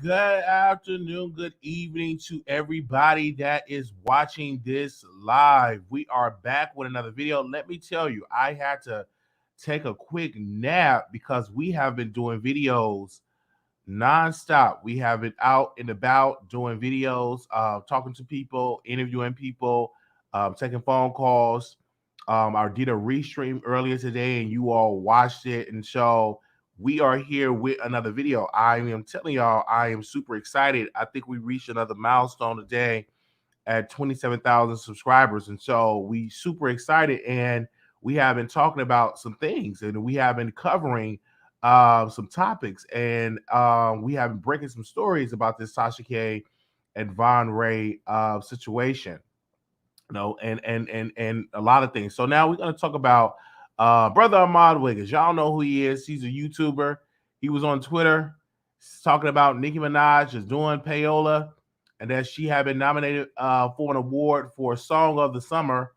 Good afternoon, good evening to everybody that is watching this live. We are back with another video. Let me tell you, I had to take a quick nap because we have been doing videos nonstop. We have been out and about doing videos, talking to people, interviewing people, taking phone calls. I did a restream earlier today and you all watched it. And so we are here with another video. I am telling y'all, I am super excited. I think we reached another milestone today at 27,000 subscribers. And so we super excited. And we have been talking about some things and we have been covering some topics. And we have been breaking some stories about this Tasha K and Von Ray situation. And a lot of things. So now we're going to talk about brother Armand Wiggins. Y'all know who he is. He's a YouTuber. He was on Twitter talking about Nicki Minaj is doing Payola and that she had been nominated for an award for Song of the Summer,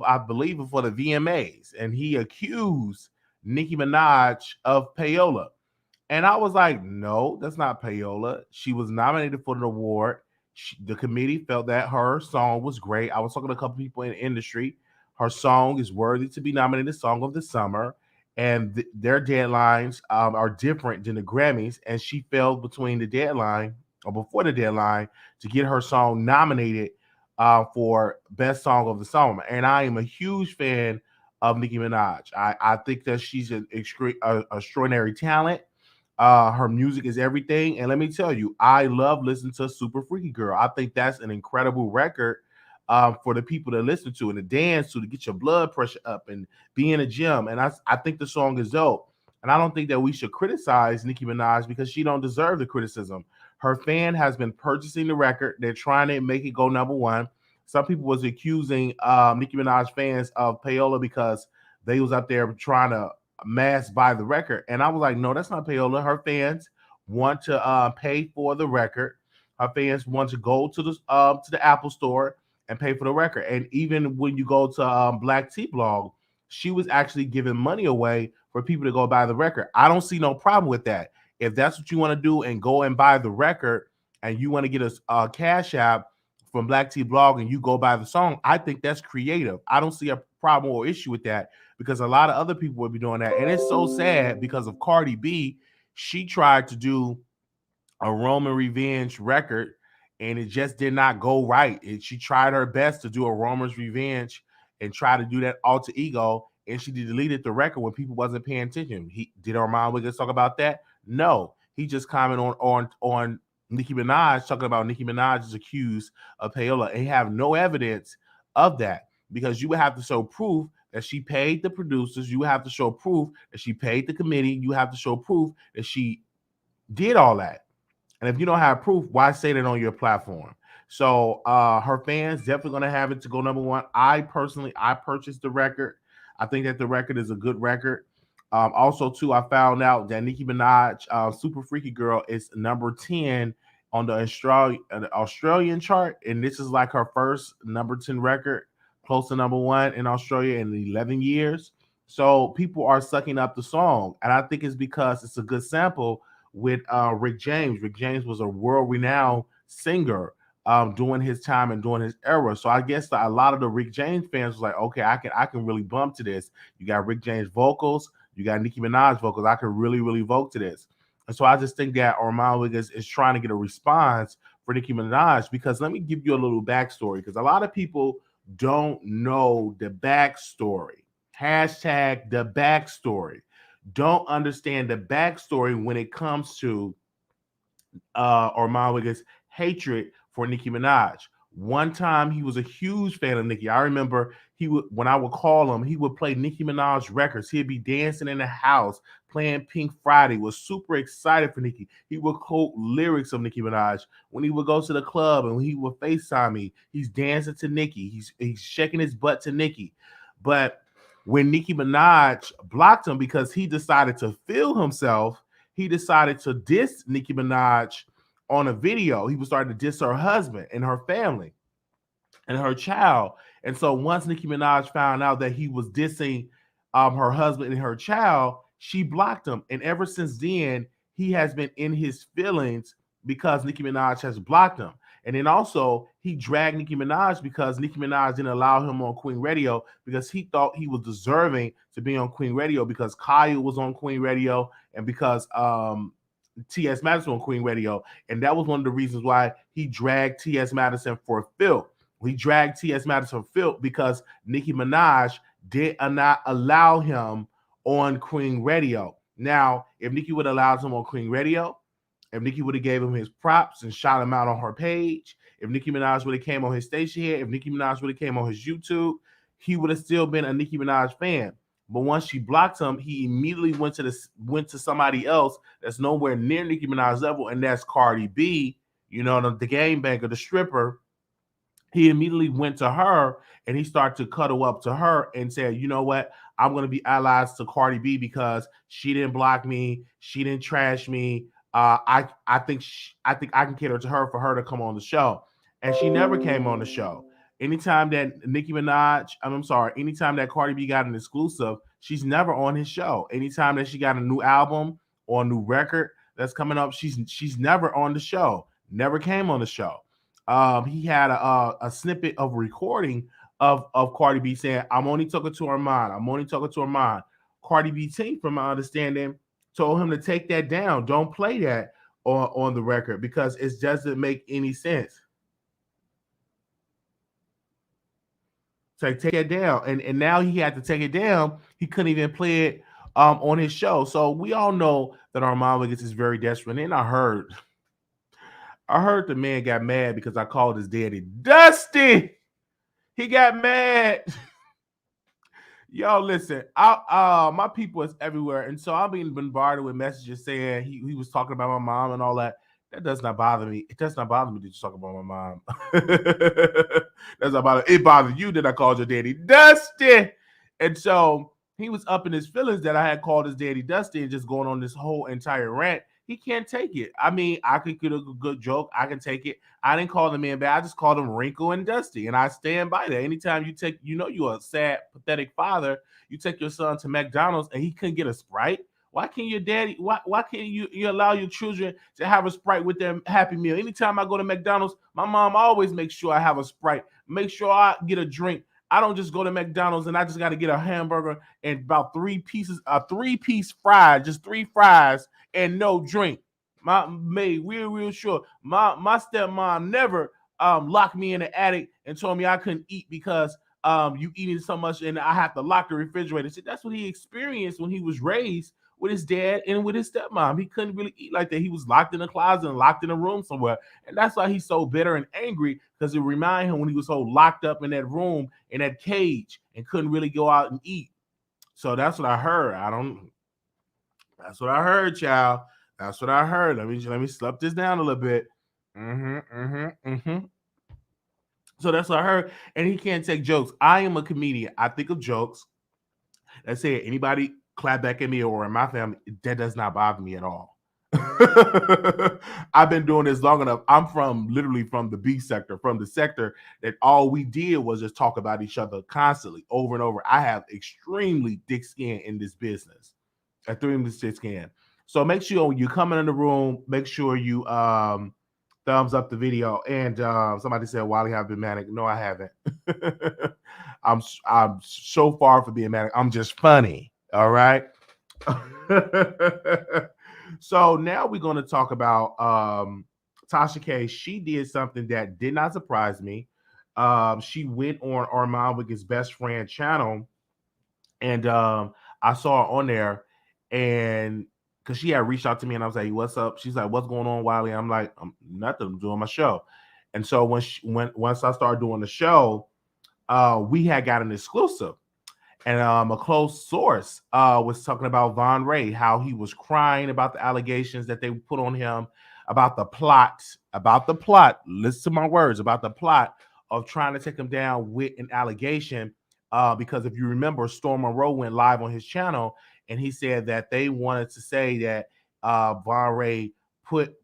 I believe, for the VMAs. And he accused Nicki Minaj of Payola. And I was like, no, that's not Payola. She was nominated for the award. The committee felt that her song was great. I was talking to a couple people in the industry. Her song is worthy to be nominated Song of the Summer, and their deadlines are different than the Grammys, and she fell between the deadline or before the deadline to get her song nominated for Best Song of the Summer. And I am a huge fan of Nicki Minaj. I think that she's an extraordinary talent. Her music is everything. And let me tell you, I love listening to Super Freaky Girl. I think that's an incredible record for the people to listen to and to dance to get your blood pressure up and be in a gym. And I think the song is dope. And I don't think that we should criticize Nicki Minaj because she don't deserve the criticism. Her fan has been purchasing the record. They're trying to make it go #1. Some people was accusing Nicki Minaj fans of Payola because they was up there trying to mass buy the record. And I was like, no, that's not Payola. Her fans want to pay for the record. Her fans want to go to the Apple store and pay for the record. And even when you go to Black Tea Blog, she was actually giving money away for people to go buy the record. I don't see no problem with that. If that's what you want to do and go and buy the record and you want to get a cash app from Black Tea Blog and you go buy the song, I think that's creative. I don't see a problem or issue with that because a lot of other people would be doing that. And it's so sad because of Cardi B. She tried to do a Roman Revenge record and it just did not go right. She tried her best to do a Roman's Revenge and try to do that alter ego, and she deleted the record when people wasn't paying attention. Did Armand Wiggins talk about that? No. He just commented on Nicki Minaj, talking about Nicki Minaj is accused of Payola, and have no evidence of that because you would have to show proof that she paid the producers. You have to show proof that she paid the committee. You have to show proof that she did all that. And if you don't have proof, why say that on your platform? So her fans definitely going to have it to go #1. I purchased the record. I think that the record is a good record. Also, too, I found out that Nicki Minaj, Super Freaky Girl, is #10 on the Australian chart. And this is like her first #10 record, close to #1 in Australia in 11 years. So people are sucking up the song. And I think it's because it's a good sample with Rick James. Rick James was a world-renowned singer during his time and during his era. So I guess a lot of the Rick James fans was like, okay, I can really bump to this. You got Rick James vocals, you got Nicki Minaj vocals. I can really, really vote to this. And so I just think that Armon Wiggins is trying to get a response for Nicki Minaj, because let me give you a little backstory, because a lot of people don't know the backstory. Hashtag the backstory. Don't understand the backstory when it comes to Armon Wiggins' hatred for Nicki Minaj. One time he was a huge fan of Nicki. I remember he would, when I would call him, he would play Nicki Minaj records. He'd be dancing in the house, playing Pink Friday, was super excited for Nicki. He would quote lyrics of Nicki Minaj. When he would go to the club and when he would FaceTime me, he's dancing to Nicki. He's shaking his butt to Nicki. But when Nicki Minaj blocked him because he decided to feel himself, he decided to diss Nicki Minaj on a video. He was starting to diss her husband and her family and her child. And so once Nicki Minaj found out that he was dissing her husband and her child, she blocked him. And ever since then, he has been in his feelings because Nicki Minaj has blocked him. And then also, he dragged Nicki Minaj because Nicki Minaj didn't allow him on Queen Radio because he thought he was deserving to be on Queen Radio because Kyle was on Queen Radio and because T.S. Madison on Queen Radio. And that was one of the reasons why he dragged T.S. Madison for filth. He dragged T.S. Madison for filth because Nicki Minaj did not allow him on Queen Radio. Now, if Nicki would have allowed him on Queen Radio, if Nicki would have gave him his props and shot him out on her page, if Nicki Minaj would have came on his station here, if Nicki Minaj would have came on his YouTube, he would have still been a Nicki Minaj fan. But once she blocked him, he immediately went to somebody else that's nowhere near Nicki Minaj's level, and that's Cardi B, you know, the game banker, the stripper. He immediately went to her and he started to cuddle up to her and said, you know what? I'm going to be allies to Cardi B because she didn't block me. She didn't trash me. I think I can cater to her for her to come on the show. And she never came on the show. Anytime that Nicki Minaj, anytime that Cardi B got an exclusive, she's never on his show. Anytime that she got a new album or a new record that's coming up, she's never on the show. Never came on the show. He had a snippet of recording of Cardi B saying, I'm only talking to Armand. I'm only talking to Armand. Cardi B team, from my understanding, told him to take that down. Don't play that on the record because it doesn't make any sense. So take it down. And now he had to take it down. He couldn't even play it on his show. So we all know that Armand Wiggins is very desperate. And I heard the man got mad because I called his daddy Dusty. He got mad. Yo, listen, my people is everywhere. And so I'm being bombarded with messages saying he was talking about my mom and all that. That does not bother me. It does not bother me that you talk about my mom. That's not bother. It bothered you that I called your daddy Dusty. And so he was up in his feelings that I had called his daddy Dusty and just going on this whole entire rant. He can't take it. I mean, I could get a good joke. I can take it. I didn't call the man bad. I just called him Wrinkle and Dusty. And I stand by that. Anytime you take, you're a sad, pathetic father, you take your son to McDonald's and he couldn't get a Sprite. Why can't your daddy, why can't you allow your children to have a Sprite with their Happy Meal? Anytime I go to McDonald's, my mom always makes sure I have a Sprite. Make sure I get a drink. I don't just go to McDonald's and I just got to get a hamburger and about 3 pieces, a 3-piece fry, just 3 fries and no drink. We're real sure. My stepmom never locked me in the attic and told me I couldn't eat because you eating so much and I have to lock the refrigerator. See, that's what he experienced when he was raised with his dad and with his stepmom. He couldn't really eat like that. He was locked in a closet and locked in a room somewhere. And that's why he's so bitter and angry, because it reminded him when he was so locked up in that room, in that cage, and couldn't really go out and eat. So that's what I heard. That's what I heard, child. That's what I heard. Let me slap this down a little bit. So that's what I heard. And he can't take jokes. I am a comedian. I think of jokes. Let's say anybody clap back at me or in my family, that does not bother me at all. I've been doing this long enough. I'm literally from the B sector, from the sector that all we did was just talk about each other constantly over and over. I have extremely thick skin in this business. Extremely thick skin. So make sure when you come in the room, make sure you thumbs up the video. And somebody said, Wiley, have been manic. No, I haven't. I'm so far from being manic. I'm just funny. All right. So now we're going to talk about Tasha K, she did something that did not surprise me. She went on Armand Wiggins' best friend channel, and I saw her on there, and because she had reached out to me, and I was like, "What's up?" She's like, "What's going on, Wiley?" I'm like, "I'm nothing. I'm doing my show." And so when once I started doing the show, we had got an exclusive. And a close source was talking about Von Ray, how he was crying about the allegations that they put on him, about the plot. Listen to my words, about the plot of trying to take him down with an allegation. Because if you remember, Storm Monroe went live on his channel, and he said that they wanted to say that Von Ray put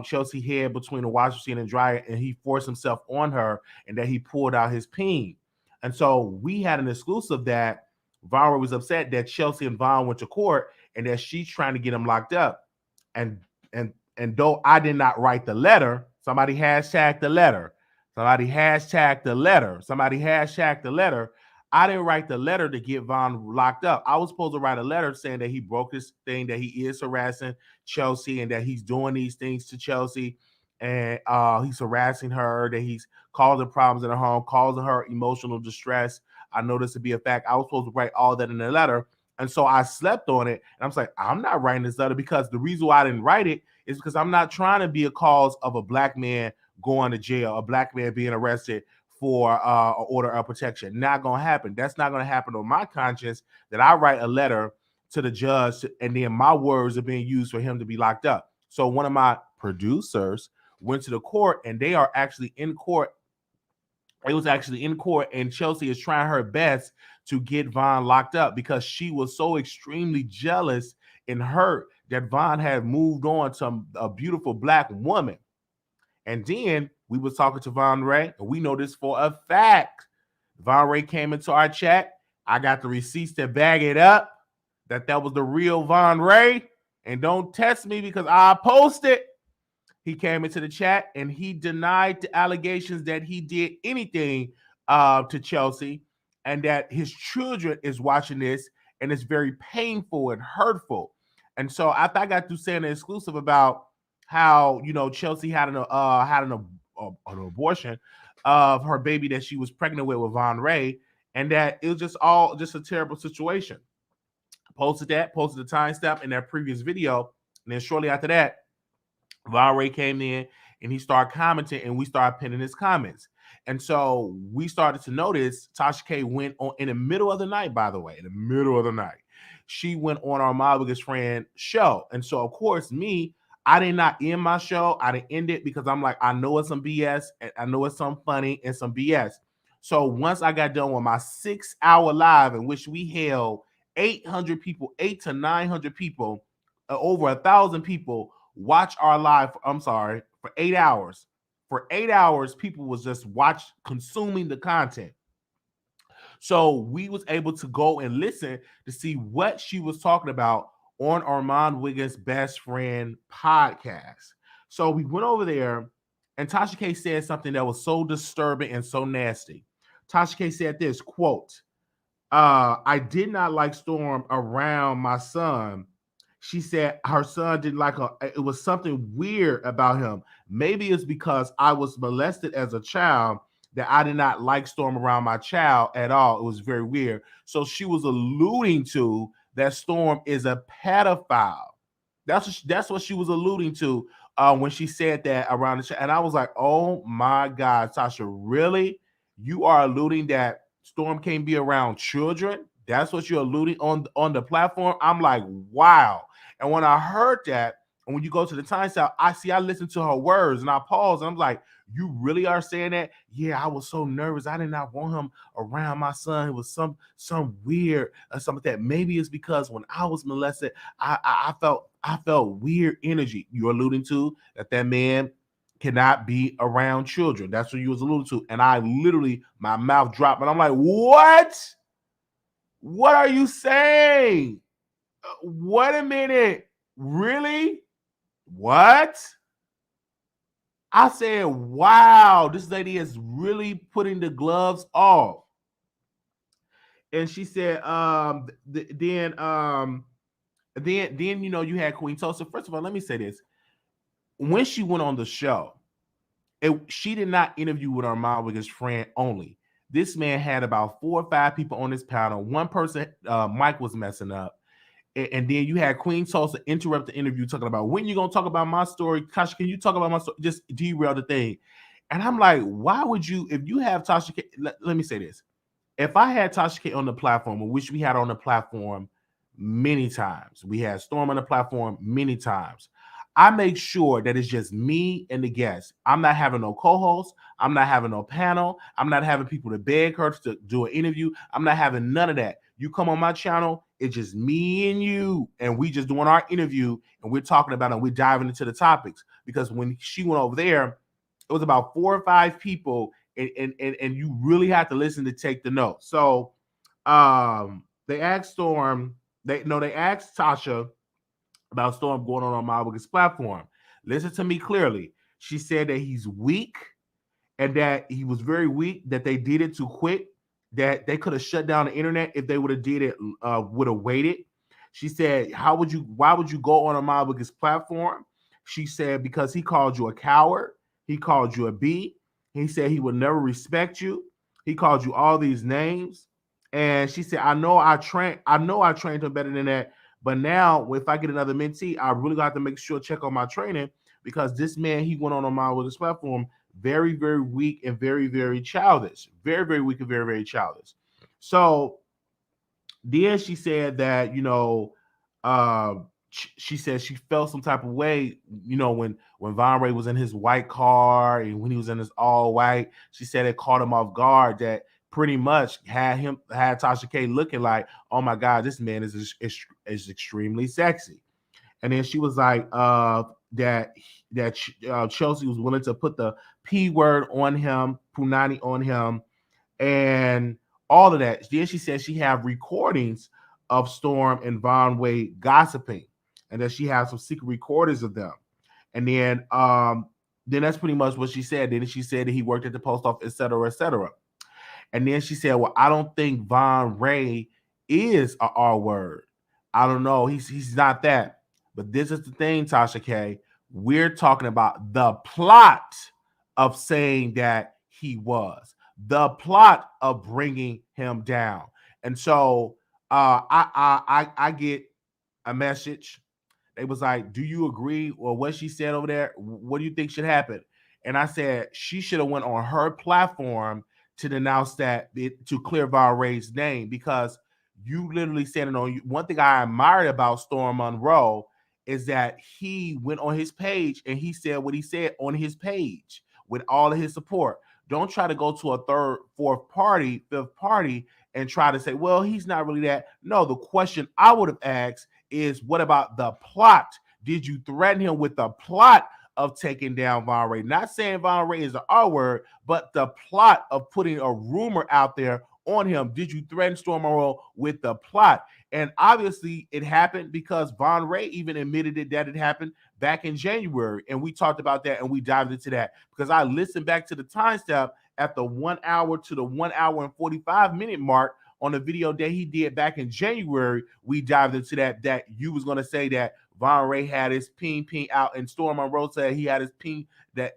Chelsea head between the washing machine and dryer, and he forced himself on her, and that he pulled out his peen. And so we had an exclusive that Von was upset that Chelsea and Von went to court, and that she's trying to get him locked up. And and though I did not write the letter, somebody hashtagged the letter. Somebody hashtagged the letter. Somebody hashtagged the letter. I didn't write the letter to get Von locked up. I was supposed to write a letter saying that he broke this thing, that he is harassing Chelsea, and that he's doing these things to Chelsea, and he's harassing her, that he's causing problems in her home, causing her emotional distress. I know this to be a fact. I was supposed to write all that in the letter. And so I slept on it. And I was like, I'm not writing this letter, because the reason why I didn't write it is because I'm not trying to be a cause of a black man going to jail, a black man being arrested for an order of protection. Not going to happen. That's not going to happen on my conscience, that I write a letter to the judge and then my words are being used for him to be locked up. So one of my producers went to the court, and they are actually in court. It was actually in court, and Chelsea is trying her best to get Von locked up, because she was so extremely jealous and hurt that Von had moved on to a beautiful black woman. And then we was talking to Von Ray, and we know this for a fact. Von Ray came into our chat. I got the receipts to bag it up that was the real Von Ray. And don't test me, because I post it. He came into the chat and he denied the allegations that he did anything to Chelsea, and that his children is watching this, and it's very painful and hurtful. And so after I got through saying an exclusive about how, Chelsea had an abortion of her baby that she was pregnant with Von Ray, and that it was just a terrible situation. Posted the timestamp in that previous video, and then shortly after that, Von Ray came in and he started commenting, and we started pinning his comments. And so we started to notice Tasha K went on in the middle of the night, by the way, in the middle of the night. She went on Armand Wiggins' friend show. And so, of course, I did not end my show. I didn't end it because I'm like, I know it's some BS. And I know it's some funny and some BS. So once I got done with my 6-hour live, in which we held 800 people, 800 to 900 people, over 1,000 people watch our live. For 8 hours. For 8 hours, people was just consuming the content. So we was able to go and listen to see what she was talking about on Armand Wiggins' best friend podcast. So we went over there, and Tasha K said something that was so disturbing and so nasty. Tasha K said this, quote, I did not like Storm around my son. She said her son didn't like her. It was something weird about him. Maybe it's because I was molested as a child that I did not like Storm around my child at all. It was very weird. So she was alluding to that Storm is a pedophile. That's what she was alluding to when she said that around the child. And I was like, oh my God, Tasha, really? You are alluding that Storm can't be around children? That's what you're alluding on the platform? I'm like, wow. And when I heard that, and when you go to the timestamp, I listened to her words, and I paused, and I'm like, you really are saying that? Yeah, I was so nervous. I did not want him around my son. It was some weird something that maybe it's because when I was molested, I felt weird energy. You're alluding to that man cannot be around children. That's what you was alluding to. And I literally, my mouth dropped, and I'm like, what? What are you saying? Wait a minute. Really? What? I said, wow, this lady is really putting the gloves off. And she said, then you had Queen Sosa. First of all, let me say this. when she went on the show, she did not interview with Armand Wiggins' friend only. This man had about 4 or 5 people on this panel. One person, Mike, was messing up. And then you had Queen Sosa interrupt the interview talking about, when you gonna talk about my story? Tasha, can you talk about my story? Just derail the thing. And I'm like, why would you, if you have Tasha K, let me say this. If I had Tasha K on the platform, which we had on the platform many times, we had Storm on the platform many times, I make sure that it's just me and the guests. I'm not having no co-host. I'm not having no panel. I'm not having people to beg her to do an interview. I'm not having none of that. You come on my channel, it's just me and you, and we just doing our interview, and we're talking about it, and we're diving into the topics. Because when she went over there, it was about 4 or 5 people, and you really have to listen to take the notes. So they asked Storm, they asked Tasha about Storm going on my Wiggins platform. Listen to me clearly. She said that he's weak and that he was very weak, that they did it too quick, that they could have shut down the internet if they would have did it, would have waited. She said, why would you go on Armand Wiggins' platform? She said, because he called you a coward. He called you a B. He said he would never respect you. He called you all these names. And she said, I know I trained him better than that. But now, if I get another mentee, I really got to make sure check on my training, because this man, he went on Armand Wiggins' platform very, very weak and very, very childish. Very, very weak and very, very childish. So then she said that, she said she felt some type of way, when Von Ray was in his white car and when he was in his all white. She said it caught him off guard, that pretty much had Tasha K looking like, oh my God, this man is extremely sexy. And then she was like, that Chelsea was willing to put the P word on him, Punani on him, and all of that. Then she said she have recordings of Storm and Von Wade gossiping, and that she has some secret recordings of them. And then that's pretty much what she said. Then she said that he worked at the post office, et cetera, et cetera. And then she said, well, I don't think Von Ray is a R word. I don't know. He's not that. But this is the thing, Tasha K. We're talking about the plot of saying that he was. The plot of bringing him down. And so I get a message. It was like, do you agree? Or what she said over there, what do you think should happen? And I said she should have went on her platform to denounce that, to clear Von Ray's name, because you literally said it on you. One thing I admired about Storm Monroe is that he went on his page and he said what he said on his page with all of his support. Don't try to go to a third, fourth party, fifth party and try to say, well, he's not really that. No, the question I would have asked is, what about the plot? Did you threaten him with the plot of taking down Von Ray? Not saying Von Ray is the R word, but the plot of putting a rumor out there on him. Did you threaten Storm Monroe with the plot? And obviously it happened, because Von Ray even admitted that it happened back in January. And we talked about that and we dived into that, because I listened back to the timestamp at the 1 hour to the 1 hour and 45-minute mark on the video that he did back in January. We dived into that you was going to say that Von Ray had his ping out, and Storm Monroe said he had his ping, that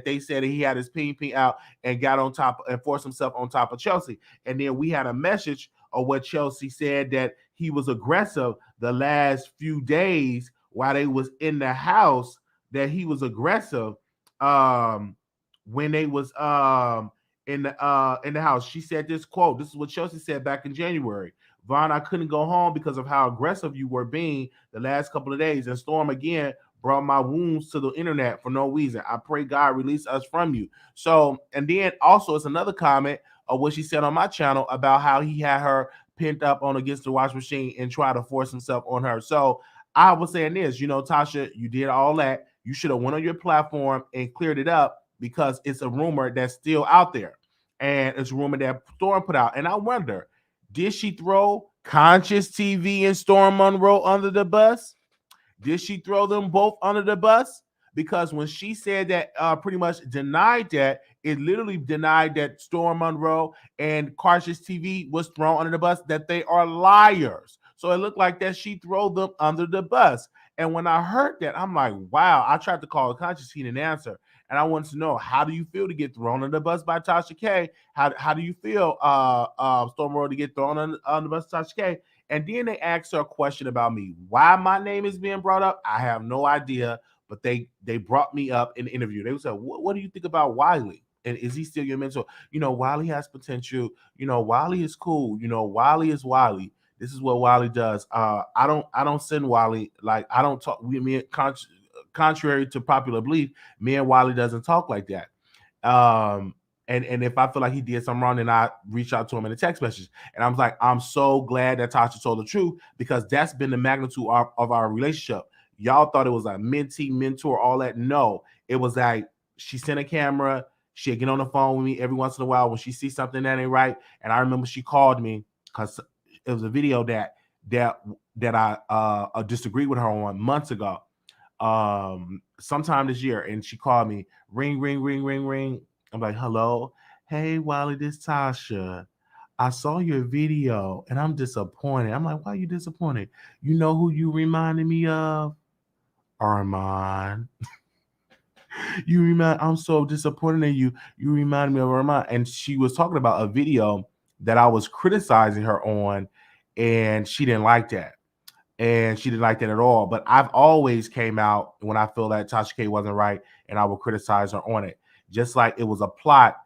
they said he had his ping out and got on top and forced himself on top of Chelsea. And then we had a message of what Chelsea said, that he was aggressive the last few days while they was in the house, that he was aggressive when they was in the house. She said this quote. This is what Chelsea said back in January. Von, I couldn't go home because of how aggressive you were being the last couple of days. And Storm again brought my wounds to the internet for no reason. I pray God release us from you. So, and then also it's another comment of what she said on my channel about how he had her pent up on against the washing machine and try to force himself on her. So I was saying this, Tasha, you did all that. You should have went on your platform and cleared it up, because it's a rumor that's still out there. And it's a rumor that Storm put out. And I wonder, did she throw Consciouz TV and Storm Monroe under the bus? Did she throw them both under the bus? Because when she said that, pretty much denied that, it literally denied that Storm Monroe and Consciouz TV was thrown under the bus, that they are liars. So it looked like that she threw them under the bus. And when I heard that, I'm like, wow. I tried to call Consciouz, he didn't answer. And I wanted to know, how do you feel to get thrown on the bus by Tasha K? How do you feel, Storm Road, to get thrown on the bus by Tasha K? And then they asked her a question about me. Why my name is being brought up, I have no idea. But they brought me up in the interview. They said, what do you think about Wiley? And is he still your mentor? Wiley has potential. Wiley is cool. Wiley is Wiley. This is what Wiley does. I don't send Wiley, like, I don't talk. Contrary to popular belief, me and Wiley doesn't talk like that. And if I feel like he did something wrong, then I reach out to him in a text message. And I was like, I'm so glad that Tasha told the truth, because that's been the magnitude of our relationship. Y'all thought it was a mentee, mentor, all that. No, it was like, she sent a camera. She'd get on the phone with me every once in a while when she sees something that ain't right. And I remember she called me because it was a video that I disagreed with her on months ago, sometime this year. And she called me, ring, ring, ring, ring, ring. I'm like, hello. Hey, Wiley, this Tasha. I saw your video and I'm disappointed. I'm like, why are you disappointed? You know who you reminded me of? Armand. I'm so disappointed in you. You remind me of Armand. And she was talking about a video that I was criticizing her on, and she didn't like that. And she didn't like that at all. But I've always came out when I feel that Tasha K wasn't right, and I will criticize her on it. Just like it was a plot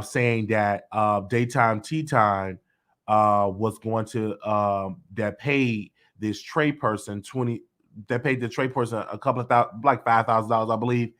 saying that Daytime Tea Time was going to that paid this Trey person a couple of thousand, like $5,000, I believe.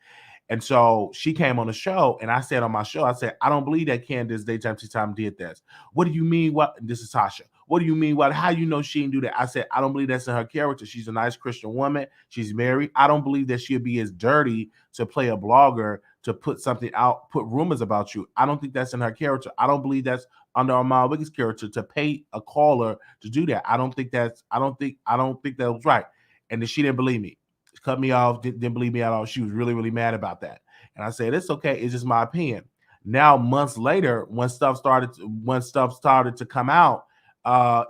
And so she came on the show, and I said on my show, I said, I don't believe that Candace Daytime Tea Time did this. What do you mean? What? This is Tasha. What do you mean? What? How you know she didn't do that? I said, I don't believe that's in her character. She's a nice Christian woman. She's married. I don't believe that she'll be as dirty to play a blogger to put something out, put rumors about you. I don't think that's in her character. I don't believe that's under Armand Wiggins' character to pay a caller to do that. I don't think that was right. And then she didn't believe me. She cut me off, didn't believe me at all. She was really, really mad about that. And I said, it's okay. It's just my opinion. Now, months later, when stuff started to come out,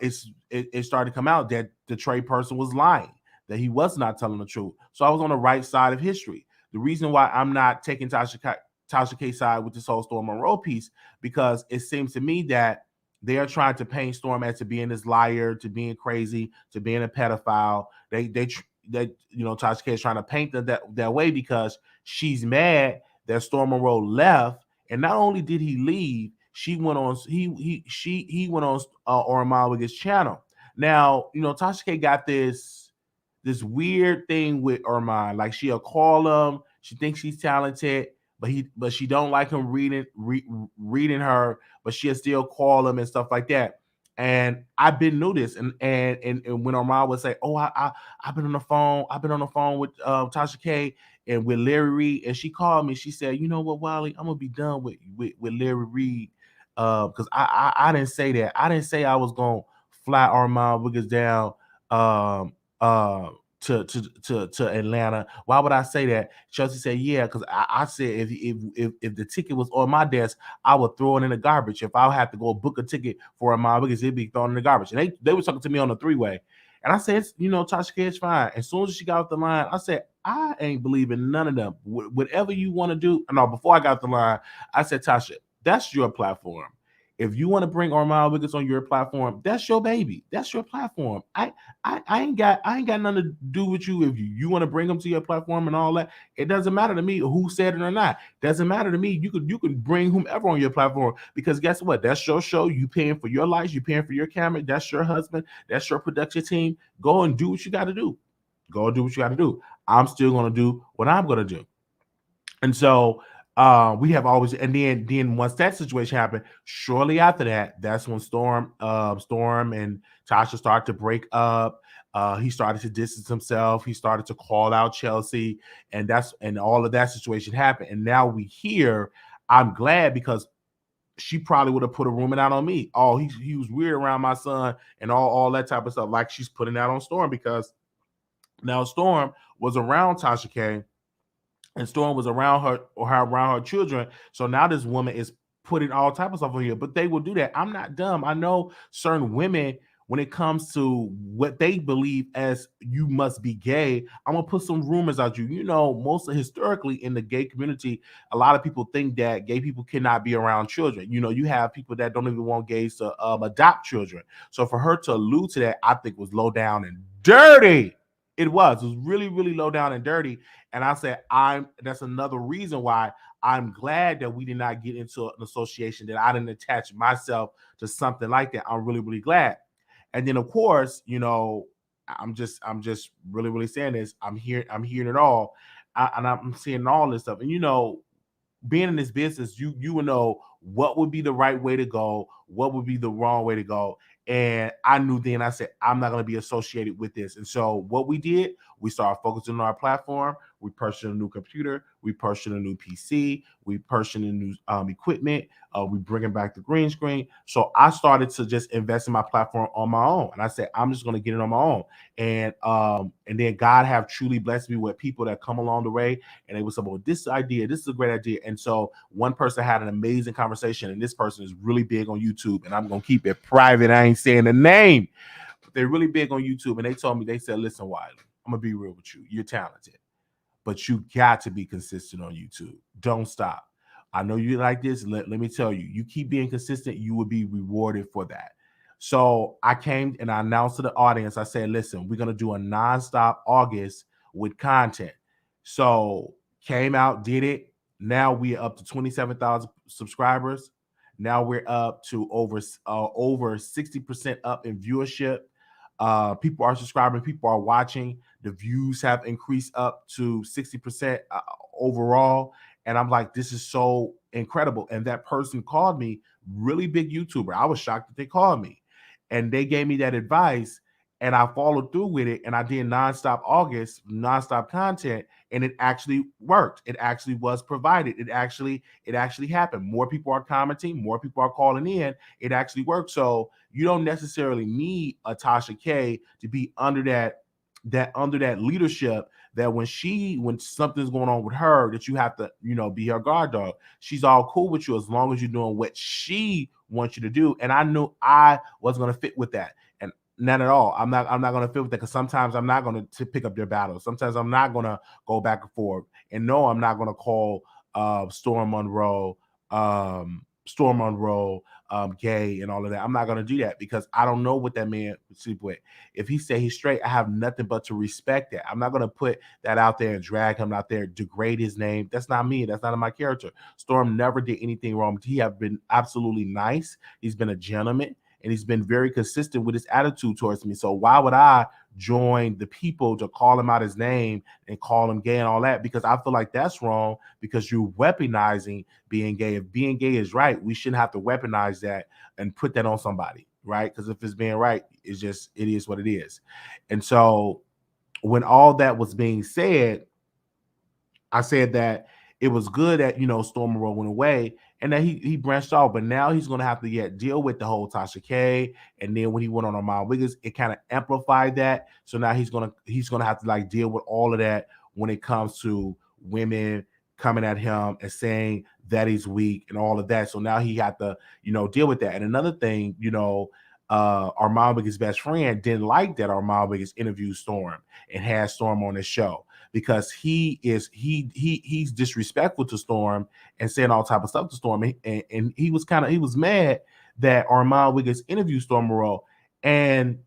it started to come out that the Trey person was lying, that he was not telling the truth. So I was on the right side of history. The reason why I'm not taking Tasha K side with this whole Storm Monroe piece, because it seems to me that they are trying to paint Storm as to being this liar, to being crazy, to being a pedophile. They Tasha K is trying to paint that way because she's mad that Storm Monroe left, and not only did he leave, he went on Armand Wiggins' channel. Now, Tasha K got this weird thing with Armand. Like, she'll call him, she thinks he's talented, but she don't like him reading her, but she'll still call him and stuff like that. And I've been knew this, and when Armand would say, "Oh, I've been on the phone with Tasha K and with Larry Reed," and she called me, she said, "You know what, Wiley, I'm gonna be done with Larry Reed, because I didn't say that. I didn't say I was gonna fly Armand Wiggins down to Atlanta. Why would I say that?" Chelsea said, "Yeah, because I said if the ticket was on my desk, I would throw it in the garbage. If I had to go book a ticket for Armand Wiggins, it'd be thrown in the garbage." And they were talking to me on the three-way. And I said, Tasha K is fine. As soon as she got off the line, I said, I ain't believing none of them. Whatever you want to do. No, before I got off the line, I said, Tasha, that's your platform. If you want to bring Armand Wiggins on your platform, that's your baby. That's your platform. I ain't got nothing to do with you. If you want to bring them to your platform and all that, it doesn't matter to me who said it or not. Doesn't matter to me. You can bring whomever on your platform, because guess what? That's your show. You paying for your lights. You paying for your camera. That's your husband. That's your production team. Go and do what you got to do. Go and do what you got to do. I'm still going to do what I'm going to do. And so we have always, and then once that situation happened, shortly after that, that's when Storm and Tasha started to break up. He started to distance himself. He started to call out Chelsea, and all of that situation happened. And now we hear, I'm glad, because she probably would have put a rumor out on me. Oh, he was weird around my son and all that type of stuff. Like, she's putting that on Storm, because now Storm was around Tasha K, and Storm was around her children. So now this woman is putting all type of stuff on here. But they will do that. I'm not dumb. I know certain women when it comes to what they believe as you must be gay, I'm gonna put some rumors out you. You know, most historically in the gay community, a lot of people think that gay people cannot be around children. You know, you have people that don't even want gays to adopt children. So for her to allude to that, I think was low down and dirty. It was. It was really, really low down and dirty. And I said, that's another reason why I'm glad that we did not get into an association, that I didn't attach myself to something like that. I'm really, really glad. And then of course, you know, I'm just really, really saying this. I'm hearing it all. And I'm seeing all this stuff. And you know, being in this business, you would know what would be the right way to go, what would be the wrong way to go. And I knew then, I said, I'm not going to be associated with this. And so what we did, we started focusing on our platform. We purchased a new computer. We purchased a new PC. We purchased a new equipment. We bringing back the green screen. So I started to just invest in my platform on my own. And I said, I'm just going to get it on my own. And then God have truly blessed me with people that come along the way. And they was like, well, this idea, this is a great idea. And so one person had an amazing conversation, and this person is really big on YouTube, and I'm going to keep it private. I ain't saying the name, but they're really big on YouTube. And they told me, they said, listen, Wiley, I'm going to be real with you. You're talented, but you got to be consistent on YouTube. Don't stop. I know you like this. Let me tell you, you keep being consistent, you will be rewarded for that. So I came and I announced to the audience, I said, listen, we're going to do a nonstop August with content. So came out, did it. Now we're up to 27,000 subscribers. Now we're up to over 60% up in viewership. People are subscribing, people are watching. The views have increased up to 60% overall. And I'm like, this is so incredible. And that person called me, really big YouTuber. I was shocked that they called me. And they gave me that advice. And I followed through with it. And I did nonstop August, nonstop content. And it actually worked. It actually was provided. It actually happened. More people are commenting, more people are calling in. It actually worked. So you don't necessarily need a Tasha K to be under that leadership, that when something's going on with her, that you have to, you know, be her guard dog. She's all cool with you as long as you're doing what she wants you to do. And I knew I was going to fit with that. And not at all. I'm not going to fit with that, because sometimes I'm not going to pick up their battles. Sometimes I'm not going to go back and forth. And no, I'm not going to call Storm Monroe gay and all of that. I'm not going to do that, because I don't know what that man would sleep with. If he say he's straight, I have nothing but to respect that. I'm not going to put that out there and drag him out there, degrade his name. That's not me. That's not in my character. Storm never did anything wrong. He have been absolutely nice. He's been a gentleman, and he's been very consistent with his attitude towards me. So why would I join the people to call him out his name and call him gay and all that? Because I feel like that's wrong, because you're weaponizing being gay. If being gay is right, we shouldn't have to weaponize that and put that on somebody, right? Because if it's being right, it is what it is. And so when all that was being said, I said that it was good that, you know, Storm Monroe went away and that he branched off, but now he's going to have to deal with the whole Tasha K. And then when he went on Armand Wiggins, it kind of amplified that. So now he's gonna have to like deal with all of that when it comes to women coming at him and saying that he's weak and all of that. So now he had to, you know, deal with that. And another thing, you know, Armand Wiggins' best friend didn't like that Armand Wiggins interviewed Storm and had Storm on his show, because he's disrespectful to Storm and saying all type of stuff to Storm, and he was mad that Armand Wiggins interviewed Storm Monroe, and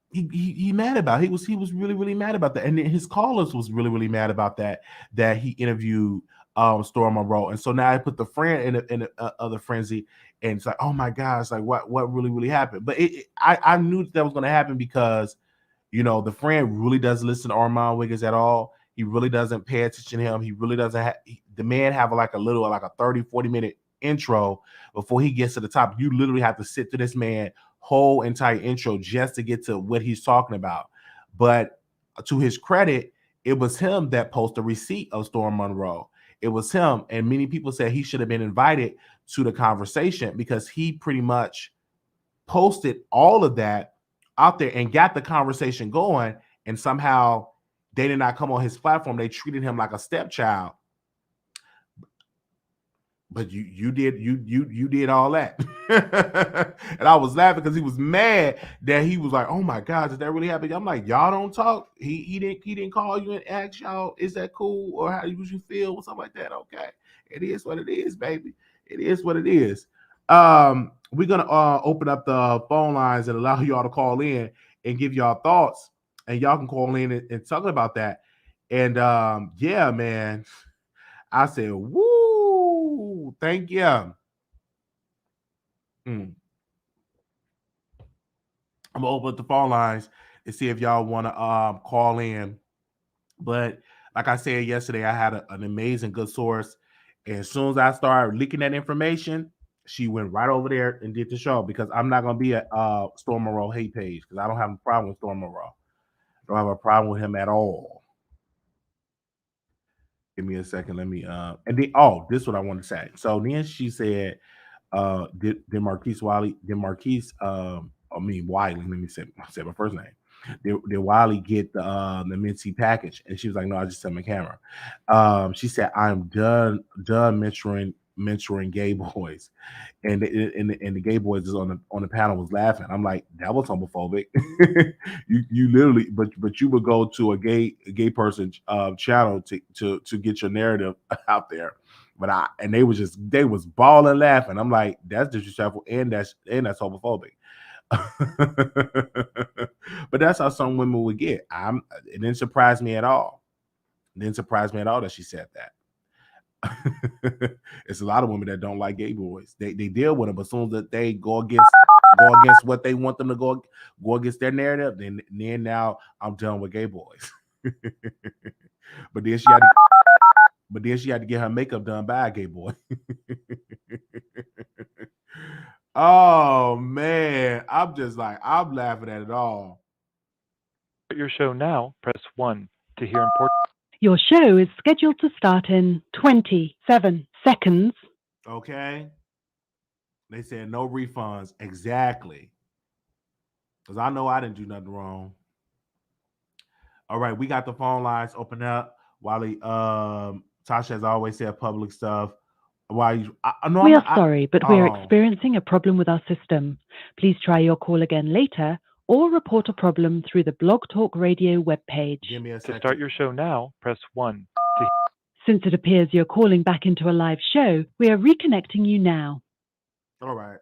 he mad about it. He was really, really mad about that, and then his callers was really, really mad about that he interviewed Storm Monroe. And so now I put the friend in a other frenzy, and it's like, oh my gosh, like what really, really happened? But I knew that was going to happen, because, you know, the friend really doesn't listen to Armand Wiggins at all. He really doesn't pay attention to him. He really doesn't the man have like a 30, 40-minute intro before he gets to the top. You literally have to sit through this man whole entire intro just to get to what he's talking about. But to his credit, it was him that posted a receipt of Storm Monroe. It was him. And many people said he should have been invited to the conversation, because he pretty much posted all of that out there and got the conversation going. And somehow they did not come on his platform. They treated him like a stepchild. But you did all that. And I was laughing because he was mad that he was like, oh my God, did that really happen? I'm like, y'all don't talk. He didn't call you and ask y'all, is that cool? Or how do you feel? Or something like that. Okay. It is what it is, baby. It is what it is. We're gonna open up the phone lines and allow y'all to call in and give y'all thoughts. And y'all can call in and talk about that. And yeah, man. I said, woo, thank you. Mm. I'm gonna open up the phone lines and see if y'all want to call in. But like I said yesterday, I had an amazing good source. And as soon as I started leaking that information, she went right over there and did the show because I'm not gonna be at Storm Monroe hate page because I don't have a problem with Storm Monroe. I don't have a problem with him at all. Give me a second. Let me and then this is what I want to say. So then she said, did Marquise Wiley, did Marquise I mean Wiley, let me say my first name. Did Wiley get the Mincy package? And she was like, no, I just sent my camera. She said, I'm done mentoring gay boys. And the gay boys is on the panel was laughing. I'm like, that was homophobic. you literally, but you would go to a gay person channel to get your narrative out there. But they was balling laughing. I'm like, that's disrespectful and that's homophobic. But that's how some women would get. It didn't surprise me at all. It didn't surprise me at all that she said that. It's a lot of women that don't like gay boys. They deal with them, but as soon as they go against what they want them to go against their narrative, then now I'm done with gay boys. But then she had to get her makeup done by a gay boy. Oh man, I'm just like I'm laughing at it all. Your show now, press 1 to hear important. Your show is scheduled to start in 27 seconds. Okay. They said no refunds. Exactly. Because I know I didn't do nothing wrong. All right, we got the phone lines open up. Wally, Tasha has always said public stuff. Why you no, We I'm are not sorry, but we are oh. experiencing a problem with our system. Please try your call again later or report a problem through the Blog Talk Radio webpage. Give me a second. To start your show now, press 1. Since it appears you're calling back into a live show, we are reconnecting you now. All right.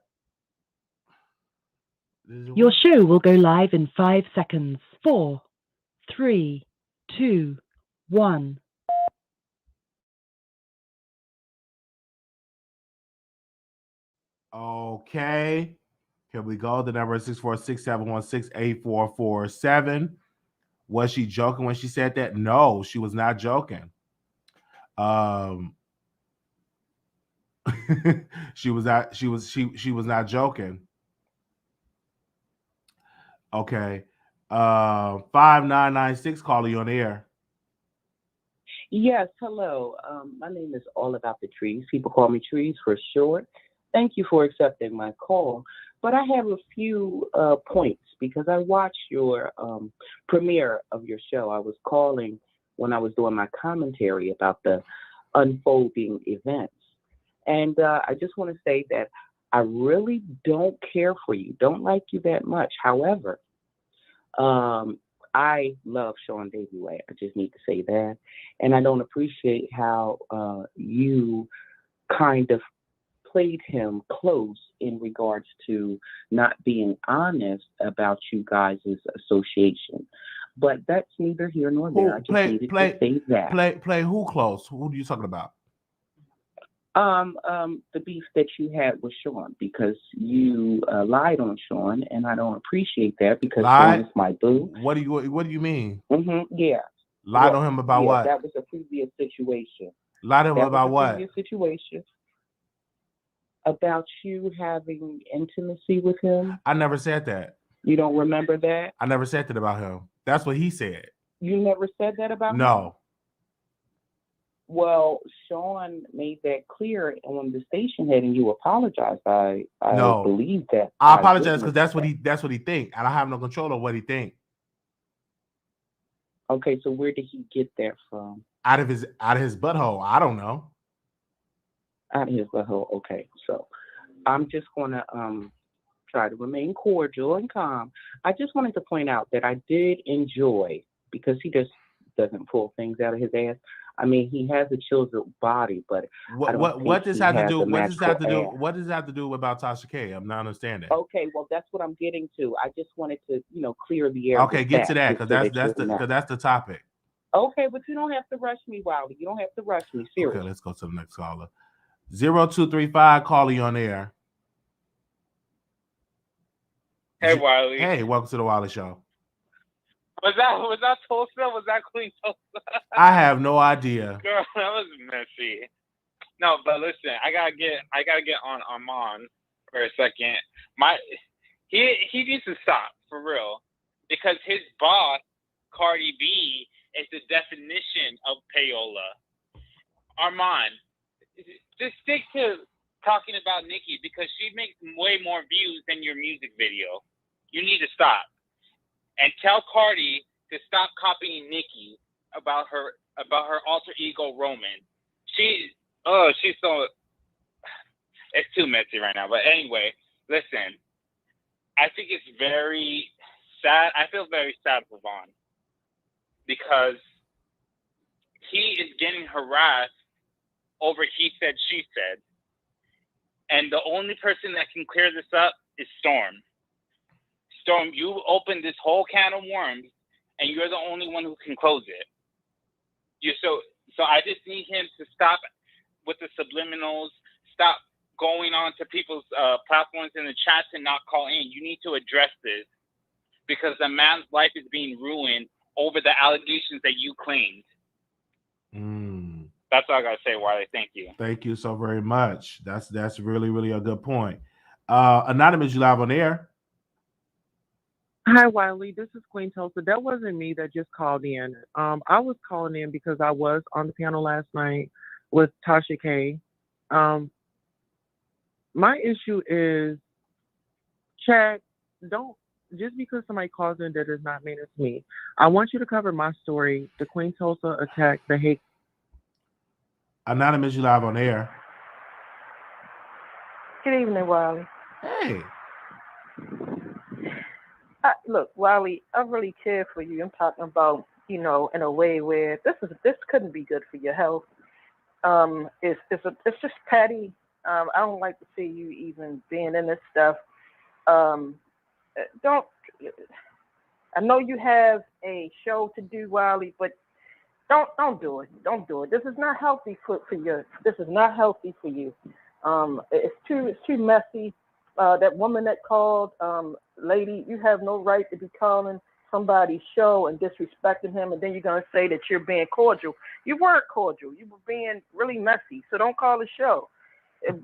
Your show will go live in 5 seconds. 4, 3, 2, 1. Okay. Here we go. The number is 646-716-8447. Was she joking when she said that? No, she was not joking. She was not joking. Okay. 5996 calling you on the air. Yes, hello. My name is All About the Trees. People call me Trees for short. Thank you for accepting my call. But I have a few points because I watched your premiere of your show. I was calling when I was doing my commentary about the unfolding events. And I just want to say that I really don't care for you, don't like you that much. However, I love Sean Davy Way. I just need to say that. And I don't appreciate how you kind of played him close in regards to not being honest about you guys' association. But that's neither here nor there. I just needed to say that. Play who close? Who are you talking about? The beef that you had with Sean because you lied on Sean, and I don't appreciate that because Sean is my boo. What do you mean? Yeah. Lied on him about what? That was a previous situation. Lied on him about what? Previous situation about you having intimacy with him. I never said that. You don't remember that? I never said that about him. That's what he said. You never said that about him? No. Well, Sean made that clear on the station head, and you apologized. I believe that. I apologize because that's what he think, and I have no control of what he think. Okay, so where did he get that from? Out of his butthole. I don't know. out of his butthole. Okay, so I'm just gonna try to remain cordial and calm. I just wanted to point out that I did enjoy, because he just doesn't pull things out of his ass. I mean, he has a chiseled body, but what does that have to do? What does that have to do? What does that have to do about Tasha K? I'm not understanding. Okay, well, that's what I'm getting to. I just wanted to, clear the air. Okay, get to that, because that's the topic. Okay, but you don't have to rush me, Wiley. You don't have to rush me. Seriously. Okay, let's go to the next caller. 0235, caller, you on air. Hey, Wiley. Hey, welcome to the Wiley Show. Was that Sosa? Was that Queen Sosa? I have no idea. Girl, that was messy. No, but listen, I gotta get on Armand for a second. He needs to stop for real, because his boss, Cardi B, is the definition of payola. Armand, just stick to talking about Nicki, because she makes way more views than your music video. You need to stop. And tell Cardi to stop copying Nicki about her alter ego Roman. She's so, it's too messy right now. But anyway, listen, I think it's very sad. I feel very sad for Vaughn, because he is getting harassed over he said, she said. And the only person that can clear this up is Storm. Storm, you opened this whole can of worms, and you're the only one who can close it. So I just need him to stop with the subliminals, stop going on to people's platforms in the chat and not call in. You need to address this, because the man's life is being ruined over the allegations that you claimed. That's all I gotta say, Wiley. Thank you. Thank you so very much. That's really, really a good point. Anonymous, you live on air. Hi, Wiley. This is Queen Tulsa. That wasn't me that just called in. I was calling in because I was on the panel last night with Tasha K. My issue is, Chad, don't, just because somebody calls in, that does not mean it's me. I want you to cover my story, the Queen Tulsa attack, the hate. Anonymous, you live on air. Good evening, Wiley. Hey. Look, Wiley, I really care for you. I'm talking about, in a way where this couldn't be good for your health. It's just petty. I don't like to see you even being in this stuff. I know you have a show to do, Wiley, but don't do it. Don't do it. This is not healthy for you. This is not healthy for you. It's too messy. That woman that called, lady, you have no right to be calling somebody's show and disrespecting him, and then you're going to say that you're being cordial. You weren't cordial. You were being really messy. So don't call the show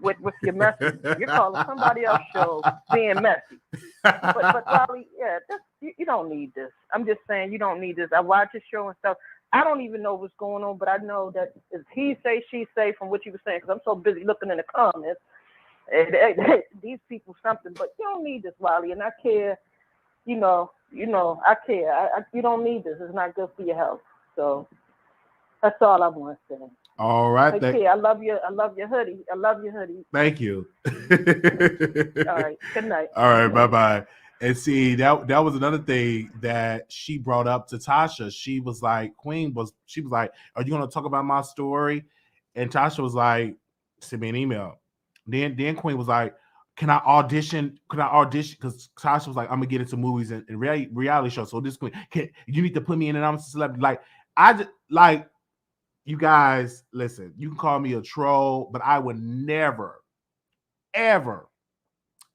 with your message. You're calling somebody else's show being messy. But Wiley, yeah, you don't need this. I'm just saying you don't need this. I watch your show and stuff. I don't even know what's going on, but I know that it's he say, she say from what you were saying, because I'm so busy looking in the comments. These people something, but you don't need this, Wiley, and I care. I care. You don't need this. It's not good for your health. So that's all I want to say. All right. I love you. I love your hoodie. I love your hoodie. Thank you. All right. Good night. All right. Bye-bye. And see, that was another thing that she brought up to Tasha. She was like, she was like, are you going to talk about my story? And Tasha was like, send me an email. Then Queen was like, can I audition? Because Tasha was like, I'm gonna get into movies and reality shows. So this Queen, you need to put me in, and I'm a celebrity. You guys, listen, you can call me a troll, but I would never, ever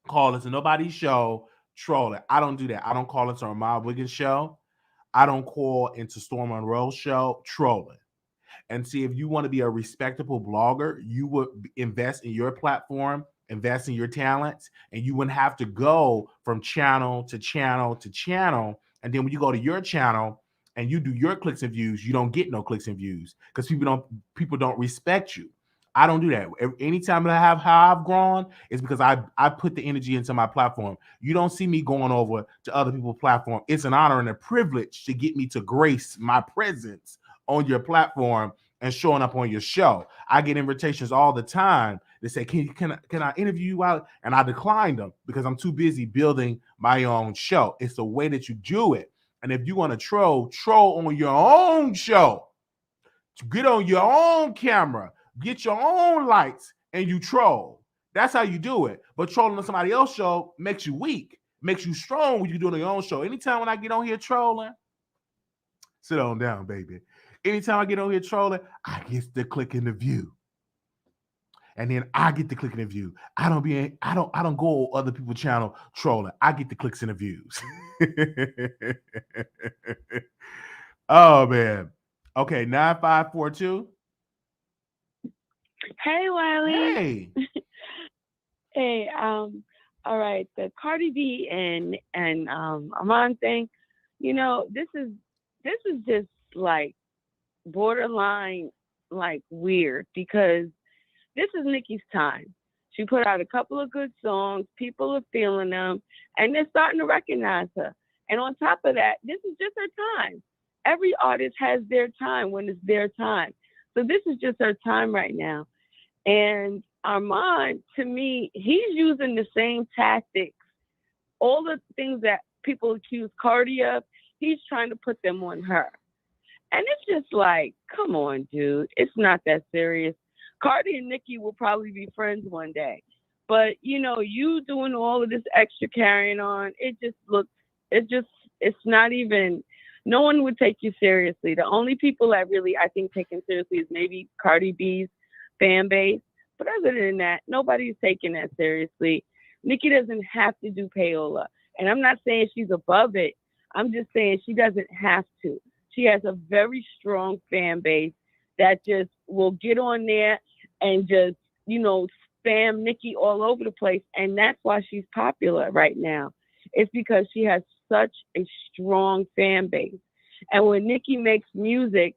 call into nobody's show trolling. I don't do that. I don't call into Armand Wiggins show. I don't call into Storm Monroe's show trolling. And see, if you want to be a respectable blogger, you would invest in your platform, invest in your talents, and you wouldn't have to go from channel to channel to channel. And then when you go to your channel and you do your clicks and views, you don't get no clicks and views because people don't respect you. I don't do that. Anytime that I have how I've grown is because I put the energy into my platform. You don't see me going over to other people's platform. It's an honor and a privilege to get me to grace my presence on your platform and showing up on your show. I get invitations all the time. They say, can I interview you out? And I decline them because I'm too busy building my own show. It's the way that you do it. And if you want to troll on your own show. Get on your own camera, get your own lights, and you troll. That's how you do it. But trolling on somebody else's show makes you weak, makes you strong when you do it on your own show. Anytime when I get on here trolling, sit on down, baby. Anytime I get on here trolling, I get to click in the view. And then I get to click in the view. I don't go on other people's channel trolling. I get the clicks and the views. Oh man. Okay, 9542. Hey, Wiley. Hey. Hey, all right, the Cardi B and Armand thing, you know, this is just like borderline like weird because this is Nicki's time. She put out a couple of good songs, people are feeling them, and they're starting to recognize her. And on top of that, this is just her time. Every artist has their time when it's their time. So this is just her time right now. And Armand, to me, he's using the same tactics. All the things that people accuse Cardi of, he's trying to put them on her. And it's just like, come on, dude. It's not that serious. Cardi and Nicki will probably be friends one day. But, you know, you doing all of this extra carrying on, it's not even... No one would take you seriously. The only people that really, I think, taken seriously is maybe Cardi B's fan base. But other than that, nobody's taking that seriously. Nicki doesn't have to do Payola. And I'm not saying she's above it. I'm just saying she doesn't have to. She has a very strong fan base that just will get on there and just, you know, spam Nicki all over the place. And that's why she's popular right now. It's because she has such a strong fan base. And when Nicki makes music,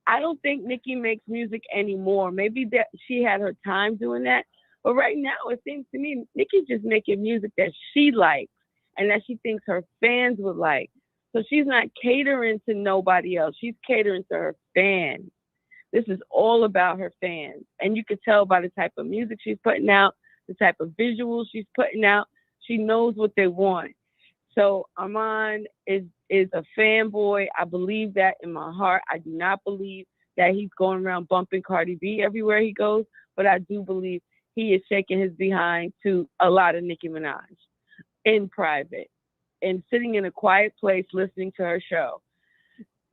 I don't think Nicki makes music anymore. Maybe that she had her time doing that. But right now, it seems to me Nicki's just making music that she likes and that she thinks her fans would like. So she's not catering to nobody else. She's catering to her fans. This is all about her fans. And you could tell by the type of music she's putting out, the type of visuals she's putting out. She knows what they want. So Armand is a fanboy. I believe that in my heart. I do not believe that he's going around bumping Cardi B everywhere he goes, but I do believe he is shaking his behind to a lot of Nicki Minaj in private and sitting in a quiet place listening to her show.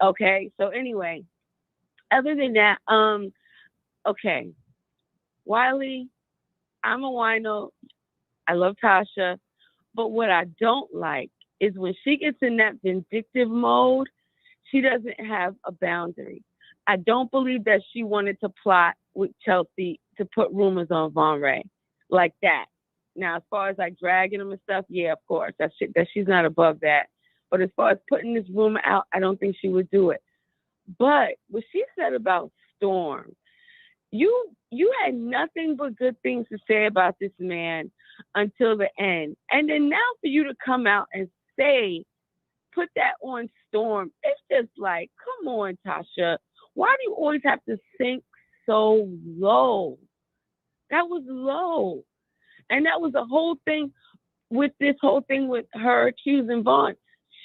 Okay, so anyway, other than that, okay, Wiley, I'm a wino. I love Tasha. But what I don't like is when she gets in that vindictive mode, she doesn't have a boundary. I don't believe that she wanted to plot with Chelsea to put rumors on Monroe like that. Now, as far as like dragging him and stuff, yeah, of course, that she's not above that. But as far as putting this rumor out, I don't think she would do it. But what she said about Storm, you had nothing but good things to say about this man until the end. And then now for you to come out and say, put that on Storm, it's just like, come on, Tasha. Why do you always have to sink so low? That was low. And that was the whole thing with this whole thing with her accusing Vaughn.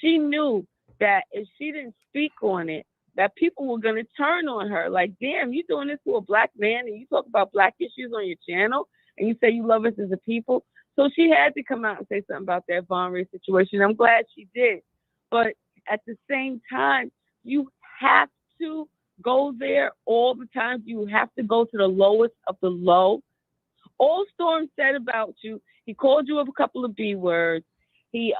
She knew that if she didn't speak on it, that people were going to turn on her. Like, damn, you doing this to a black man and you talk about black issues on your channel and you say you love us as a people. So she had to come out and say something about that Von Ray situation. I'm glad she did. But at the same time, you have to go there all the time. You have to go to the lowest of the low. All Storm said about you, he called you up a couple of B words. He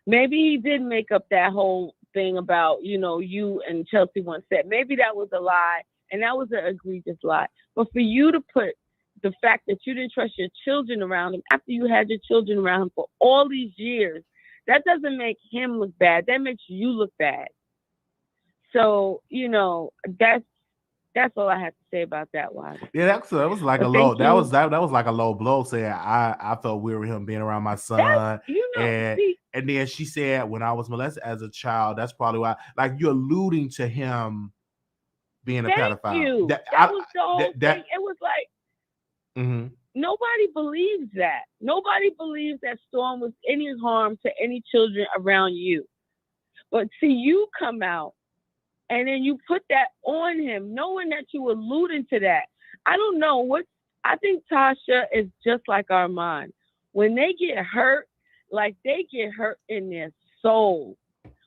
maybe he did make up that whole thing about, you know, you and Chelsea once said. Maybe that was a lie, and that was an egregious lie. But for you to put the fact that you didn't trust your children around him after you had your children around him for all these years, that doesn't make him look bad. That makes you look bad. So, you know, that's all I have to say about that one. Yeah, that was like a low. That was like a low blow. Saying I felt weird with him being around my son. And then she said when I was molested as a child, that's probably why. Like you're alluding to him being a Thank pedophile. you. That was the whole thing. It was like nobody believes that. Nobody believes that Storm was any harm to any children around you. But see, you come out and then you put that on him, knowing that you were alluding to that. I don't know what. I think Tasha is just like Armand. When they get hurt, like they get hurt in their soul,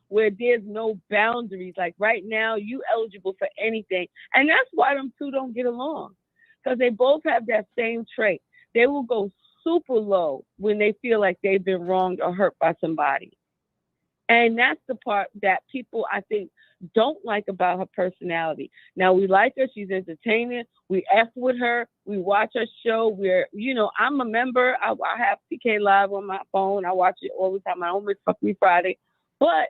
where there's no boundaries. Like right now, you eligible for anything. And that's why them two don't get along. Because they both have that same trait. They will go super low when they feel like they've been wronged or hurt by somebody. And that's the part that people, I think, don't like about her personality. Now, we like her. She's entertaining. We F with her. We watch her show. We're, I'm a member. I have TK Live on my phone. I watch it all the time. I don't miss Fuck Me Friday. But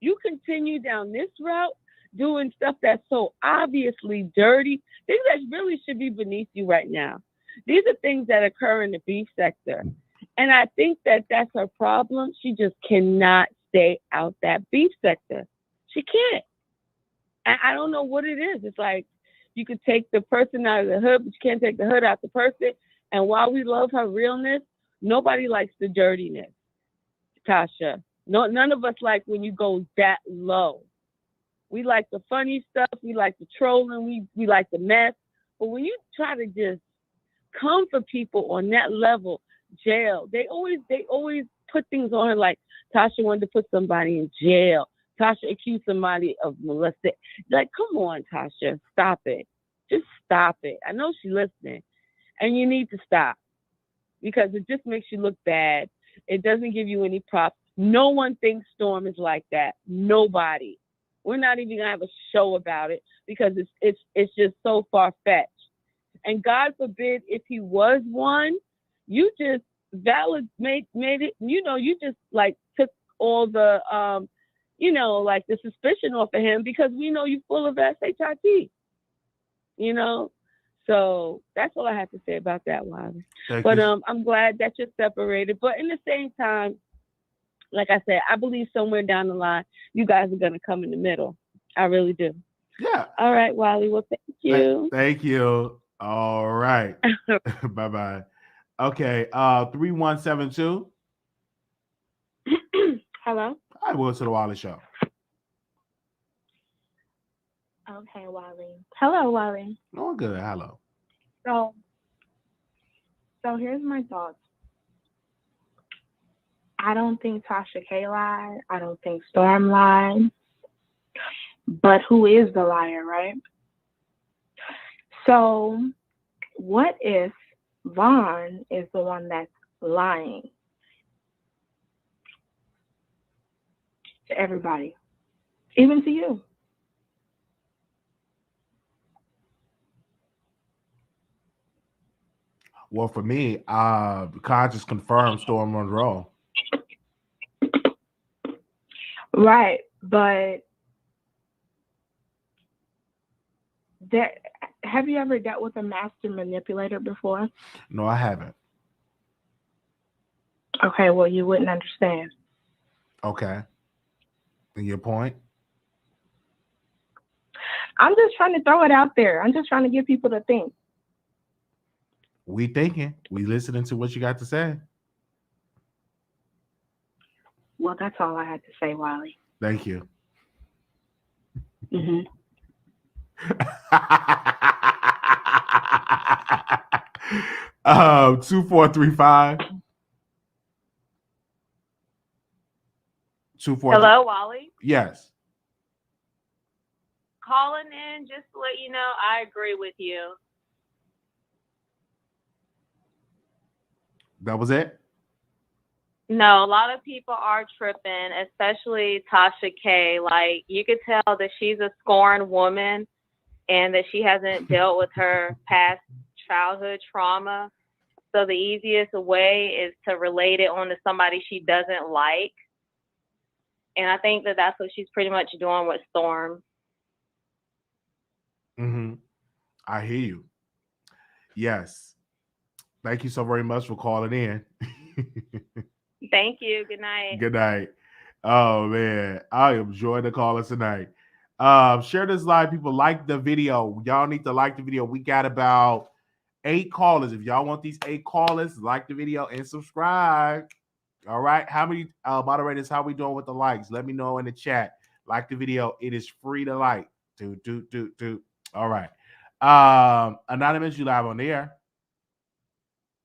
you continue down this route, doing stuff that's so obviously dirty, things that really should be beneath you right now. These are things that occur in the beef sector. And I think that that's her problem. She just cannot stay out that beef sector. She can't. And I don't know what it is. It's like you could take the person out of the hood, but you can't take the hood out the person. And while we love her realness, nobody likes the dirtiness, Tasha. No, none of us like when you go that low. We like the funny stuff. We like the trolling. We like the mess. But when you try to just come for people on that level, jail, they always put things on her like Tasha wanted to put somebody in jail. Tasha accused somebody of molesting. Like, come on, Tasha, stop it. Just stop it. I know she's listening. And you need to stop. Because it just makes you look bad. It doesn't give you any props. No one thinks Storm is like that. Nobody. We're not even gonna have a show about it because it's just so far-fetched. And God forbid if he was one, you just made it, you just like took all the like the suspicion off of him because we know you full of SHIT. So that's all I have to say about that, Wiley. But I'm glad that you're separated. But in the same time, like I said, I believe somewhere down the line, you guys are going to come in the middle. I really do. Yeah. All right, Wiley. Well, thank you. Thank you. All right. Bye-bye. Okay. 3172. Hello? Hi, welcome to the Wiley Show. Okay, Wiley. Hello, Wiley. Oh, good. Hello. So here's my thoughts. I don't think Tasha K lied. I don't think Storm lied. But who is the liar, right? So what if Vaughn is the one that's lying to everybody, even to you? Well, for me, Consciouz confirmed Storm Monroe. Right, but have you ever dealt with a master manipulator before? No, I haven't. Okay, well, you wouldn't understand. Okay. And your point? I'm just trying to throw it out there. I'm just trying to get people to think. We thinking. We listening to what you got to say. Well, that's all I had to say, Wiley. Thank you. Mm-hmm. 2435. 24. Hello, Wally. Yes. Calling in just to let you know I agree with you. That was it? No, a lot of people are tripping, especially Tasha K. Like, you could tell that she's a scorned woman and that she hasn't dealt with her past childhood trauma. So the easiest way is to relate it onto somebody she doesn't like. And I think that that's what she's pretty much doing with Storm. Mm-hmm. I hear you. Yes. Thank you so very much for calling in. Thank you. Good night. Good night. Oh, man. I am enjoying the callers tonight. Share this live, people. Like the video. Y'all need to like the video. We got about 8 callers. If y'all want these 8 callers, like the video and subscribe. All right. How many moderators? How we doing with the likes? Let me know in the chat. Like the video. It is free to like. Do. All right. Anonymous, you live on the air.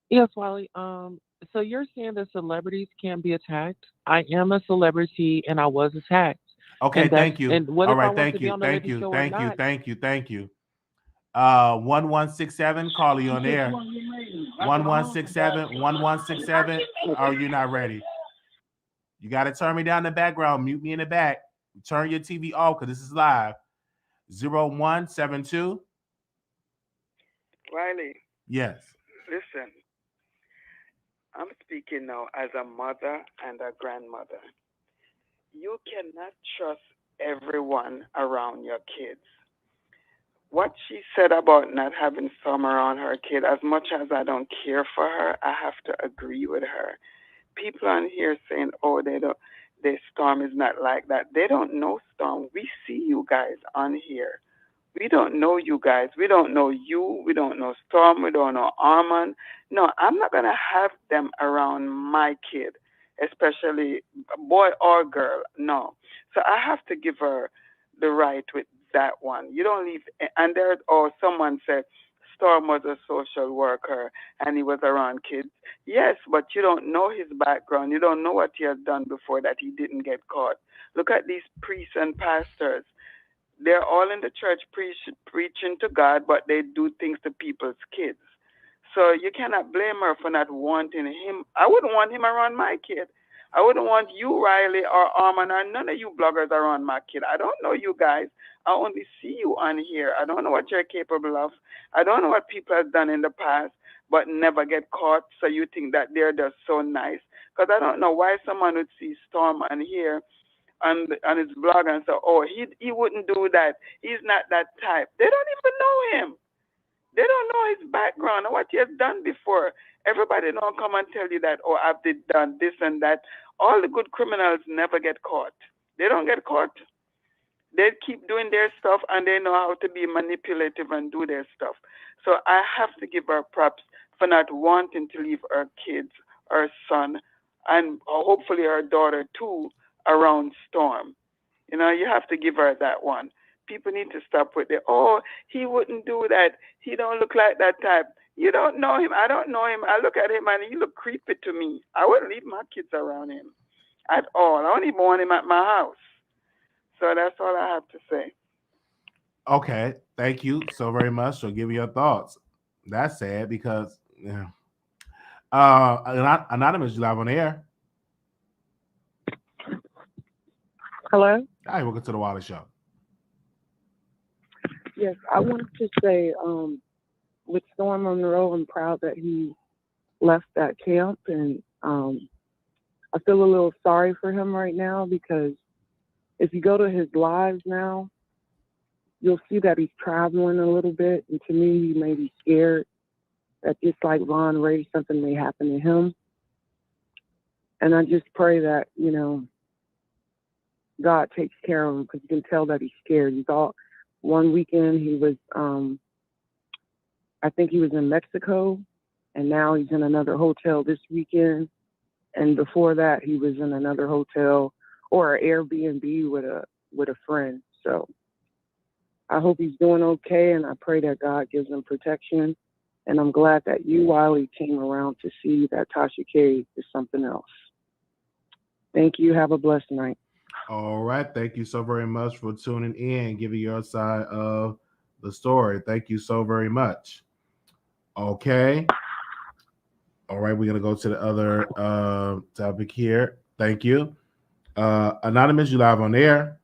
Yes, Wiley. So you're saying that celebrities can't be attacked? I am a celebrity, and I was attacked. Okay, thank you. And what All if I right, want thank to be you, on the thank lady you, show or thank you, not? thank you, thank you. 1167, call you on air. 1167, 1167. Oh, you're not ready. You got to turn me down in the background. Mute me in the back. Turn your TV off because this is live. 0172. Wiley, Yes. listen. I'm speaking now as a mother and a grandmother. You cannot trust everyone around your kids. What she said about not having Storm around her kid, as much as I don't care for her, I have to agree with her. People on here saying, "Oh, their Storm is not like that." They don't know Storm. We see you guys on here. We don't know you guys. We don't know you. We don't know Storm. We don't know Armand. No, I'm not gonna have them around my kid, especially boy or girl. No. So I have to give her the right with that one. You don't leave. And there, or someone said Storm was a social worker and he was around kids. Yes, but you don't know his background. You don't know what he has done before that he didn't get caught. Look at these priests and pastors. They're all in the church preaching to God, but they do things to people's kids. So you cannot blame her for not wanting him. I wouldn't want him around my kid. I wouldn't want you, Riley, or Armand, or none of you bloggers around my kid. I don't know you guys. I only see you on here. I don't know what you're capable of. I don't know what people have done in the past, but never get caught. So you think that they're just so nice. Because I don't know why someone would see Storm on here on his blog and say, "Oh, he wouldn't do that. He's not that type." They don't even know him. They don't know his background or what he has done before. Everybody don't come and tell you that, "Oh, I've done this and that." All the good criminals never get caught. They don't get caught. They keep doing their stuff and they know how to be manipulative and do their stuff. So I have to give her props for not wanting to leave her kids, her son, and hopefully her daughter too, around Storm. You know, you have to give her that one. People need to stop with the, "Oh, he wouldn't do that. He don't look like that type." You don't know him. I don't know him. I look at him and he look creepy to me. I wouldn't leave my kids around him at all. I don't even want him at my house. So that's all I have to say. Okay, thank you so very much. So give me your thoughts. That's sad because yeah. Anonymous, you live on the air. Hello? Hi, welcome to the Wiley Show. Yes, I wanted to say, with Storm Monroe, I'm proud that he left that camp, and I feel a little sorry for him right now because if you go to his lives now, you'll see that he's traveling a little bit, and to me, he may be scared that just like Von Ray, something may happen to him. And I just pray that, you know, God takes care of him because you can tell that he's scared. He thought one weekend he was, I think he was in Mexico, and now he's in another hotel this weekend. And before that, he was in another hotel or an Airbnb with a friend. So I hope he's doing okay, and I pray that God gives him protection. And I'm glad that you, Wiley, came around to see that Tasha K is something else. Thank you. Have a blessed night. All right. Thank you so very much for tuning in and giving your side of the story. Thank you so very much. Okay. All right. We're going to go to the other topic here. Thank you. Anonymous, you live on air.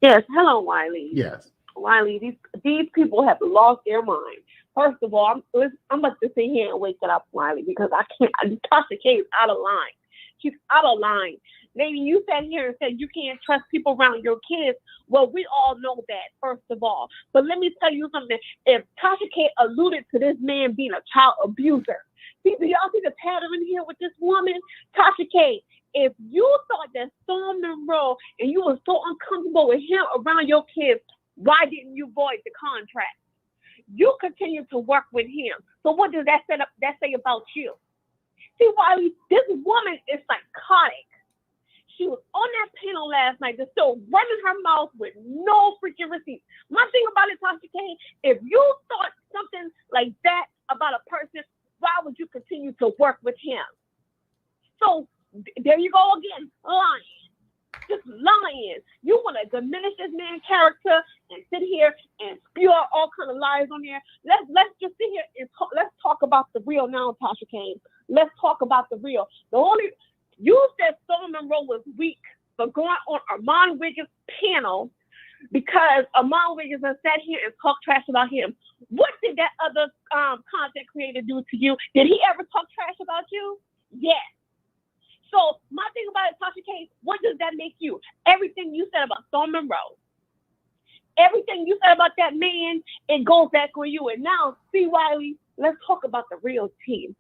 Yes. Hello, Wiley. Yes. Wiley, these people have lost their mind. First of all, I'm about to sit here and wake it up, Wiley, because I can't. Tasha K is out of line. She's out of line. Maybe you sat here and said you can't trust people around your kids. Well, we all know that, first of all. But let me tell you something. If Tasha K alluded to this man being a child abuser, see, do y'all see the pattern here with this woman? Tasha K, if you thought that Storm Monroe and you were so uncomfortable with him around your kids, why didn't you void the contract? You continue to work with him. So what does that say about you? See, Wiley, this woman is psychotic. She was on that panel last night, just still running her mouth with no freaking receipts. My thing about it, Tasha K, if you thought something like that about a person, why would you continue to work with him? So there you go again, lying. Just lying. You want to diminish this man's character and sit here and spew out all kind of lies on there. Let's just sit here and let's talk about the real now, Tasha K. Let's talk about the real. You said Storm Monroe was weak for going on Armon Wiggins' panel because Armand Wiggins has sat here and talked trash about him. What did that other content creator do to you? Did he ever talk trash about you? Yes. So my thing about it, Tasha K, what does that make you? Everything you said about Storm Monroe, everything you said about that man, it goes back on you. And now, see, Wiley, let's talk about the real team.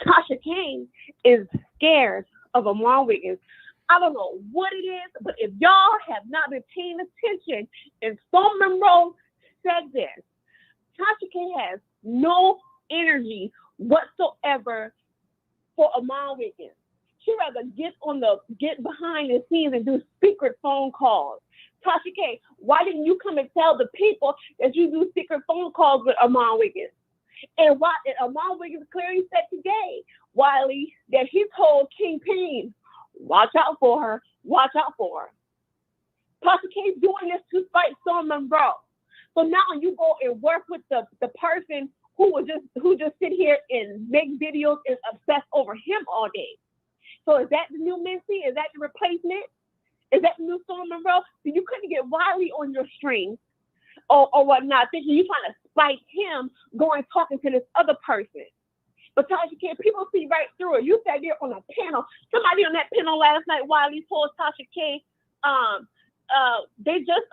Tasha K is scared of Armand Wiggins. I don't know what it is, but if y'all have not been paying attention, and Storm Monroe said this, Tasha K has no energy whatsoever for Armand Wiggins. She'd rather get behind the scenes and do secret phone calls. Tasha K, why didn't you come and tell the people that you do secret phone calls with Armand Wiggins? And Armand Wiggins clearly said today, Wiley, that he told Kingpin, watch out for her, watch out for her. Tasha K's doing this to fight Storm Monroe. So now you go and work with the person who just sit here and make videos and obsess over him all day. So is that the new Mincy? Is that the replacement? Is that the new Storm Monroe? So you couldn't get Wiley on your string or whatnot, thinking you're trying to spite him going talking to this other person. But Tasha K, people see right through it. You sat there on a panel. Somebody on that panel last night, Wiley told Tasha K, they just,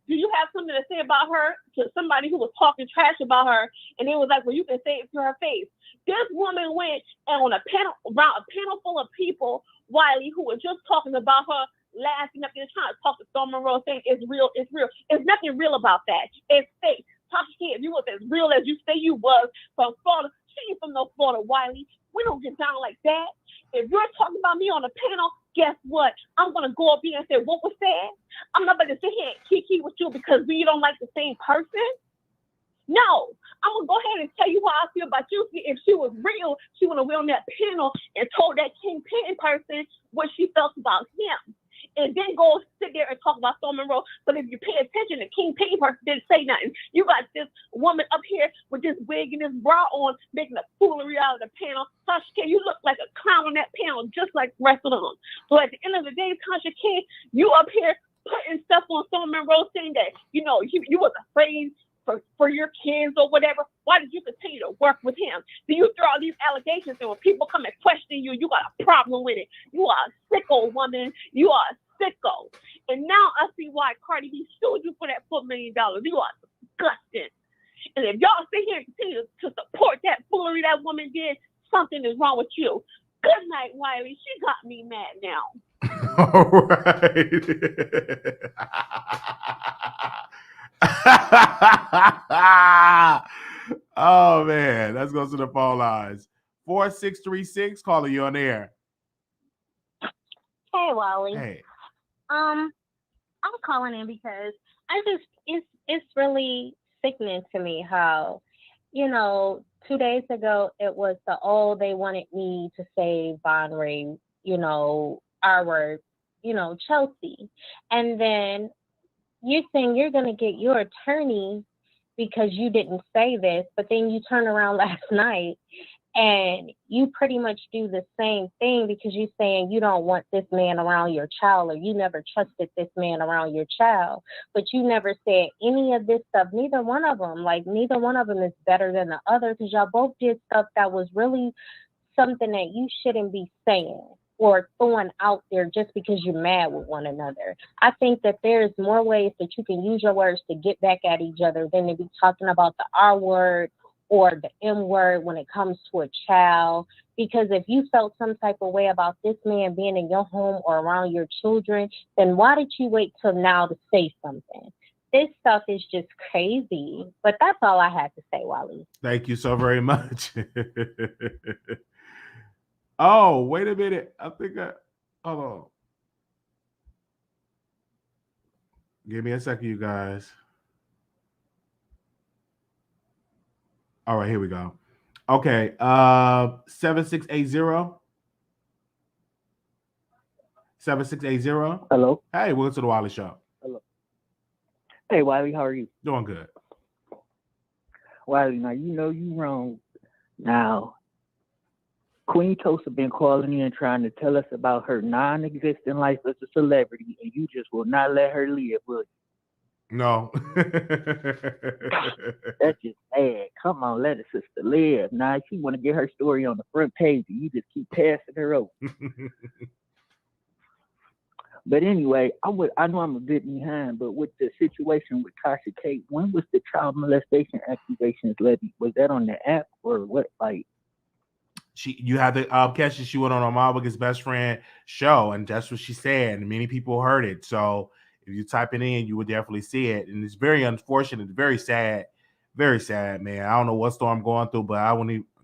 do you have something to say about her? To somebody who was talking trash about her, and they was like, well, you can say it to her face. This woman went and on around a panel full of people, Wiley, who were just talking about her, laughing up there, trying to talk to Storm Monroe, saying it's real, it's real. There's nothing real about that. It's fake. Tasha K, if you was as real as you say you was from Florida, she ain't from no Florida, Wiley. We don't get down like that. If you're talking about me on a panel, guess what? I'm going to go up here and say, what was said? I'm not going to sit here and kiki with you because we don't like the same person. No, I'm going to go ahead and tell you how I feel about you. If she was real, she would have went on that panel and told that Kingpin person what she felt about him. And then go sit there and talk about Storm Monroe. But if you pay attention, the Kingpin person didn't say nothing. You got this woman up here with this wig and this bra on, making a foolery out of the panel. Tasha K, you look like a clown on that panel, just like the rest of them. So at the end of the day, Tasha K, you up here putting stuff on Storm Monroe, saying that, you was afraid for your kids or whatever. Why did you continue to work with him? Do you throw all these allegations, and when people come and question you, you got a problem with it? You are a sicko woman. You are a sicko. And now I see why Cardi B sued you for that $4 million. You are disgusting. And if y'all sit here and continue to support that foolery that woman did, something is wrong with you. Good night, Wiley. She got me mad now. All right. Oh man, let's go to the phone lines. 4636, calling you on the air. Hey, Wiley. Hey. I'm calling in because it's really sickening to me how, 2 days ago it was they wanted me to say Von Ray, our word, Chelsea. And then you're saying you're going to get your attorney because you didn't say this, but then you turn around last night and you pretty much do the same thing because you're saying you don't want this man around your child, or you never trusted this man around your child, but you never said any of this stuff. Neither one of them is better than the other, because y'all both did stuff that was really something that you shouldn't be saying or throwing out there just because you're mad with one another. I think that there's more ways that you can use your words to get back at each other than to be talking about the R word or the M word when it comes to a child. Because if you felt some type of way about this man being in your home or around your children, then why did you wait till now to say something? This stuff is just crazy. But that's all I had to say, Wally. Thank you so very much. Oh, wait a minute. Hold on. Give me a second, you guys. All right, here we go. Okay, 7680. 7680. Hello. Hey, welcome to the Wiley Show. Hello. Hey, Wiley, how are you? Doing good. Wiley, now you know you wrong. Now, Queen Tosa been calling in trying to tell us about her non-existent life as a celebrity, and you just will not let her live, will you? No. That's just bad. Come on, let a sister live. Now, she want to get her story on the front page, and you just keep passing her over. But anyway, I know I'm a bit behind, but with the situation with Tasha K, when was the child molestation accusations levied? Was that on the app or what? Like, you had to catch it. She went on Armand Wiggins' best friend show, and that's what she said. And many people heard it. So if you type it in, you would definitely see it. And it's very unfortunate, very sad, man. I don't know what storm I'm going through, but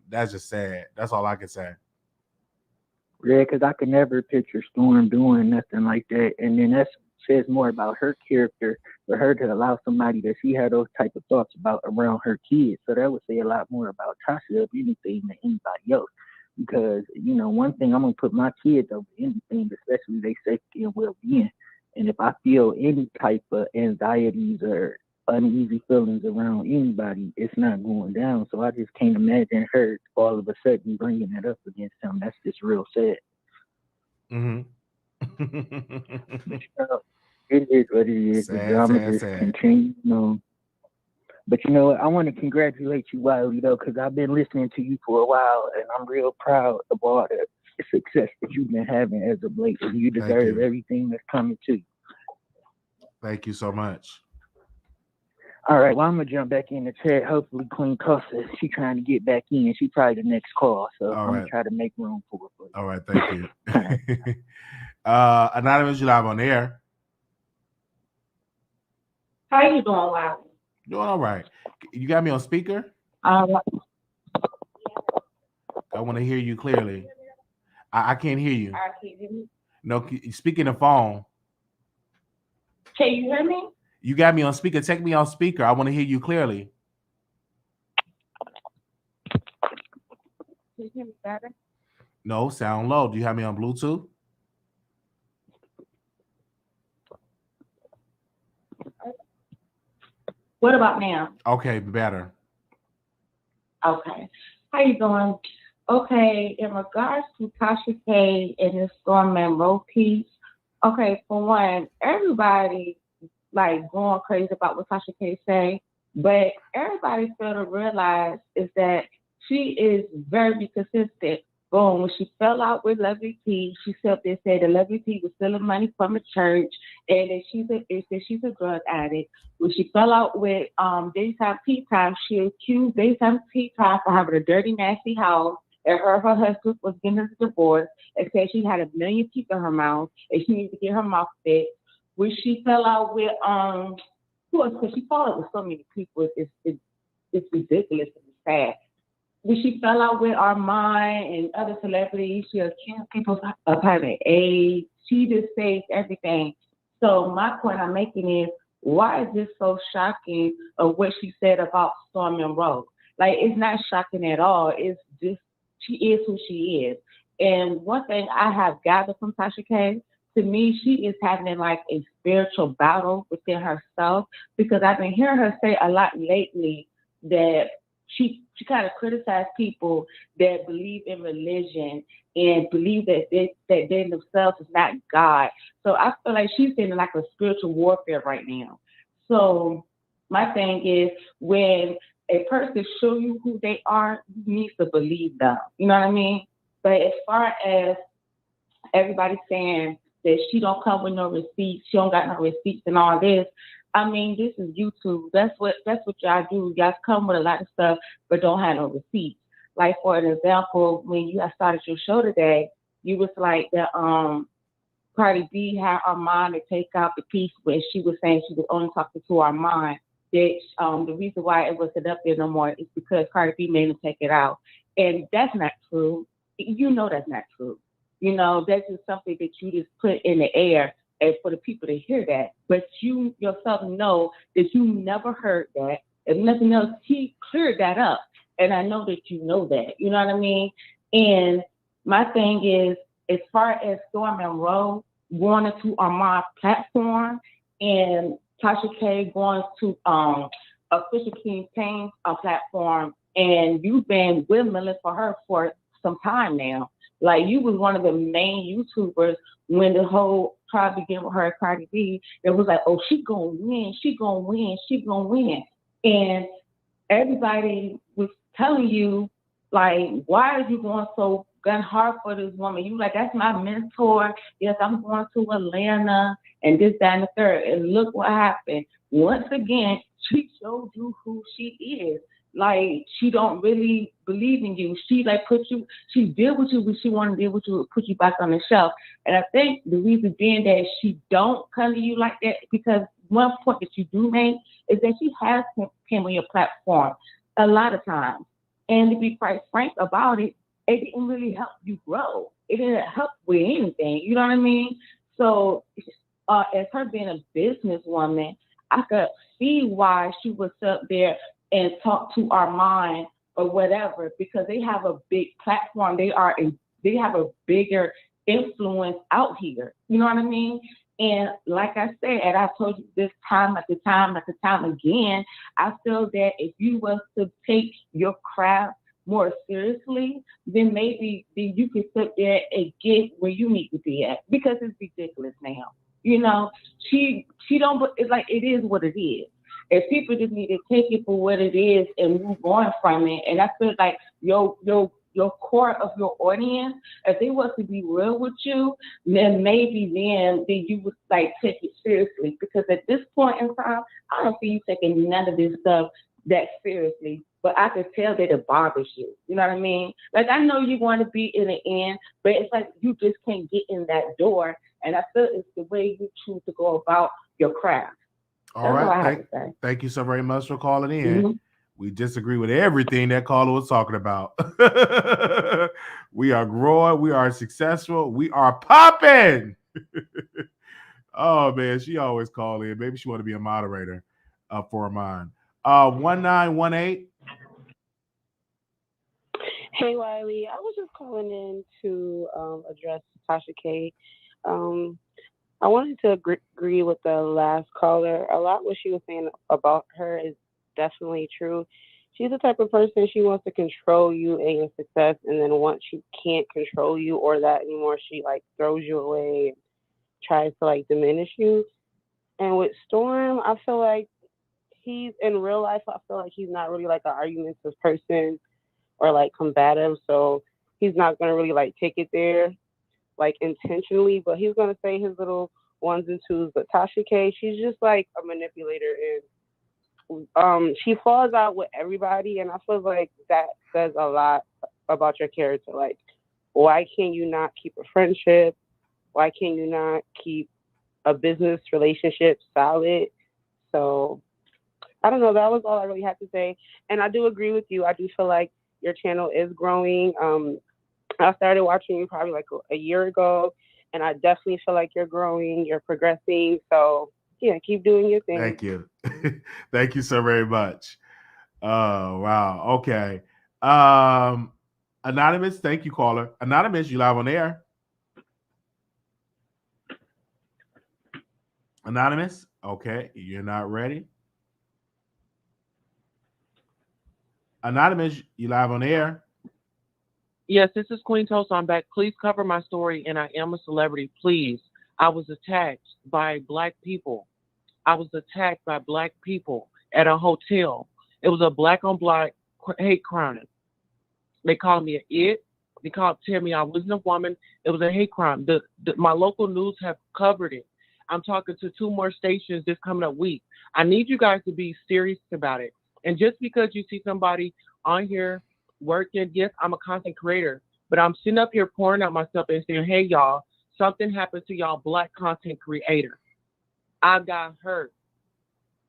that's just sad. That's all I can say. Yeah, because I could never picture Storm doing nothing like that. And then that says more about her character for her to allow somebody that she had those type of thoughts about around her kids. So that would say a lot more about Tasha, if anything, than anybody else. Because, you know, one thing, I'm going to put my kids over anything, especially their safety and well-being. And if I feel any type of anxieties or uneasy feelings around anybody, it's not going down. So I just can't imagine her all of a sudden bringing it up against him. That's just real sad. It is what it is. The drama just continues on. But you know what? I want to congratulate you, Wiley, though, because I've been listening to you for a while, and I'm real proud of all the success that you've been having as of late. And you deserve everything that's coming to you. Thank you so much. All right, well, I'm going to jump back in the chat. Hopefully, Queen Tosa, she's trying to get back in. She's probably the next call, so I'm going to try to make room for her. All right, thank you. Anonymous, you live on air. How you doing, Wiley? Doing all right. You got me on speaker? I want to hear you clearly. I can't hear you. No, speak in the phone. Can you hear me? You got me on speaker. Take me on speaker. I want to hear you clearly. Can you hear me better? No, sound low. Do you have me on Bluetooth? What about now? Okay, better. Okay. How you doing? Okay, in regards to Tasha K and the Storm Monroe piece, okay, for one, everybody like going crazy about what Tasha K say, but everybody fail to realize is that she is very consistent. Boom, when she fell out with Lovely T, she said that Lovely T was stealing money from a church and that she's a drug addict. When she fell out with Daytime Tea Time, she accused Daytime Tea Time for having a dirty, nasty house, and her husband was getting a divorce, and said she had 1 million teeth in her mouth and she needed to get her mouth fixed. When she fell out with who else? Because she fell out with so many people, it's ridiculous and sad. When she fell out with Armand and other celebrities, she accused people of having AIDS. She just says everything. So my point I'm making is, why is this so shocking of what she said about Storm Monroe? Like, it's not shocking at all. It's just, she is who she is. And one thing I have gathered from Tasha K, to me, she is having like a spiritual battle within herself, because I've been hearing her say a lot lately that she kind of criticized people that believe in religion and believe that they themselves is not God. So I feel like she's in like a spiritual warfare right now. So my thing is, when a person show you who they are, you need to believe them. You know what I mean? But as far as everybody saying that she don't come with no receipts, she don't got no receipts and all this, I mean, this is YouTube. That's what y'all do. Y'all come with a lot of stuff, but don't have no receipts. Like for an example, when you started your show today, you was like the Cardi B had Armand to take out the piece where she was saying she was only talking to Armand. That the reason why it wasn't up there no more is because Cardi B made him take it out, and that's not true. You know that's not true. You know that's just something that you just put in the air and for the people to hear that. But you yourself know that you never heard that. If nothing else, he cleared that up, and I know that you know that. You know what I mean? And my thing is, as far as Storm Monroe going to Armand's platform and Tasha K going to Official King Payne's platform, and you've been willing for her for some time now. Like you was one of the main YouTubers when the whole trial began with her and Cardi B. It was like, oh, she gonna win, she gonna win, she gonna win, and everybody was telling you like, why are you going so gun hard for this woman? You like, that's my mentor. Yes, I'm going to Atlanta and this, that, and the third. And look what happened. Once again, she showed you who she is. Like, she don't really believe in you. She she deal with you, but she want to deal with you, put you back on the shelf. And I think the reason being that she don't come to you like that, because one point that you do make is that she has came on your platform a lot of times. And to be quite frank about it, it didn't really help you grow. It didn't help with anything. You know what I mean? So as her being a businesswoman, I could see why she was up there and talk to Armand or whatever, because they have a big platform. They have a bigger influence out here. You know what I mean? And like I said, and I told you this time after time after time again, I feel that if you was to take your craft more seriously, then maybe you could sit there and get where you need to be at, because it's ridiculous now. You know, she don't. It's like it is what it is. And people just need to take it for what it is and move on from it. And I feel like your core of your audience, if they was to be real with you, then maybe then you would like take it seriously. Because at this point in time, I don't see you taking none of this stuff that seriously. But I can tell that it bothers you. You know what I mean? Like, I know you want to be in the end, but it's like you just can't get in that door. And I feel it's the way you choose to go about your craft. All right. Thank you so very much for calling in. Mm-hmm. We disagree with everything that caller was talking about. We are growing. We are successful. We are popping. Oh, man. She always call in. Maybe she want to be a moderator for mine. 1918. Hey, Wiley. I was just calling in to address Tasha K. I wanted to agree with the last caller. A lot what she was saying about her is definitely true. She's the type of person, she wants to control you and your success, and then once she can't control you or that anymore, she like throws you away and tries to like diminish you. And with Storm, I feel like he's in real life, I feel like he's not really like an argumentative person or like combative, so he's not gonna really like take it there like intentionally, but he's gonna say his little ones and twos. But Tasha K, she's just like a manipulator, and she falls out with everybody, and I feel like that says a lot about your character. Like, why can't you not keep a friendship? Why can't you not keep a business relationship solid? So I don't know, that was all I really had to say. And I do agree with you. I do feel like your channel is growing. I started watching you probably like a year ago, and I definitely feel like you're growing, you're progressing. So yeah, keep doing your thing. Thank you. Thank you so very much. Oh, wow. Okay. Anonymous, thank you, caller. Anonymous, you live on air. Anonymous, okay, you're not ready. Anonymous, you live on air. Yes, this is Queen Toast. I'm back. Please cover my story, and I am a celebrity. Please. I was attacked by black people. I was attacked by black people at a hotel. It was a black-on-black hate crime. They called me an it. They tell me I wasn't a woman. It was a hate crime. My local news have covered it. I'm talking to 2 more stations this coming up week. I need you guys to be serious about it. And just because you see somebody on here working, yes, I'm a content creator, but I'm sitting up here pouring out myself and saying, hey, y'all, something happened to y'all Black content creator. I got hurt.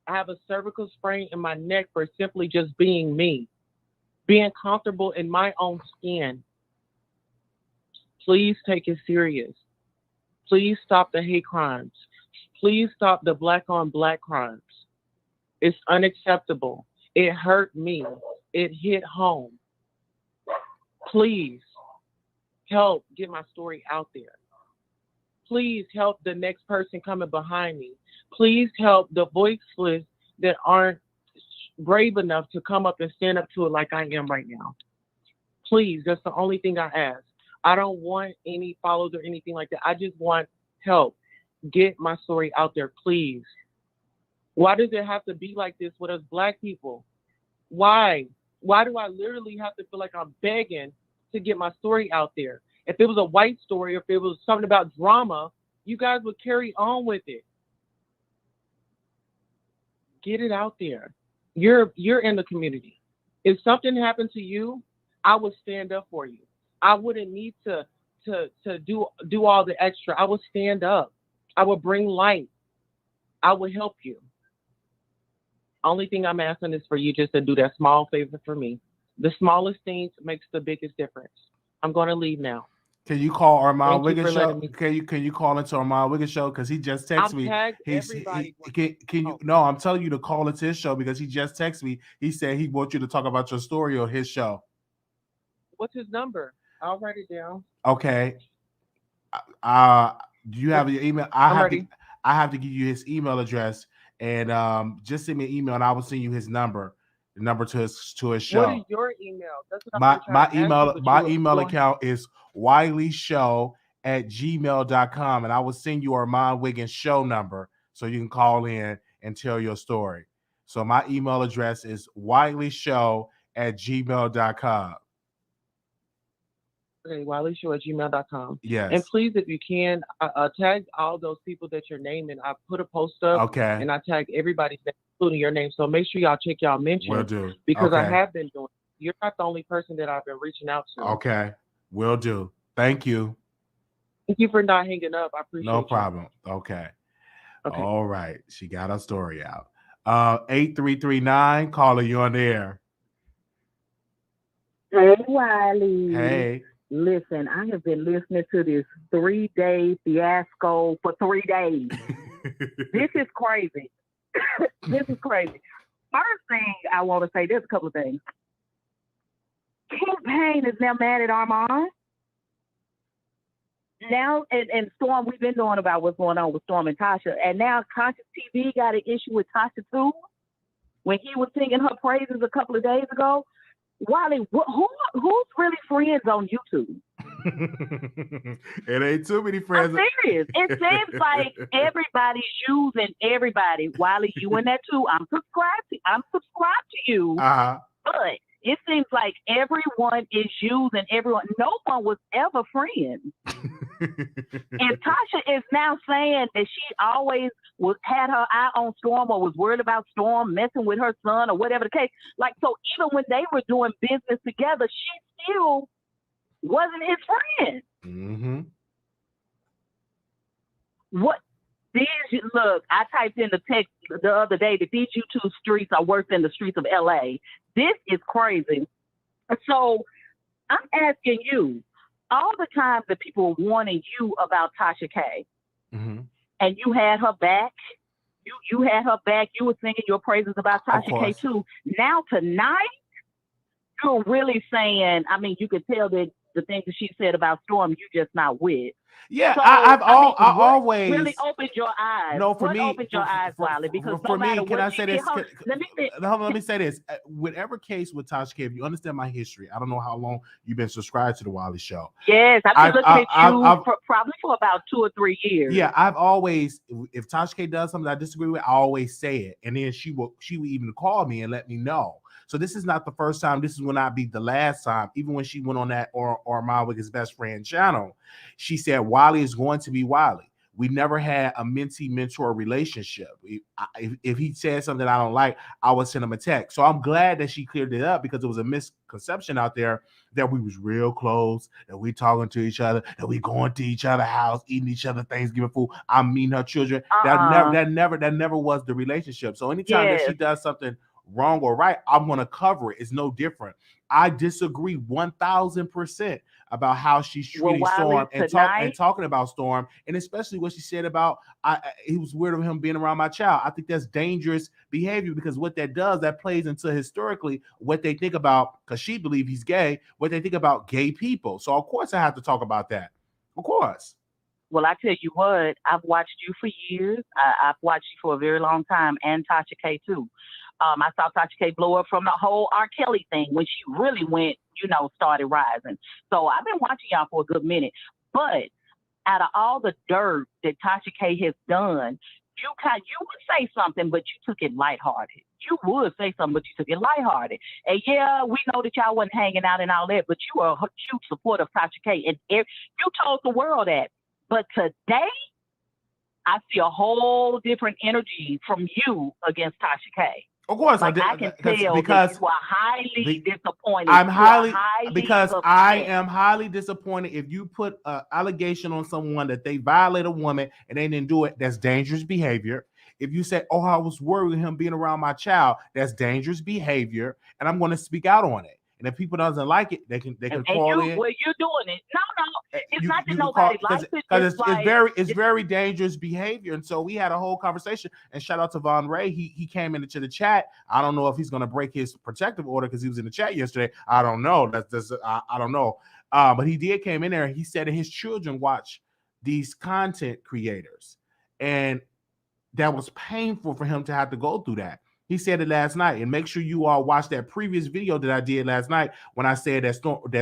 I have a cervical sprain in my neck for simply just being me, being comfortable in my own skin. Please take it serious. Please stop the hate crimes. Please stop the Black on Black crimes. It's unacceptable. It hurt me. It hit home. Please help get my story out there. Please help the next person coming behind me. Please help the voiceless that aren't brave enough to come up and stand up to it like I am right now. Please, that's the only thing I ask. I don't want any follows or anything like that. I just want help. Get my story out there, please. Why does it have to be like this with us Black people? Why? Why do I literally have to feel like I'm begging to get my story out there? If it was a white story, or if it was something about drama, you guys would carry on with it. Get it out there. You're in the community. If something happened to you, I would stand up for you. I wouldn't need to do all the extra. I would stand up. I would bring light. I would help you. Only thing I'm asking is for you just to do that small favor for me. The smallest things makes the biggest difference. I'm going to leave now. Can you call Armand Thank you Wiggins for show? letting me- Can you call into Armand Wiggins show? Because he just texted I'll me. tag He's everybody. can you? No, I'm telling you to call into his show because he just texted me. He said he wants you to talk about your story on his show. What's his number? I'll write it down. Okay. Do you have your email? I'm ready. I have to give you his email address, and just send me an email, and I will send you his number, the number to his show. What is your email? That's what My I'm trying to email ask you, my but you- email go account is wileyshow@gmail.com, and I will send you Armand Wiggins show number so you can call in and tell your story. So my email address is wileyshow@gmail.com. Okay, wileyshow@gmail.com. Yes. And please, if you can, tag all those people that you're naming. I put a post up. Okay. And I tag everybody, including your name. So make sure y'all check y'all mentions. Will do. Because I Okay. have been doing. You're not the only person that I've been reaching out to. Okay. Will do. Thank you. Thank you for not hanging up. I appreciate No you. problem. Okay. Okay. All right. She got her story out. 8339, caller, you on the air. Hey, Wiley. Hey. Listen, I have been listening to this 3-day fiasco for 3 days. This is crazy. This is crazy. First thing I want to say, there's a couple of things. Campaign is now mad at Armand. Now, and Storm, we've been knowing about what's going on with Storm and Tasha. And now Consciouz TV got an issue with Tasha too. When he was singing her praises a couple of days ago. Wiley, who's really friends on YouTube? It ain't too many friends. I'm serious. It seems like everybody's using everybody. Wiley, you in that too? I'm subscribed to you. But it seems like everyone is using everyone. No one was ever friends. And Tasha is now saying that she always had her eye on Storm or was worried about Storm messing with her son or whatever the case. Like, so even when they were doing business together, she still wasn't his friend. Mm-hmm. What? Look, I typed in the text the other day that these YouTube streets are worse than the streets of LA. This is crazy. So I'm asking you, all the times that people were warning you about Tasha K, Mm-hmm. and you had her back, you had her back, you were singing your praises about Tasha K course. too. Now tonight, you're really saying, I mean, you could tell that the things that she said about Storm, you just not with. Yeah, So, I what always really opened your eyes. No, for what me, opened your eyes, Wiley? Because for no matter me, can what I she say did, this? Let me say this. Whatever case with Tasha K, if you understand my history, I don't know how long you've been subscribed to the Wiley Show. Yes, I've been looking at you probably for about 2 or 3 years. Yeah, I've always, if Tasha K does something I disagree with, I always say it, and then she will even call me and let me know. So this is not the first time. This will not be the last time. Even when she went on that Armand Wiggins' best friend channel, she said Wiley is going to be Wiley. We never had a mentee-mentor relationship. If he said something I don't like, I would send him a text. So I'm glad that she cleared it up, because it was a misconception out there that we was real close, that we talking to each other, that we going to each other's house, eating each other Thanksgiving food. I'm meeting her children. That never was the relationship. So anytime that she does something wrong or right, I'm going to cover it. It's no different. I disagree 1,000% about how she's treating Storm and talking about Storm, and especially what she said about he was weird of him being around my child. I think that's dangerous behavior, because what that does, that plays into historically what they think about, because she believes he's gay, what they think about gay people. So of course I have to talk about that. Of course. Well, I tell you what, I've watched you for years. I've watched you for a very long time, and Tasha K too. I saw Tasha K blow up from the whole R. Kelly thing when she really went, started rising. So I've been watching y'all for a good minute. But out of all the dirt that Tasha K has done, you would say something, but you took it lighthearted. You would say something, but you took it lighthearted. And yeah, we know that y'all wasn't hanging out and all that, but you are a huge supporter of Tasha K. And you told the world that. But today, I see a whole different energy from you against Tasha K. Of course, I can tell because that you are highly disappointed. I am highly disappointed. If you put an allegation on someone that they violate a woman and they didn't do it, that's dangerous behavior. If you say, "Oh, I was worried with him being around my child," that's dangerous behavior, and I'm going to speak out on it. And if people doesn't like it, they can call in. Well, you're doing it. No, it's not that nobody likes it. It's very dangerous behavior. And so we had a whole conversation. And shout out to Von Ray. He came into the chat. I don't know if he's going to break his protective order because he was in the chat yesterday. I don't know. I don't know. But he did came in there. He said that his children watch these content creators, and that was painful for him to have to go through that. He said it last night, and make sure you all watch that previous video that I did last night when I said that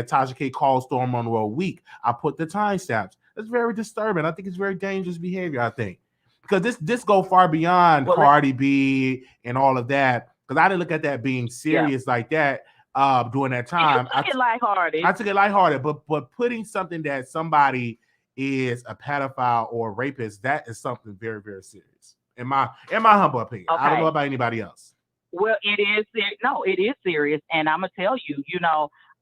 Tasha K called Storm Monroe weak. I put the timestamps. It's very disturbing. I think it's very dangerous behavior. I think because this go far beyond Cardi B and all of that. Because I didn't look at that being serious like that during that time. I took it lighthearted. I took it lighthearted, but putting something that somebody is a pedophile or a rapist, that is something very, very serious. In my humble opinion. Okay. I don't know about anybody else. Well, it is serious, and I'm gonna tell you,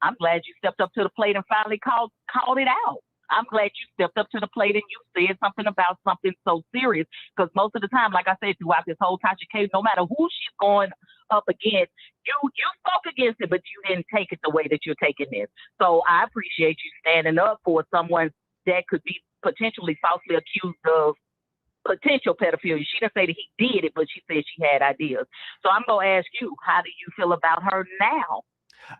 I'm glad you stepped up to the plate and finally called it out. I'm glad you stepped up to the plate and you said something about something so serious, because most of the time, like I said, throughout this whole Tasha K, no matter who she's going up against, you spoke against it, but you didn't take it the way that you're taking this. So I appreciate you standing up for someone that could be potentially falsely accused of potential pedophilia. She didn't say that he did it, but she said she had ideas. So I'm going to ask you, how do you feel about her now?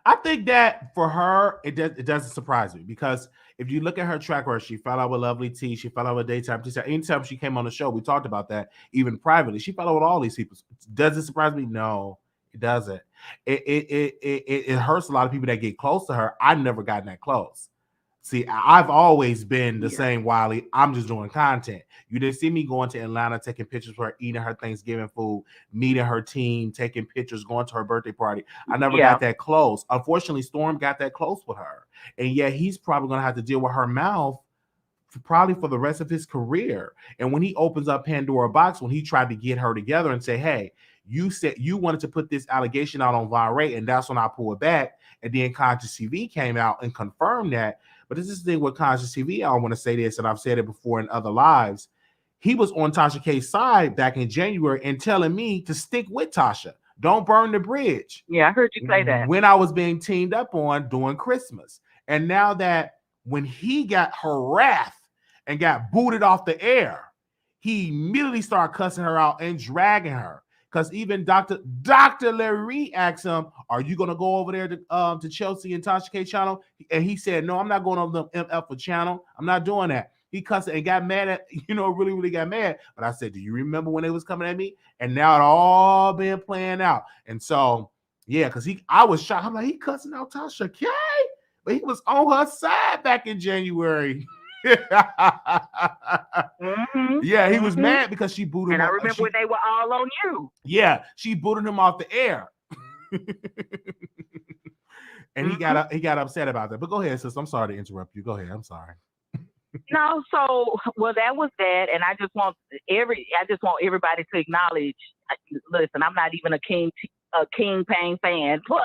I think that for her, it doesn't surprise me, because if you look at her track record, she fell out with Lovely T, she fell out with Daytime T. Anytime she came on the show, we talked about that, even privately. She fell out with all these people. Does it surprise me? No, it doesn't. It hurts a lot of people that get close to her. I've never gotten that close. See, I've always been the same, Wiley. I'm just doing content. You didn't see me going to Atlanta, taking pictures of her, eating her Thanksgiving food, meeting her team, taking pictures, going to her birthday party. I never got that close. Unfortunately, Storm got that close with her. And yet he's probably going to have to deal with her mouth probably for the rest of his career. And when he opens up Pandora box, when he tried to get her together and say, hey, you said you wanted to put this allegation out on Von Ray, and that's when I pulled back. And then Consciouz TV came out and confirmed that. But this is the thing with Consciouz TV. I want to say this, and I've said it before in other lives. He was on Tasha K's side back in January and telling me to stick with Tasha. Don't burn the bridge. Yeah, I heard you say that. When I was being teamed up on during Christmas. And now that when he got her wrath and got booted off the air, he immediately started cussing her out and dragging her. Because even Dr. Larry asked him, are you going to go over there to Chelsea and Tasha K channel? And he said, no, I'm not going over the MF channel. I'm not doing that. He cussed and got mad at, really, really got mad. But I said, do you remember when they was coming at me? And now it all been playing out. And so, yeah, because I was shocked. I'm like, he cussing out Tasha K? But he was on her side back in January. Yeah, he was mad because she booted him. And I remember when they were all on you. Yeah, she booted him off the air. And he got upset about that. But go ahead, sis. I'm sorry to interrupt you. Go ahead. I'm sorry. No, so well, that was that, and I just want everybody to acknowledge. Listen, I'm not even a King Payne fan, but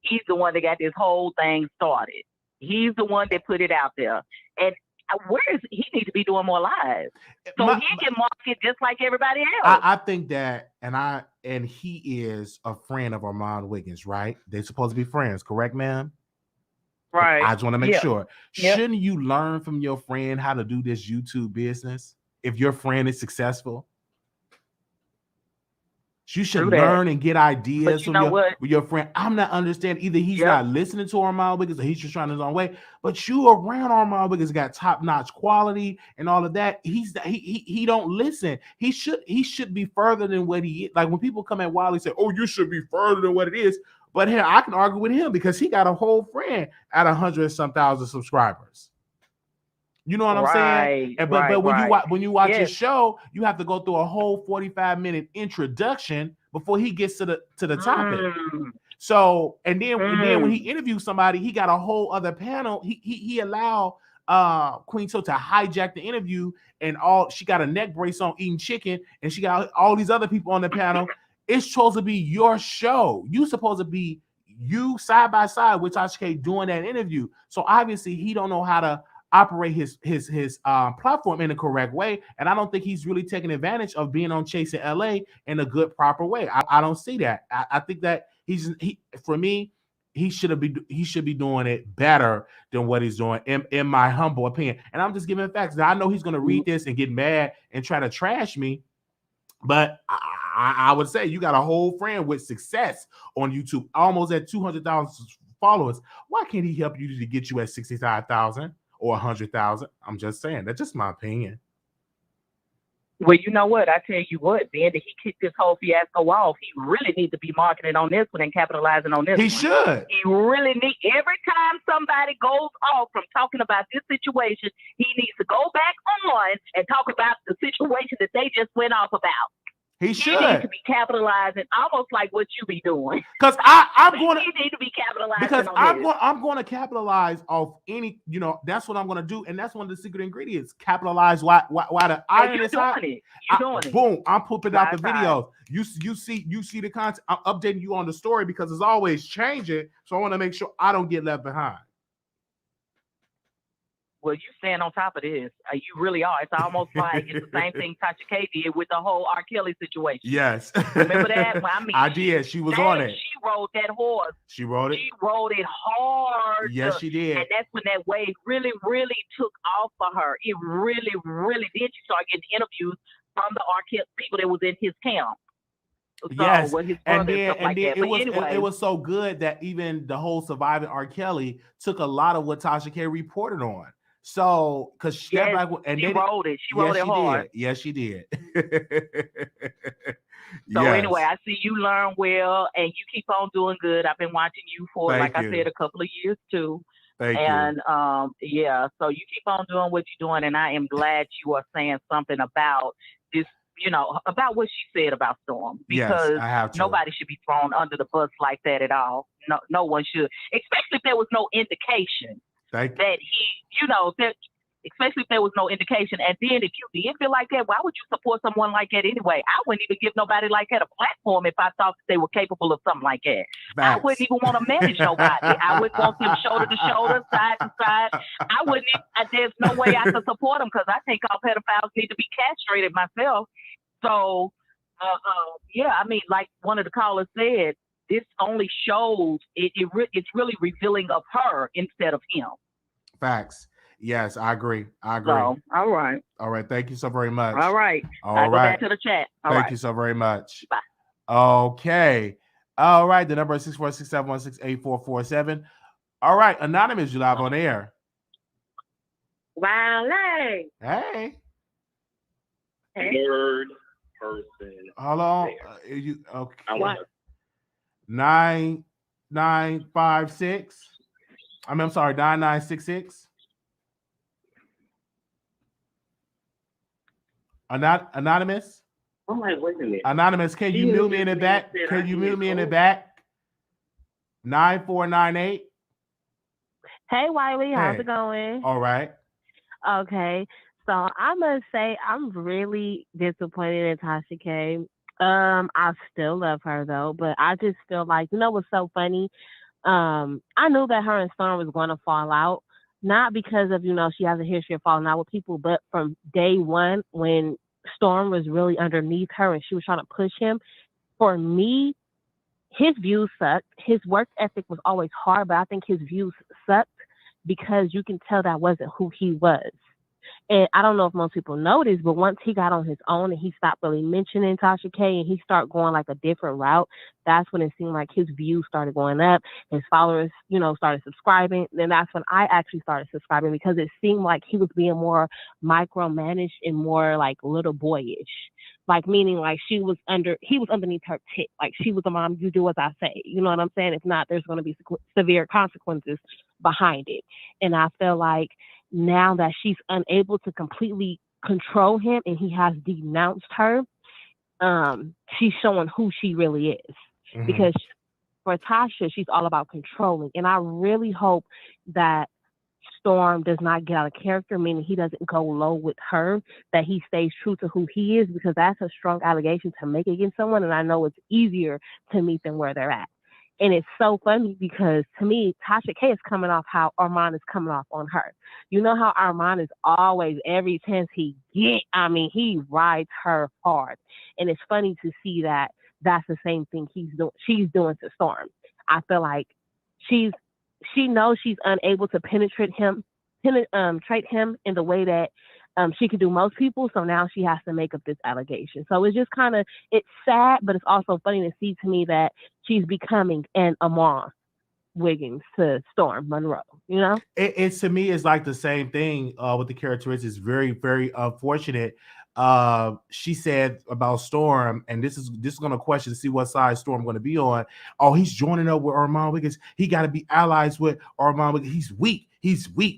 he's the one that got this whole thing started. He's the one that put it out there, and he needs to be doing more live, so he can market just like everybody else. I think that, and he is a friend of Armand Wiggins, right? They're supposed to be friends, correct, ma'am? Right. I just want to make sure. Yep. Shouldn't you learn from your friend how to do this YouTube business if your friend is successful? You should learn and get ideas from your friend. I'm not understanding. Either he's not listening to Armand Wiggins or he's just trying his own way. But you around Armand Wiggins got top-notch quality and all of that. He don't listen. He should be further than what he is. Like when people come at Wiley say, "Oh, you should be further than what it is." But here I can argue with him because he got a whole friend at 100-some thousand subscribers. You know what I'm saying? But when you watch his show, you have to go through a whole 45-minute introduction before he gets to the topic. So and then when he interviews somebody, he got a whole other panel. He allowed Queen Sosa to hijack the interview, and she got a neck brace on eating chicken, and she got all these other people on the panel. It's supposed to be your show. You supposed to be you side by side with Tasha K doing that interview. So obviously he don't know how to operate his platform in the correct way, and I don't think he's really taking advantage of being on Chasing LA in a good proper way. I don't see that. I think that for me he should be doing it better than what he's doing in my humble opinion. And I'm just giving facts. Now I know he's going to read this and get mad and try to trash me, but I would say you got a whole friend with success on YouTube, almost at 200,000 followers. Why can't he help you to get you at 65,000 or 100,000? I'm just saying. That's just my opinion. Well, you know what? I tell you what, being that he kicked this whole fiasco off, he really needs to be marketing on this one and capitalizing on this one. He should. He really needs, every time somebody goes off from talking about this situation, he needs to go back on and talk about the situation that they just went off about. He should. He needs to be capitalizing, almost like what you be doing. Because I'm going to. He need to be capitalizing. Because on I'm going to capitalize off any. That's what I'm going to do, and that's one of the secret ingredients. Capitalize while the iron is hot. You're doing it. Boom! I'm pooping out the videos. You see the content. I'm updating you on the story because it's always changing. So I want to make sure I don't get left behind. Well, you stand on top of this. You really are. It's almost like it's the same thing Tasha K did with the whole R. Kelly situation. Yes. Remember that? Well, I did. She was on it. She rode that horse. She rode it. She rode it hard. Yes, she did. And that's when that wave really, really took off for her. It really, really did. She started getting interviews from the R. Kelly people that was in his camp. So, yes, and then it was so good that even the whole surviving R. Kelly took a lot of what Tasha K reported on. So, because she rode it. She rode it hard. Yes, she did. So anyway, I see you learn well and you keep on doing good. I've been watching you for, I said, a couple of years too. Thank you. So you keep on doing what you're doing, and I am glad you are saying something about this, about what she said about Storm, because I have to. Nobody should be thrown under the bus like that at all. No one should, especially if there was no indication. That he, especially if there was no indication. And then if you did feel like that, why would you support someone like that anyway? I wouldn't even give nobody like that a platform if I thought that they were capable of something like that. I wouldn't even want to manage nobody. I wouldn't want them shoulder to shoulder, side to side. I wouldn't. There's no way I could support them because I think all pedophiles need to be castrated myself. So, like one of the callers said, this only shows it's really revealing of her instead of him. Facts. Yes, I agree. So, all right. Thank you so very much. All right. Go back to the chat. Thank you so very much. Bye. Okay. All right. The number is 646-716-8447. All right. Anonymous, you live on air. Wiley. Hey. Third person. Hold on. You okay. What? 9956. I'm sorry, 9966. Anonymous? I'm like, wait a minute. Anonymous, can you mute me in the back? Can you mute me in the back? 9498. Hey, Wiley, how's it going? All right. Okay. So I must say I'm really disappointed in Tasha K. I still love her though, but I just feel like, you know what's so funny? I knew that her and Storm was going to fall out, not because of, she has a history of falling out with people, but from day one when Storm was really underneath her and she was trying to push him. For me, his views sucked. His work ethic was always hard, but I think his views sucked because you can tell that wasn't who he was. And I don't know if most people noticed, but once he got on his own and he stopped really mentioning Tasha K and he started going like a different route, that's when it seemed like his views started going up. His followers, started subscribing. Then that's when I actually started subscribing because it seemed like he was being more micromanaged and more like little boyish. Like meaning like he was underneath her tit. Like she was the mom, you do as I say. You know what I'm saying? If not, there's going to be severe consequences behind it. And I feel like now that she's unable to completely control him and he has denounced her, she's showing who she really is. Mm-hmm. Because for Tasha, she's all about controlling. And I really hope that Storm does not get out of character, meaning he doesn't go low with her, that he stays true to who he is, because that's a strong allegation to make against someone. And I know it's easier to meet them where they're at. And it's so funny because to me, Tasha K is coming off how Armand is coming off on her. You know how Armand is always, every chance he gets, he rides her hard. And it's funny to see that that's the same thing she's doing to Storm. I feel like she knows she's unable to penetrate him in the way that she could do most people. So now she has to make up this allegation. So it's just it's sad, but it's also funny to see to me that she's becoming an Armon Wiggins to Storm Monroe, It to me is like the same thing with the characteristics. Very, very unfortunate. She said about Storm, and this is going to question to see what side Storm going to be on. Oh, he's joining up with Armand Wiggins. He got to be allies with Armand Wiggins. He's weak.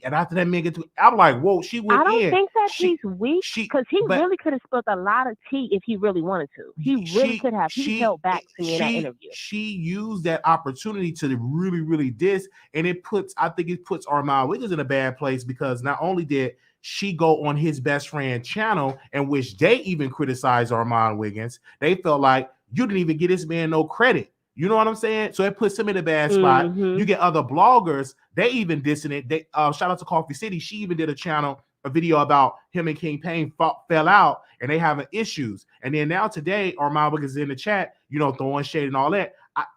And after that man get to, I'm like, whoa, she went in. I don't think that he's weak because he really could have spilled a lot of tea if he really wanted to. He really could have. He held back to me in that interview. She used that opportunity to really, really diss, and I think it puts Armand Wiggins in a bad place because not only did she go on his best friend channel in which they even criticized Armand Wiggins, they felt like you didn't even get this man no credit. You know what I'm saying? So it puts him in a bad spot. Mm-hmm. You get other bloggers, they even dissing it. They shout out to Coffee City. She even did a video about him and King Payne fell out and they having issues. And then now today, Armand Wiggins is in the chat, throwing shade and all that.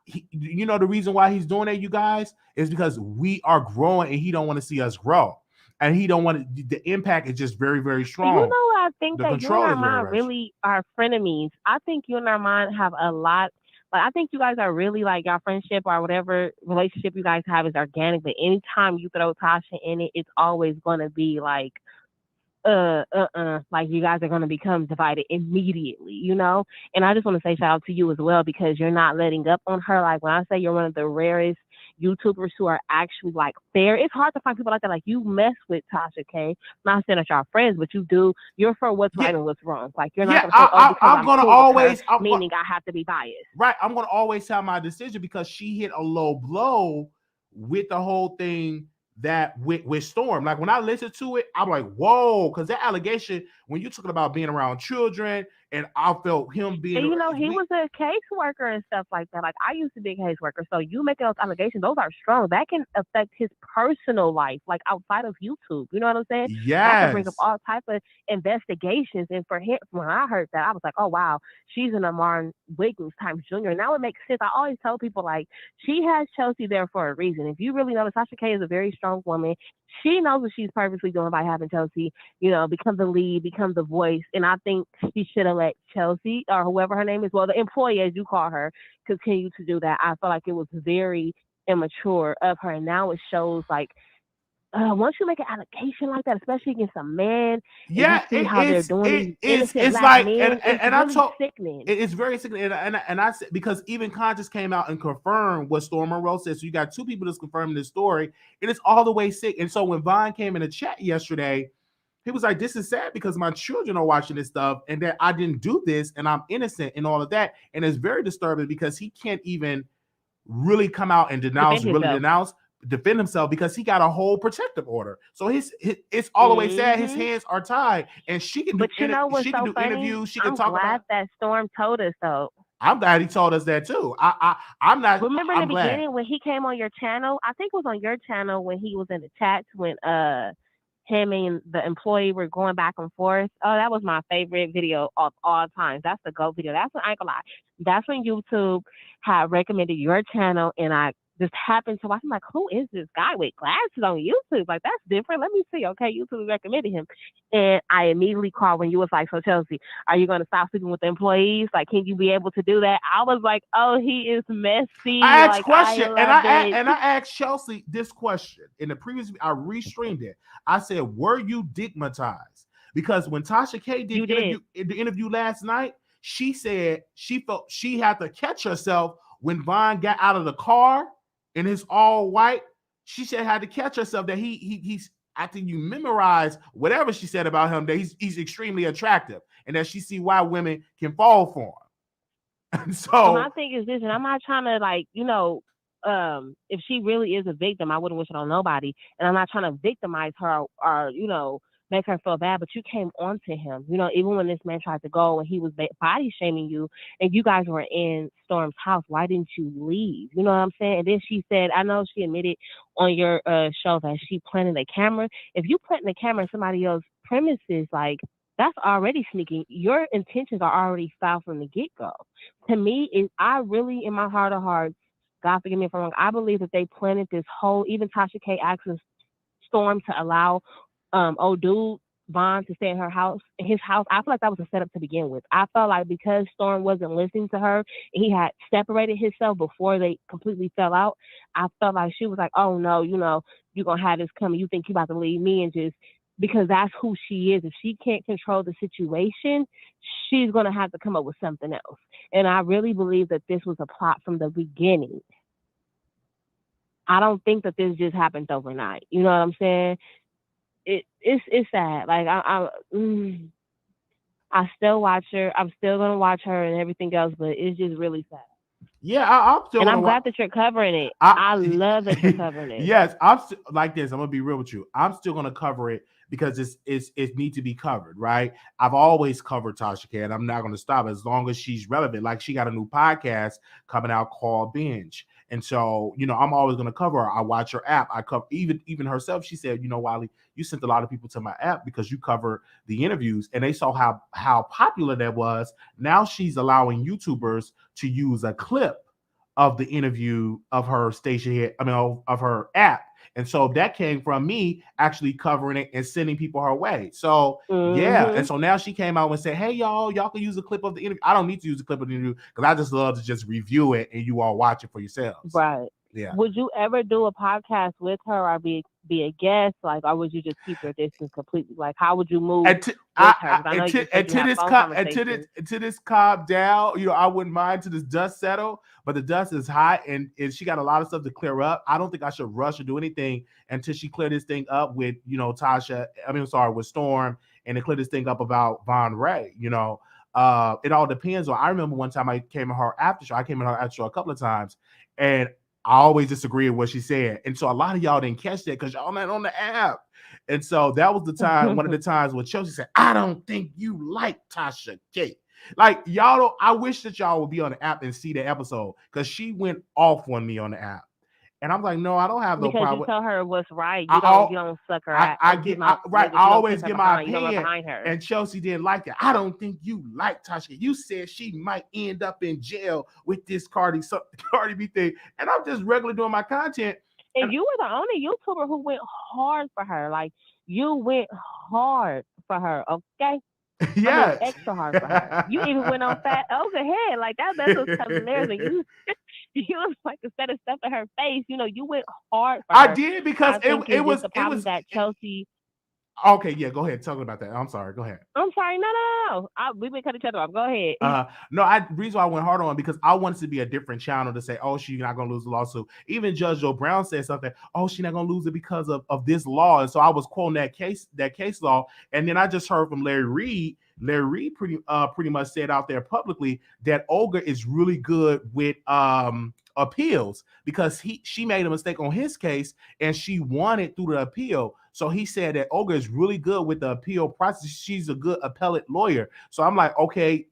The reason why he's doing that, you guys, is because we are growing and he don't want to see us grow. And he don't want to, the impact is just very, very strong. I think that you and Armand really are frenemies. I think you and Armand have a lot. Like, I think you guys are really like your friendship or whatever relationship you guys have is organic. But anytime you throw Tasha in it, it's always going to be like, like you guys are going to become divided immediately, And I just want to say shout out to you as well because you're not letting up on her. Like when I say you're one of the rarest YouTubers who are actually like fair, it's hard to find people like that. Like you mess with Tasha K. Not saying that y'all friends, but you do. You're for what's right and what's wrong. Like you're not going to say, I'm going to always meaning I have to be biased. Right. I'm going to always have my decision because she hit a low blow with the whole thing that with Storm. Like when I listened to it, I'm like, whoa, because that allegation, when you're talking about being around children, and I felt him being, and he was a caseworker and stuff like that. Like I used to be a caseworker, so you making those allegations, those are strong. That can affect his personal life, like outside of YouTube. You know what I'm saying? Yes. That can bring up all type of investigations. And for him, when I heard that, I was like, oh wow, she's an Armand Wiggins times Jr. Now it makes sense. I always tell people like she has Chelsea there for a reason. If you really notice, Tasha K is a very strong woman. She knows what she's purposely doing by having Chelsea, become the lead, become the voice. And I think she should have let Chelsea or whoever her name is, well, the employee, as you call her, continue to do that. I feel like it was very immature of her. And now it shows like, once you make an allegation like that, especially against a man, see how they're doing it's like, men, and really I told, sickening. It's very sickening. And I said, because even Consciouz came out and confirmed what Storm Monroe said. So you got two people that's confirming this story, and it's all the way sick. And so when Vaughn came in the chat yesterday, he was like, this is sad because my children are watching this stuff and that I didn't do this and I'm innocent and all of that. And it's very disturbing because he can't even really come out and denounce, defend himself because he got a whole protective order. So it's all the way sad. His hands are tied, and she can do. But you know what's she can so do funny? interviews. She can I'm talk glad about. that Storm told us though. I'm glad he told us that too. I'm not. Remember in I'm the glad. beginning when he came on your channel? I think it was on your channel when he was in the chats when him and the employee were going back and forth. Oh, that was my favorite video of all times. That's the GOAT video. That's when I ain't gonna lie. That's when YouTube had recommended your channel, and I just happened to watch. I'm like, who is this guy with glasses on YouTube? Like, that's different. Let me see. Okay, YouTube recommended him. And I immediately called when you was like, so Chelsea, are you going to stop sleeping with the employees? Like, can you be able to do that? I was like, oh, he is messy. I asked like, question, I I asked Chelsea this question in the previous. I restreamed it. I said, were you digmatized? Because when Tasha K did the interview last night, she said she felt she had to catch herself when Vaughn got out of the car in his all white. She said had to catch herself that he's after you memorize whatever she said about him, that he's extremely attractive, and that she see why women can fall for him. And so my thing is this, and I'm not trying to like, if she really is a victim, I wouldn't wish it on nobody. And I'm not trying to victimize her or make her feel bad, but you came on to him, even when this man tried to go and he was body shaming you and you guys were in Storm's house, why didn't you leave? You know what I'm saying? And then she said, I know she admitted on your show that she planted a camera. If you planting a camera in somebody else's premises, like, that's already sneaking. Your intentions are already foul from the get-go. To me, I really, in my heart of hearts, God forgive me if I'm wrong, I believe that they planted this whole, even Tasha K asking Storm to allow old dude Vaughn to stay in his house. I feel like that was a setup to begin with. I felt like because Storm wasn't listening to her and he had separated himself before they completely fell out, I felt like she was like, oh no, you're gonna have this coming. You think you about to leave me, and just because that's who she is. If she can't control the situation, she's gonna have to come up with something else. And I really believe that this was a plot from the beginning. I don't think that this just happened overnight. You know what I'm saying? It's sad. Like I still watch her. I'm still gonna watch her and everything else, but it's just really sad. Yeah, I'm still. And I'm glad that you're covering it. I love that you're covering it. Yes, I'm like this. I'm gonna be real with you. I'm still gonna cover it because it needs to be covered, right? I've always covered Tasha K, and I'm not gonna stop as long as she's relevant. Like, she got a new podcast coming out called Binge. And so, I'm always going to cover her. I watch her app. I cover even herself. She said, Wiley, you sent a lot of people to my app because you cover the interviews, and they saw how popular that was. Now she's allowing YouTubers to use a clip of the interview of her station here, of her app. And so that came from me actually covering it and sending people her way. So yeah. And so now she came out and said, hey, y'all can use a clip of the interview. I don't need to use a clip of the interview because I just love to just review it and you all watch it for yourselves. Right. Yeah. Would you ever do a podcast with her or be a guest? Like, or would you just keep your distance completely? Like, how would you move with her? To this calm down, I wouldn't mind to this dust settle, but the dust is hot and she got a lot of stuff to clear up. I don't think I should rush or do anything until she clear this thing up with, with Storm, and to clear this thing up about Von Ray. It all depends on. I remember one time I came in her after show. I came in her after show a couple of times, and I always disagree with what she said. And so a lot of y'all didn't catch that because y'all not on the app. And so that was the time, one of the times when Chelsea said, I don't think you like Tasha K. Like, y'all don't, I wish that y'all would be on the app and see the episode because she went off on me on the app. And I'm like, no, I don't have no problem. Because you tell her what's right. You don't suck her out. I always get my opinion. And Chelsea didn't like it. I don't think you like Tasha. You said she might end up in jail with this Cardi B thing. And I'm just regularly doing my content. And you were the only YouTuber who went hard for her. Like, you went hard for her, okay? Yeah, extra hard for her. You even went on fat overhead. Like, that was hilarious. You was like, instead of stuff in her face, you went hard for her. I did because it was that Chelsea. Okay, yeah, go ahead. Talk about that. I'm sorry. Go ahead. I'm sorry. No. We've been cutting each other off. Go ahead. The reason why I went hard on because I wanted to be a different channel to say, oh, she's not going to lose the lawsuit. Even Judge Joe Brown said something, oh, she's not going to lose it because of this law. And so I was quoting that case law. And then I just heard from Larry Reed. Larry Reed pretty much said out there publicly that Olga is really good with appeals because she made a mistake on his case and she won it through the appeal. So he said that Olga is really good with the appeal process. She's a good appellate lawyer. So I'm like, okay,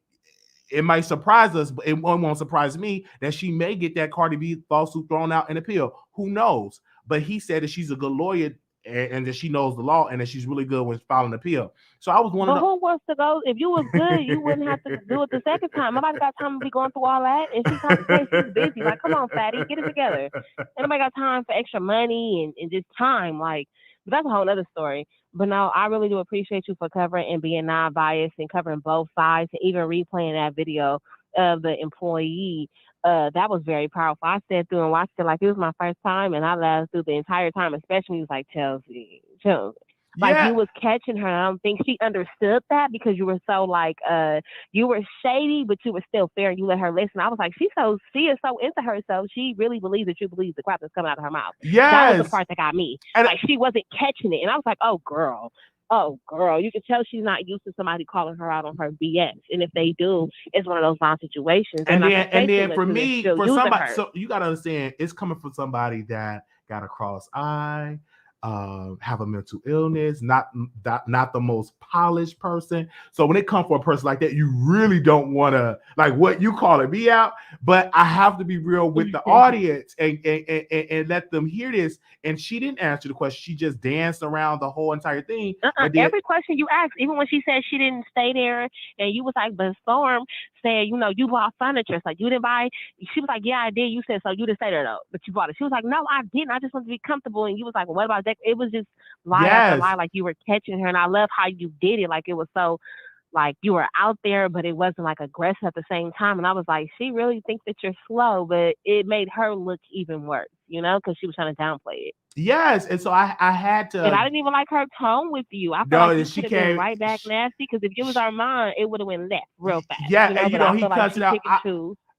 it might surprise us, but it won't surprise me that she may get that Cardi B lawsuit thrown out in appeal. Who knows? But he said that she's a good lawyer and that she knows the law and that she's really good when filing appeal. So I was one But of the. who wants to go? If you was good, you wouldn't have to do it the second time. Nobody got time to be going through all that. And she's she's busy. Like, come on, fatty, get it together. And nobody got time for extra money and just time. Like, but that's a whole other story. But no, I really do appreciate you for covering and being non-biased and covering both sides and even replaying that video of the employee. That was very powerful. I sat through and watched it like it was my first time, and I laughed through the entire time, especially when he was like, Chelsea. Like you was catching her. I don't think she understood that because you were so like you were shady, but you were still fair and you let her listen. I was like, she is so into herself. She really believes that you believe the crap that's coming out of her mouth. Yes. That was the part that got me. And like she wasn't catching it. And I was like, oh girl. You can tell she's not used to somebody calling her out on her BS. And if they do, it's one of those bond situations. And then for me, for somebody, so you gotta understand, it's coming from somebody that got a cross eye, have a mental illness, not the most polished person. So when it comes for a person like that, you really don't want to, like what you call it, be out. But I have to be real with the audience and let them hear this. And she didn't answer the question. She just danced around the whole entire thing. Every question you asked, even when she said she didn't stay there, and you was like, but Storm said, you bought furniture. It's like, you didn't buy. She was like, yeah, I did. You said, so you didn't stay there though, but you bought it. She was like, no, I didn't. I just want to be comfortable. And you was like, well, what about that? It was just lie after lie, like you were catching her. And I love how you did it. Like it was so, like you were out there, but it wasn't like aggressive at the same time. And I was like, she really thinks that you're slow, but it made her look even worse, because she was trying to downplay it. Yes, and so I had to. And I didn't even like her tone with you. I felt like you could have been right back nasty, because if it was Armand, it would have went left real fast. Yeah, and he cuts it out.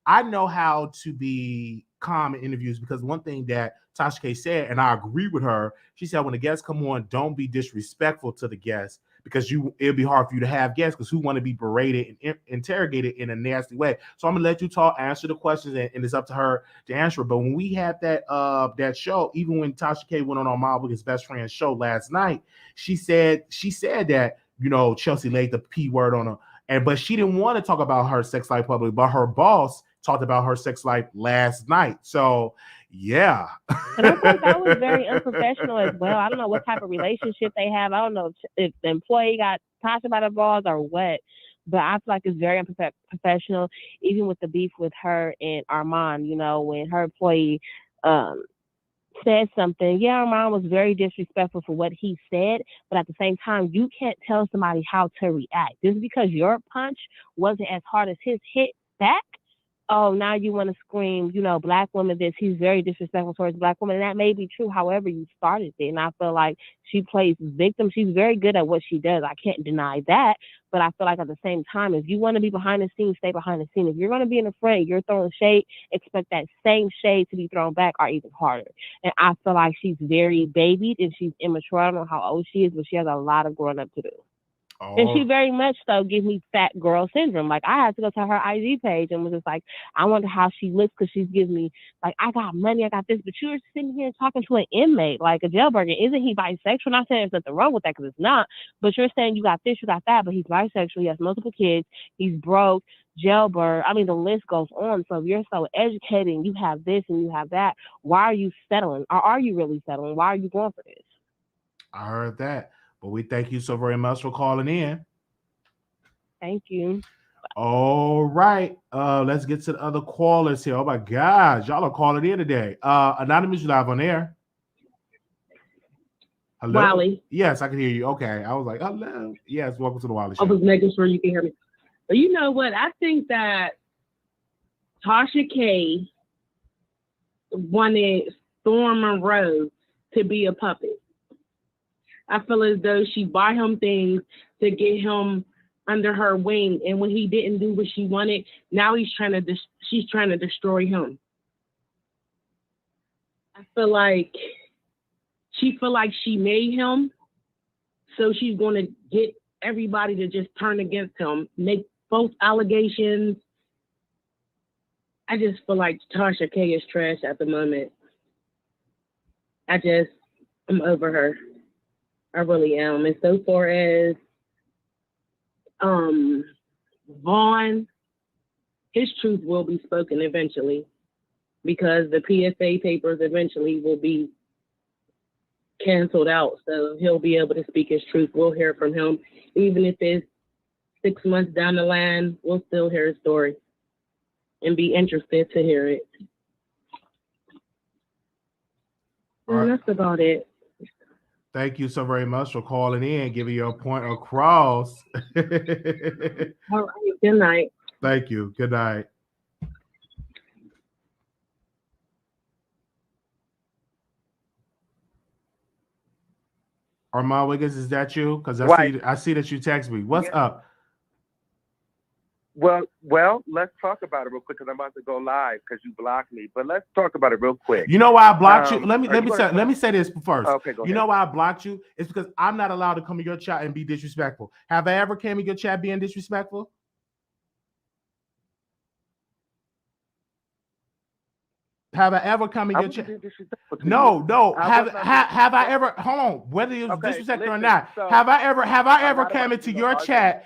I know how to be calm in interviews, because one thing that Tasha K said, and I agree with her, she said when the guests come on, don't be disrespectful to the guests, because it'll be hard for you to have guests because who want to be berated and interrogated in a nasty way. So I'm gonna let you talk, answer the questions, and it's up to her to answer it. But when we had that show, even when Tasha K went on Armand Wiggins' best friend's show last night, she said that Chelsea laid the P word on her, but she didn't want to talk about her sex life publicly, but her boss talked about her sex life last night. So yeah. And I thought that was very unprofessional as well. I don't know what type of relationship they have. I don't know if the employee got touched by the boss or what, but I feel like it's very unprofessional, even with the beef with her and Armand, when her employee said something. Yeah, Armand was very disrespectful for what he said, but at the same time, you can't tell somebody how to react. Just because your punch wasn't as hard as his hit back, oh, now you want to scream, black women this. He's very disrespectful towards black women. And that may be true. However, you started it. And I feel like she plays victim. She's very good at what she does. I can't deny that. But I feel like at the same time, if you want to be behind the scenes, stay behind the scene. If you're going to be in the front, you're throwing shade, expect that same shade to be thrown back or even harder. And I feel like she's very babied and she's immature. I don't know how old she is, but she has a lot of growing up to do. Oh. And she very much so gives me fat girl syndrome. Like I had to go to her IG page and was just like, I wonder how she looks, because she's giving me like, I got money, I got this, but you're sitting here talking to an inmate, like a jailbird. Isn't he bisexual? I'm not saying there's nothing wrong with that, because it's not. But you're saying you got this, you got that, but he's bisexual. He has multiple kids. He's broke, jailbird. I mean, the list goes on. So if you're so educated and you have this and you have that, why are you settling? Or are you really settling? Why are you going for this? I heard that. But we thank you so very much for calling in. Thank you. All right. Let's get to the other callers here. Oh my God, y'all are calling in today. Anonymous, you live on air. Hello? Wiley. Yes, I can hear you. Okay. I was like, hello. Yes, welcome to the Wiley Show. I was making sure you can hear me. But you know what? I think that Tasha K wanted Storm Monroe to be a puppet. I feel as though she bought him things to get him under her wing, and when he didn't do what she wanted, now she's trying to destroy him. I feel like she made him, so she's going to get everybody to just turn against him, make false allegations. I just feel like Tasha K is trash at the moment. I'm over her. I really am. And so far as Vaughn, his truth will be spoken eventually, because the PSA papers eventually will be canceled out. So he'll be able to speak his truth. We'll hear from him. Even if it's 6 months down the line, we'll still hear his story and be interested to hear it. And that's about it. Thank you so very much for calling in, giving your point across. All right. Good night. Thank you. Good night. Armand Wiggins, is that you? Because I see that you text me. What's up? Well, let's talk about it real quick, because I'm about to go live because you blocked me. But let's talk about it real quick. You know why I blocked you? Let me say this first. Okay, go ahead. You know why I blocked you? It's because I'm not allowed to come in your chat and be disrespectful. Have I ever came in your chat being disrespectful? Have I ever come in your chat? No. Have I ever? Hold on. Whether you're disrespectful or not, have I ever come into your chat?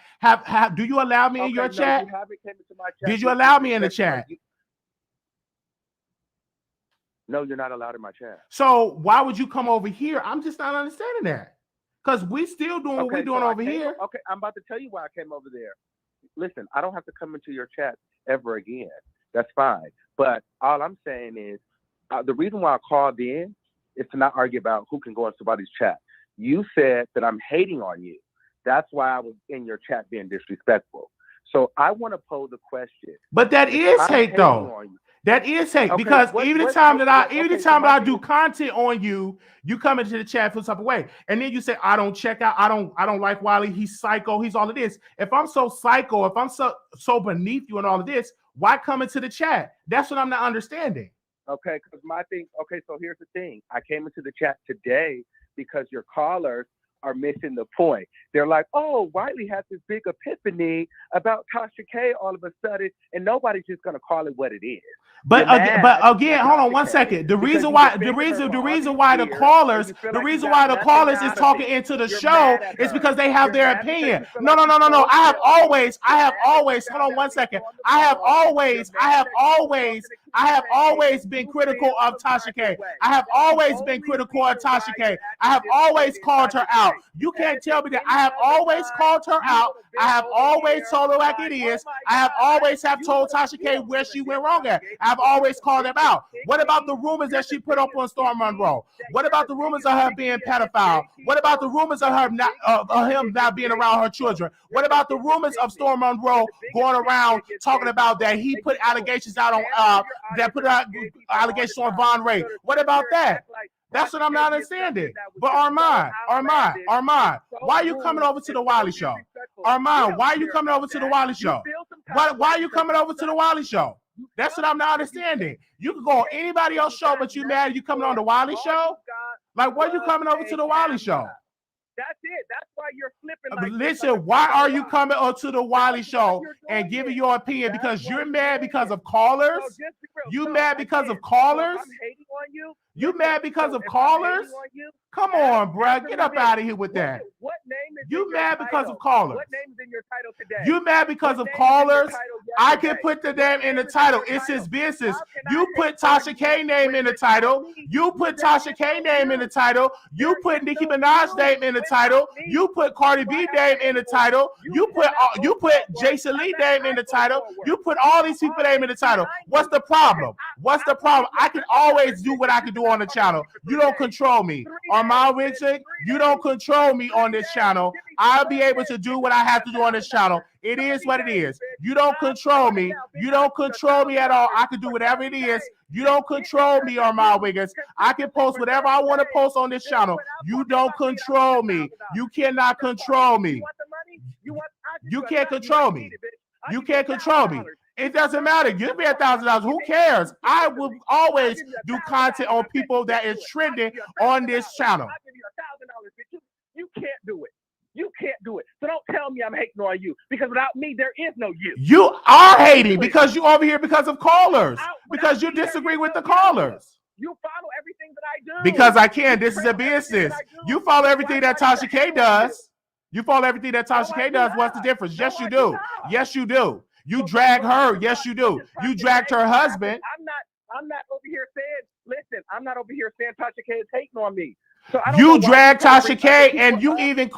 Do you allow me in your chat? You haven't came into my chat. Did you allow me in the chat? No, you're not allowed in my chat. So why would you come over here? I'm just not understanding that. Because we still doing what we're doing over here. Okay, I'm about to tell you why I came over there. Listen, I don't have to come into your chat ever again. That's fine. But all I'm saying is, the reason why I called in is to not argue about who can go in somebody's chat. You said that I'm hating on you. That's why I was in your chat being disrespectful. So I want to pose a question. But that is hate, though. That is hate, because even the time that I do content on you, you come into the chat feel some type of way, and then you say I don't check out, I don't like Wiley, he's psycho, he's all of this. If I'm so psycho, if I'm so beneath you and all of this, why come into the chat? That's what I'm not understanding. Okay, because so here's the thing. I came into the chat today because your callers are missing the point. They're like, oh, Wiley had this big epiphany about Tasha K all of a sudden, and nobody's just gonna call it what it is. But again, hold on one second. The reason why the callers is talking into the show is because they have their opinion. No. I have always, hold on one second. I have always been critical of Tasha K. I have always been critical of Tasha K. I have always called her out. You can't tell me that I have always called her out. I have always told her like it is. I have always told Tasha K where she went wrong at. I've always called them out. What about the rumors that she put up on Storm Monroe? What about the rumors of her being pedophile? What about the rumors of her him not being around her children? What about the rumors of Storm Monroe going around talking about that he put allegations out on allegations on Von Ray? What about that? That's what I'm not understanding. But Armand, why are you coming over to the Wiley Show? Armand, why are you coming over to the Wiley Show? Why are you coming over to the Wiley Show? That's what I'm not understanding. You can go on anybody else's show, but you mad you coming on the Wiley Show? Like, why are you coming over to the Wiley Show? That's it. That's why you're flipping. Listen, why are you coming onto the Wiley Show and giving your opinion? Because you're mad because of callers? You mad because of callers? I'm hating on you. You mad because of callers? Come on, bro. Get up out of here with that. What name is you mad because of callers? What name is in your title today? You mad because of callers? I can put the name in the title. It's his business. You put Tasha K name in the title. You put Tasha K name in the title. You put Nicki Minaj name in the title. You put Cardi B name in the title. You put Jason Lee name in the title. You put all these people name in the title. What's the problem? What's the problem? I can always do what I can do on the channel. You don't control me. Armand Wiggins, you don't control me on this channel. I'll be able to do what I have to do on this channel. It is what it is. You don't control me. You don't control me at all. I can do whatever it is. You don't control me, Armand Wiggins. I can post whatever I want to post on this channel. You don't control me. You cannot control me. You can't control me. You can't control me. It doesn't matter. Give me $1,000. Who cares? I will always do content on people that is trending on this channel. You can't do it. You can't do it. So don't tell me I'm hating. hating on you because without me, there is no you. You are hating because you over here because of callers. Because you disagree with the callers. You follow everything that I do. Because I can. This is a business. You follow everything that Tasha K does. You follow everything that Tasha K does. What's the difference? Yes, you do. Yes, you do. You drag her. Yes, you do. You dragged her husband. I'm not over here saying, listen, I'm not over here saying Tasha K is hating on me. So you drag Tasha K and you even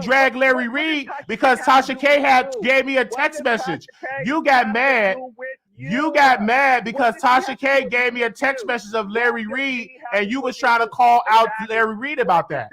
drag Larry Reed because Tasha K gave me a text message. You got mad. You got mad because Tasha K gave me a text message of Larry Reed and you was trying to call out Larry Reed about that.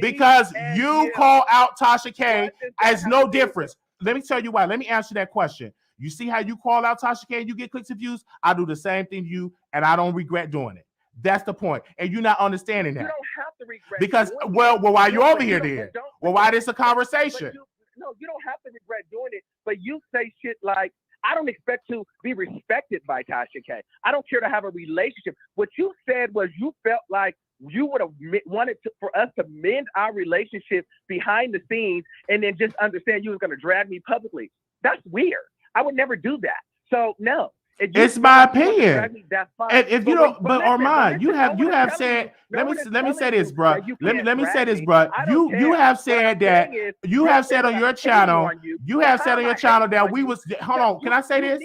Because you call out Tasha K as no difference. Let me tell you why. Let me answer that question. You see how you call out Tasha K and you get clicks and views? I do the same thing to you and I don't regret doing it. That's the point. And you're not understanding that. You don't have to regret. Because, well, why you over here then? Well, why this a conversation? You don't have to regret doing it, but you say shit like, I don't expect to be respected by Tasha K. I don't care to have a relationship. What you said was you felt like you would have wanted for us to mend our relationship behind the scenes and then just understand you was going to drag me publicly. That's weird. I would never do that. So, no. It's my opinion. And if you don't, but Armand, you have said. Let me say this, bro. Let me say this, bro. You have said that you have said on your channel. You have said on your channel that we was. Hold on. Can I say this?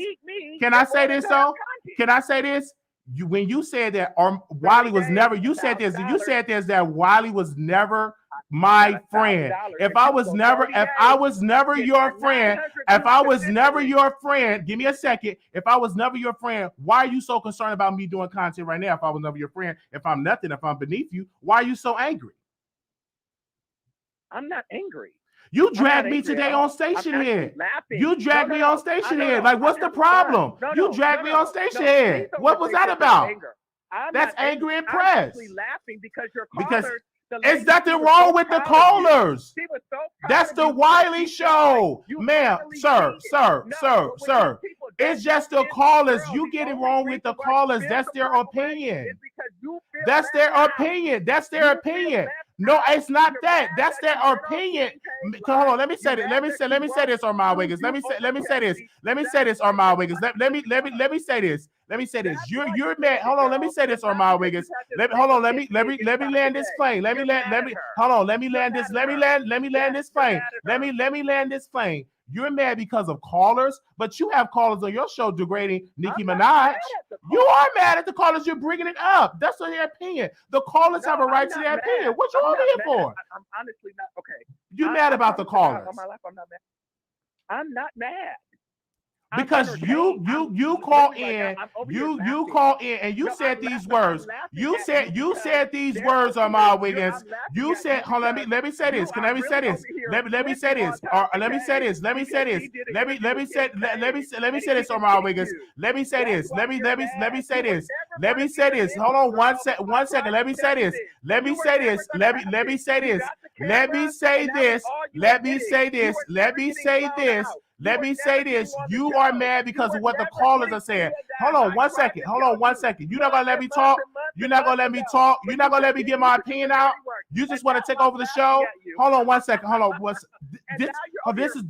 Can I say this though? Can I say this? When you said that Wiley was never. You said this. You said this that Wiley was never my friend. If I was never your friend, give me a second. If I was never your friend, why are you so concerned about me doing content right now? If I was never your friend, if I'm nothing, if I'm beneath you, why are you so angry? I'm not angry. You dragged me today on Station Head. You dragged me on Station Head. Like, what's the problem? You dragged me on Station Head. What was that about? That's angry and pressed. I'm laughing because your callers. There's nothing wrong with the callers. That's the Wiley Show. Ma'am, sir. It's just the callers. You get it wrong with the callers. That's their opinion. That's their opinion. That's their opinion. No, it's not that. That's their opinion. Hold on. Let me say this. Let me say this, Armand Wiggins. Let me say this, Armand Wiggins. Let me say this. Let me say this. You're mad. Hold on. Let me say this, Armand Wiggins. Let me land this plane. Let me land this plane. You're mad because of callers, but you have callers on your show degrading Nicki Minaj. You are mad at the callers. You're bringing it up. That's their opinion. The callers have a right to their opinion. What you over here for? I'm honestly not okay. You're mad about the callers. On my life, I'm not mad. I'm not mad. Because you call in, you call in and you said these words. You said these words, Armand Wiggins. You said, hold on, let me say this. Let me say this. Let me say this, Armand Wiggins. Let me say this. Hold on one second. Let me say this. You are mad because of what the callers are saying. Hold on one second. You're not gonna let me talk. You're not gonna let me get my opinion out. You just want to take over the show. Hold on one second. Hold on. This is.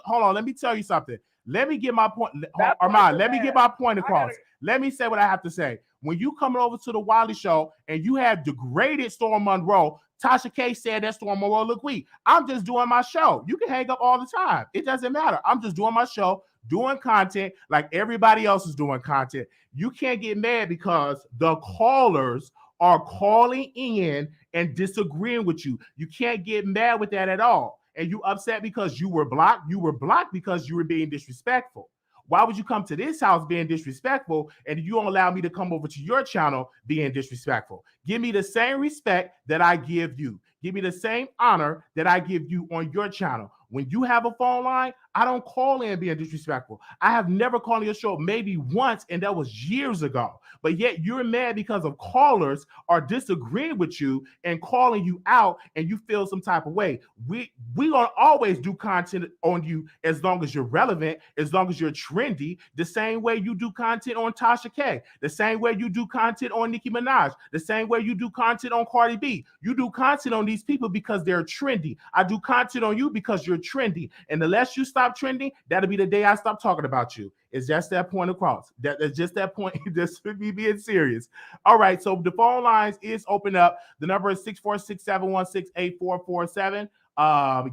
Hold on. Let me tell you something. Let me get my point, Armand. Let me get my point across. Let me say what I have to say. When you coming over to the Wiley Show and you have degraded Storm Monroe, Tasha K said that Storm Monroe look weak. I'm just doing my show. You can hang up all the time. It doesn't matter. I'm just doing my show, doing content like everybody else is doing content. You can't get mad because the callers are calling in and disagreeing with you. You can't get mad with that at all. And you upset because you were blocked. You were blocked because you were being disrespectful. Why would you come to this house being disrespectful and you don't allow me to come over to your channel being disrespectful? Give me the same respect that I give you. Give me the same honor that I give you on your channel. When you have a phone line, I don't call in being disrespectful. I have never called your show, maybe once, and that was years ago. But yet you're mad because of callers are disagreeing with you and calling you out, and you feel some type of way. We gonna always do content on you as long as you're relevant, as long as you're trendy. The same way you do content on Tasha K, the same way you do content on Nicki Minaj, the same way you do content on Cardi B. You do content on these people because they're trendy. I do content on you because you're trendy. And the less you stop trending, that'll be the day I stop talking about you. It's just that point across. That's just that point. This should be being serious. All right. So the phone lines is open up. The number is 646-716-8447.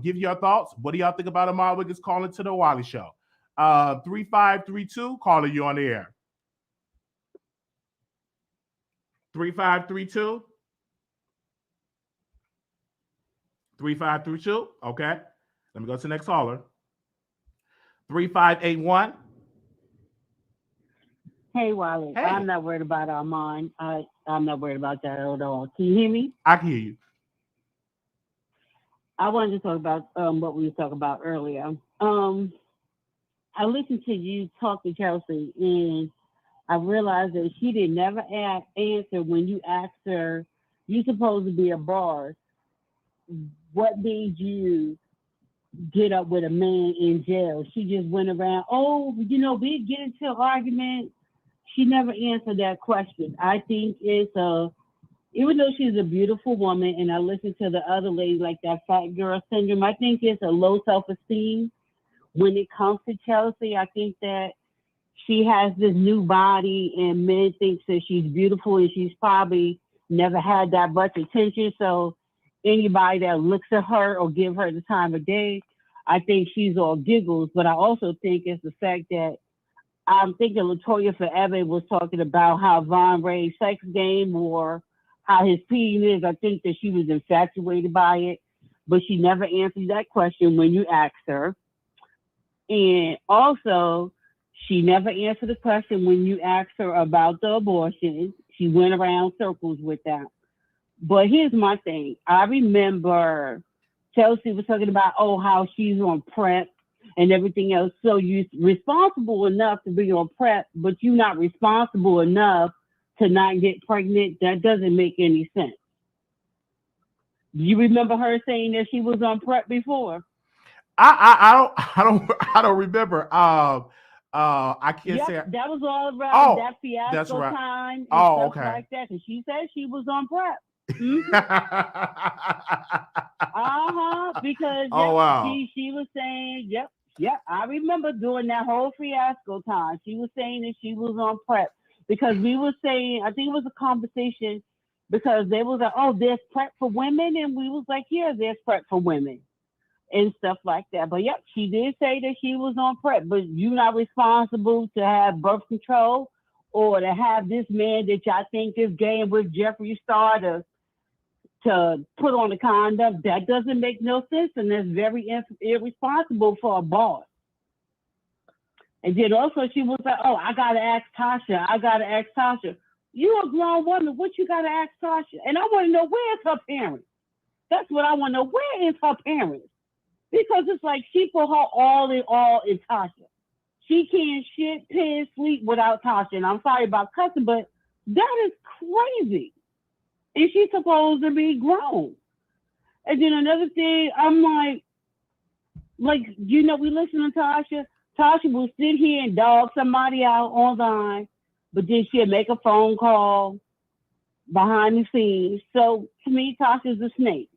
Give your thoughts. What do y'all think about Armand Wiggins calling to the Wiley Show? 3532, calling you on the air. 3532. 3532. Okay. Let me go to the next caller. 3581. Hey, Wiley. Hey. I'm not worried about Armand. I'm not worried about that at all. Can you hear me? I can hear you. I wanted to talk about what we were talking about earlier. I listened to you talk to Chelsea, and I realized that she did never answer when you asked her, "You supposed to be a boss. What made you get up with a man in jail?" She just went around, we get into an argument. She never answered that question. I think even though she's a beautiful woman, and I listen to the other lady, like that fat girl syndrome, I think it's a low self-esteem when it comes to Chelsea. I think that she has this new body, and men think that she's beautiful, and she's probably never had that much attention. So anybody that looks at her or give her the time of day, I think she's all giggles. But I also think it's the fact that I'm thinking Latoya Forever was talking about how Von Ray's sex game or how his penis is. I think that she was infatuated by it, but she never answered that question when you asked her. And also, she never answered the question when you asked her about the abortion. She went around circles with that. But here's my thing. I remember Chelsea was talking about, how she's on PrEP and everything else. So you're responsible enough to be on PrEP, but you're not responsible enough to not get pregnant. That doesn't make any sense. Do you remember her saying that she was on PrEP before? I don't remember. I can't say. That was all around that fiasco that's right. time and stuff okay. like that. And she said she was on PrEP. Because wow. she was saying, I remember during that whole fiasco time, she was saying that she was on PrEP because we were saying, I think it was a conversation because they was like, there's PrEP for women, and we was like, yeah, there's PrEP for women and stuff like that. But she did say that she was on PrEP, but you're not responsible to have birth control or to have this man that y'all think is gay and with Jeffree Star to put on a condom. That doesn't make no sense, and that's very irresponsible for a boss. And then also she was like, I gotta ask Tasha. You a grown woman, what you gotta ask Tasha? And I want to know, where's her parents? That's what I want to know. Where is her parents? Because it's like she put her all in Tasha. She can't shit, piss, sleep without Tasha. And I'm sorry about cussing, but that is crazy. And she's supposed to be grown. And then another thing, I'm like, we listen to Tasha. Tasha will sit here and dog somebody out online, but then she'll make a phone call behind the scenes. So to me, Tasha's a snake.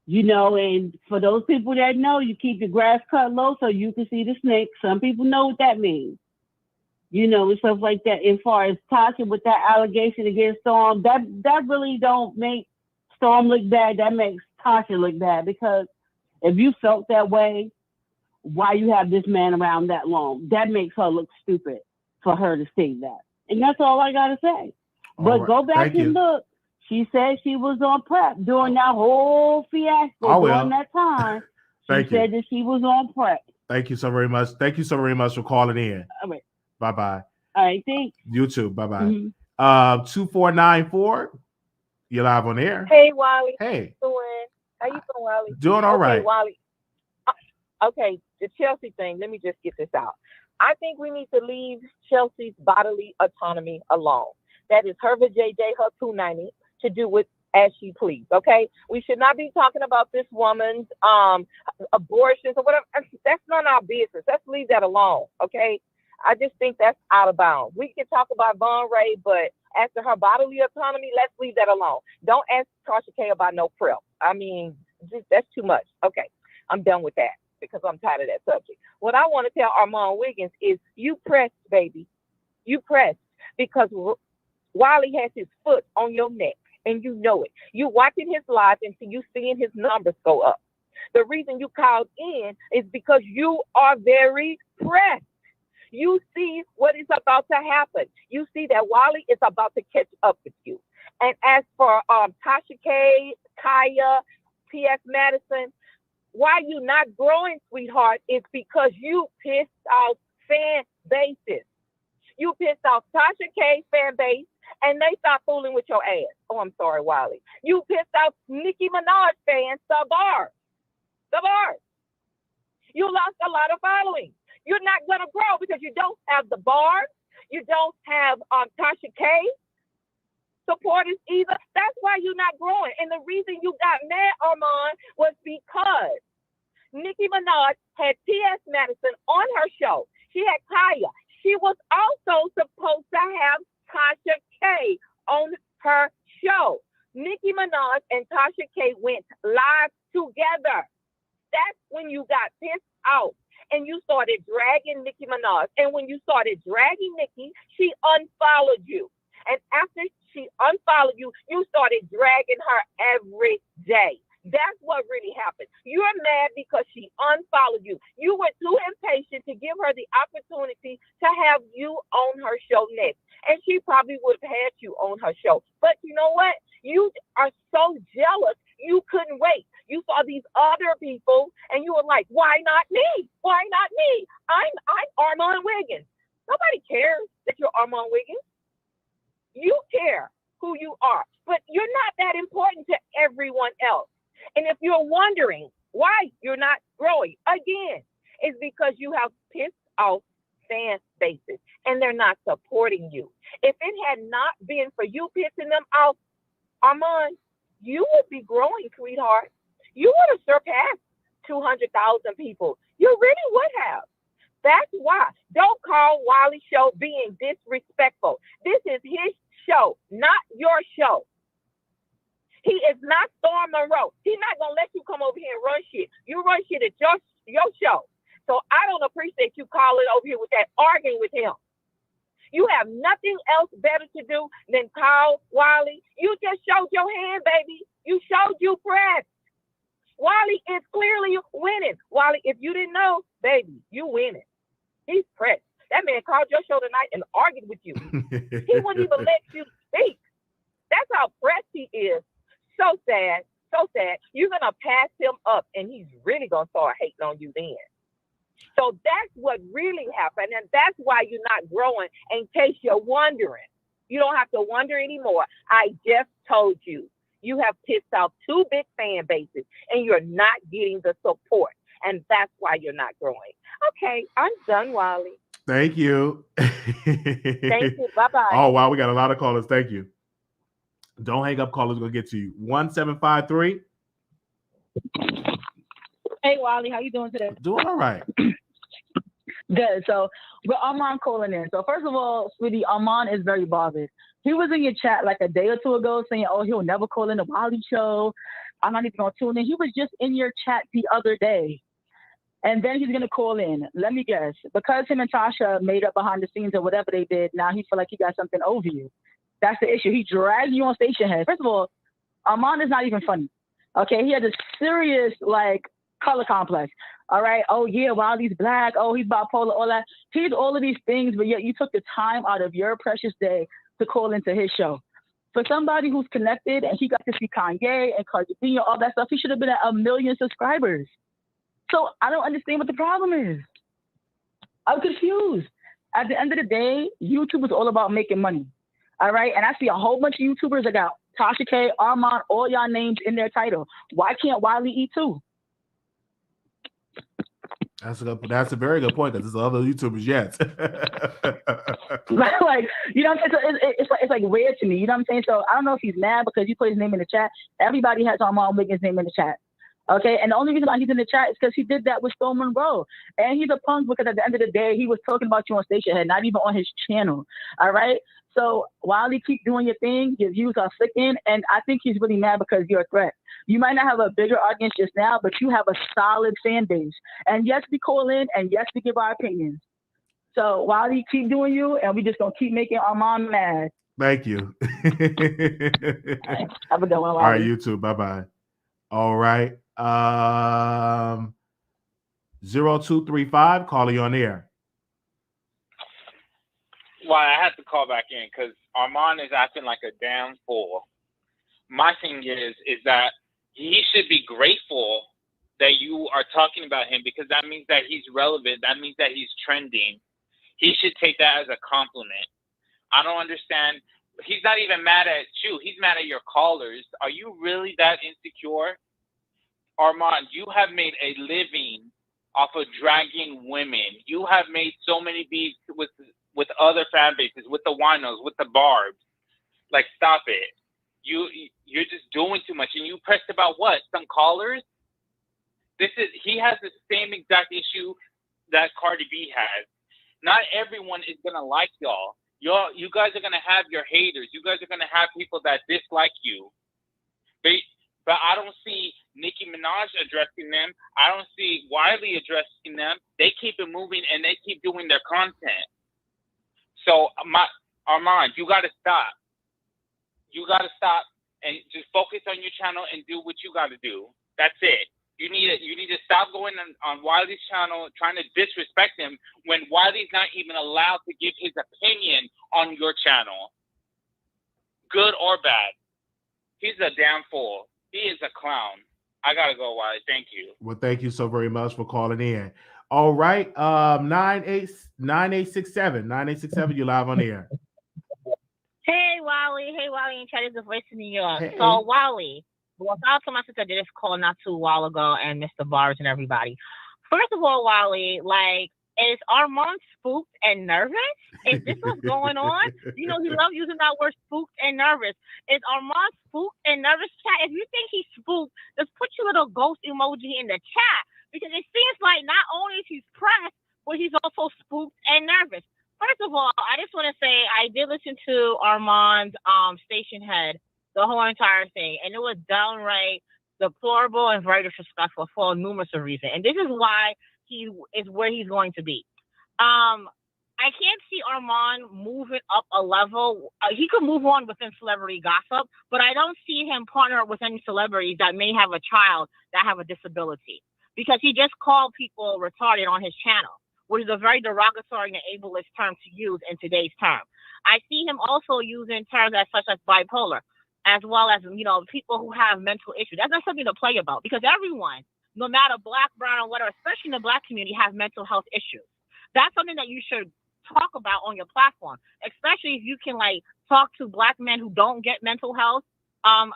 And for those people that know, you keep your grass cut low so you can see the snake. Some people know what that means. And stuff like that. As far as Tasha with that allegation against Storm, that really don't make Storm look bad. That makes Tasha look bad, because if you felt that way, why you have this man around that long? That makes her look stupid for her to say that. And that's all I gotta say. But go back and look. She said she was on PrEP during that whole fiasco during that time. She said that she was on PrEP. Thank you so very much. Thank you so very much for calling in. All right. Bye-bye. All right, thanks. You too. Bye-bye. 2494. You're live on air. Hey, Wiley. Hey. How you doing, Wiley? Doing all right. Wiley. Okay, the Chelsea thing, let me just get this out. I think we need to leave Chelsea's bodily autonomy alone. That is her vajayjay, her 290, to do with as she please, okay? We should not be talking about this woman's abortions or whatever. That's none of our business. Let's leave that alone, okay? I just think that's out of bounds. We can talk about Von Ray, but as to her bodily autonomy, let's leave that alone. Don't ask Tasha K about no prep. I mean, that's too much. Okay, I'm done with that because I'm tired of that subject. What I want to tell Armon Wiggins is you pressed, baby. You pressed because Wiley has his foot on your neck and you know it. You watching his live and you seeing his numbers go up. The reason you called in is because you are very pressed. You see what is about to happen. You see that Wiley is about to catch up with you. And as for Tasha K, Kaya, T.S. Madison, why you not growing, sweetheart, is because you pissed off fan bases. You pissed off Tasha K fan base, and they start fooling with your ass. Oh, I'm sorry, Wiley. You pissed off Nicki Minaj fans, the bars. You lost a lot of following. You're not going to grow because you don't have the bars. You don't have Tasha K supporters either. That's why you're not growing. And the reason you got mad, Armand, was because Nicki Minaj had T.S. Madison on her show. She had Kaya. She was also supposed to have Tasha K on her show. Nicki Minaj and Tasha K went live together. That's when you got pissed off and you started dragging Nicki Minaj. And when you started dragging Nicki, she unfollowed you. And after she unfollowed you, you started dragging her every day. That's what really happened. You're mad because she unfollowed you. You were too impatient to give her the opportunity to have you on her show next. And she probably would have had you on her show. But you know what? You are so jealous, you couldn't wait. You saw these other people and you were like, why not me? Why not me? I'm Armon Wiggins. Nobody cares that you're Armon Wiggins. You care who you are, but you're not that important to everyone else. And if you're wondering why you're not growing, again, it's because you have pissed off fan bases and they're not supporting you. If it had not been for you pissing them off, Armand, you would be growing, sweetheart. You would have surpassed 200,000 people. You really would have. That's why. Don't call Wiley Show being disrespectful. This is his show, not your show. He is not Storm Monroe. He's not going to let you come over here and run shit. You run shit at your show. So I don't appreciate you calling over here with that, arguing with him. You have nothing else better to do than call Wiley. You just showed your hand, baby. You showed you press. Wiley is clearly winning. Wiley, if you didn't know, baby, you winning. He's pressed. That man called your show tonight and argued with you. He wouldn't even let you speak. That's how pressed he is. So sad, so sad. You're going to pass him up, and he's really going to start hating on you then. So that's what really happened, and that's why you're not growing, in case you're wondering. You don't have to wonder anymore. I just told you. You have pissed off two big fan bases, and you're not getting the support, and that's why you're not growing. Okay, I'm done, Wiley. Thank you. Thank you. Bye-bye. Oh, wow, we got a lot of callers. Thank you. Don't hang up, callers. We'll get to you. 1753. Hey, Wiley, how you doing today? Doing all right. Good. So, we're Armand calling in. So, first of all, sweetie, Armand is very bothered. He was in your chat like a day or two ago saying, oh, he'll never call in the Wiley Show. I'm not even going to tune in. He was just in your chat the other day. And then he's going to call in. Let me guess. Because him and Tasha made up behind the scenes or whatever they did, now he feel like he got something over you. That's the issue. He dragged you on station head. First of all, Armand is not even funny. Okay? He has a serious, color complex. All right? Oh, yeah, Wiley's black. Oh, he's bipolar, all that. He's all of these things, but yet you took the time out of your precious day to call into his show. For somebody who's connected and he got to see Kanye and Cardi B and all that stuff, he should have been at 1 million subscribers. So I don't understand what the problem is. I'm confused. At the end of the day, YouTube is all about making money. All right? And I see a whole bunch of YouTubers that got Tasha K, Armand, all y'all names in their title. Why can't Wiley eat too? That's a very good point because there's other YouTubers yet. Like, you know what I'm saying? So it's like weird to me. You know what I'm saying? So I don't know if he's mad because you put his name in the chat. Everybody has Armand Wiggins' name in the chat. Okay, and the only reason why he's in the chat is because he did that with Storm Monroe. And he's a punk because at the end of the day, he was talking about you on Station Head, not even on his channel. All right? So while you keep doing your thing, your views are flicking, and I think he's really mad because you're a threat. You might not have a bigger audience just now, but you have a solid fan base. And yes, we call in, and yes, we give our opinions. So while you keep doing you, and we just going to keep making Armand mad. Thank you. Have a good one, All right, you too. Bye-bye. All right. 0235, calling you on air. Well, I had to call back in because Armand is acting like a damn fool. My thing is that he should be grateful that you are talking about him because that means that he's relevant. That means that he's trending. He should take that as a compliment. I don't understand. He's not even mad at you. He's mad at your callers. Are you really that insecure? Armand, you have made a living off of dragging women. You have made so many beats with other fan bases, with the winos, with the barbs. Like, stop it. You're just doing too much. And you pressed about what? Some callers? He has the same exact issue that Cardi B has. Not everyone is gonna like y'all. You guys are gonna have your haters. You guys are gonna have people that dislike you. But I don't see Nicki Minaj addressing them. I don't see Wiley addressing them. They keep it moving and they keep doing their content. So Armand, you gotta stop. You gotta stop and just focus on your channel and do what you gotta do. That's it. You need to stop going on Wiley's channel trying to disrespect him when Wiley's not even allowed to give his opinion on your channel. Good or bad. He's a damn fool. He is a clown. I gotta go, Wiley. Thank you. Well, thank you so very much for calling in. All right. 9867. You're live on the air. Hey, Wiley, and Chad is the voice of New York. Hey. So, Wiley, well, shout out to my sister did this call not too while ago, and Mr. Bars and everybody. First of all, Wiley, like, is Armand spooked and nervous? Is this what's going on? You know, he loves using that word spooked and nervous. Is Armand spooked and nervous, chat? If you think he's spooked, just put your little ghost emoji in the chat, because it seems like not only is he pressed, but he's also spooked and nervous. First of all, I just want to say I did listen to Armand's Station Head, the whole entire thing, and it was downright deplorable and very disrespectful for numerous reasons. And this is why he is where he's going to be. I can't see Armand moving up a level. He could move on within celebrity gossip, but I don't see him partner with any celebrities that may have a child that have a disability, because he just called people retarded on his channel, which is a very derogatory and ableist term to use in today's term. I see him also using terms such as bipolar, as well as, you know, people who have mental issues. That's not something to play about, because everyone, no matter black, brown, or whatever, especially in the black community, have mental health issues. That's something that you should talk about on your platform, especially if you can, like, talk to black men who don't get mental health,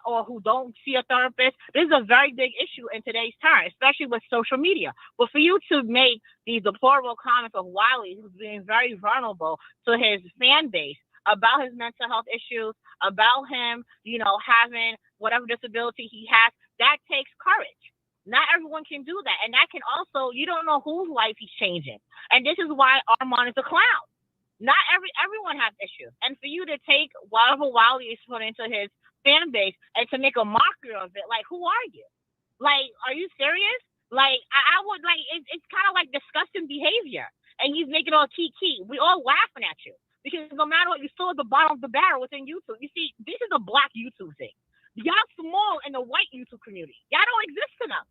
or who don't see a therapist. This is a very big issue in today's time, especially with social media. But for you to make these deplorable comments of Wiley, who's being very vulnerable to his fan base about his mental health issues, about him, you know, having whatever disability he has, that takes courage. Not everyone can do that. And that can also, you don't know whose life he's changing. And this is why Armand is a clown. Not everyone has issues. And for you to take whatever Wiley is put into his fan base and to make a mockery of it, like, who are you? Like, are you serious? Like, I would, like, it's kind of like disgusting behavior. And he's making it all key. We all laughing at you. Because no matter what, you still at the bottom of the barrel within YouTube. You see, this is a black YouTube thing. Y'all small in the white YouTube community. Y'all don't exist enough.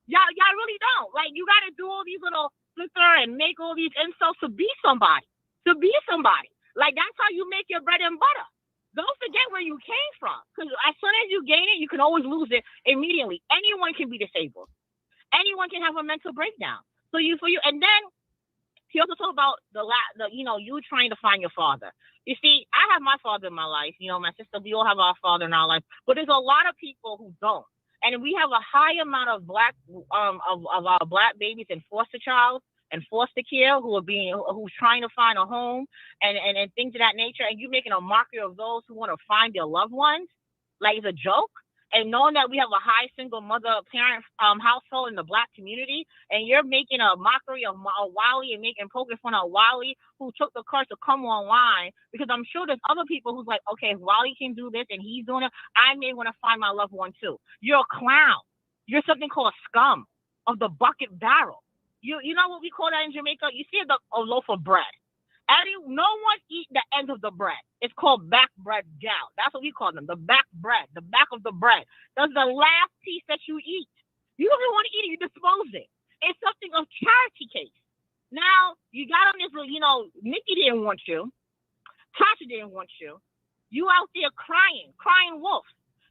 Y'all really don't. Like, you got to do all these little flitter and make all these insults to be somebody. Like, that's how you make your bread and butter. Don't forget where you came from. Because as soon as you gain it, you can always lose it immediately. Anyone can be disabled. Anyone can have a mental breakdown. And then he also talked about you trying to find your father. You see, I have my father in my life. You know, my sister, we all have our father in our life. But there's a lot of people who don't. And we have a high amount of black of black babies in foster child and foster care who's trying to find a home and things of that nature. And you making a mockery of those who want to find their loved ones, like it's a joke. And knowing that we have a high single mother parent household in the black community, and you're making a mockery of Wiley and poking fun at Wiley, who took the courage to come online, because I'm sure there's other people who's like, okay, if Wiley can do this and he's doing it, I may want to find my loved one too. You're a clown. You're something called a scum of the bucket barrel. You know what we call that in Jamaica? You see a loaf of bread. No one eat the end of the bread. It's called back bread gal. That's what we call them. The back bread, the back of the bread. That's the last piece that you eat. You don't even want to eat it. You dispose it. It's something of charity case. Now, you got on this, Nicki didn't want you. Tasha didn't want you. You out there crying wolf.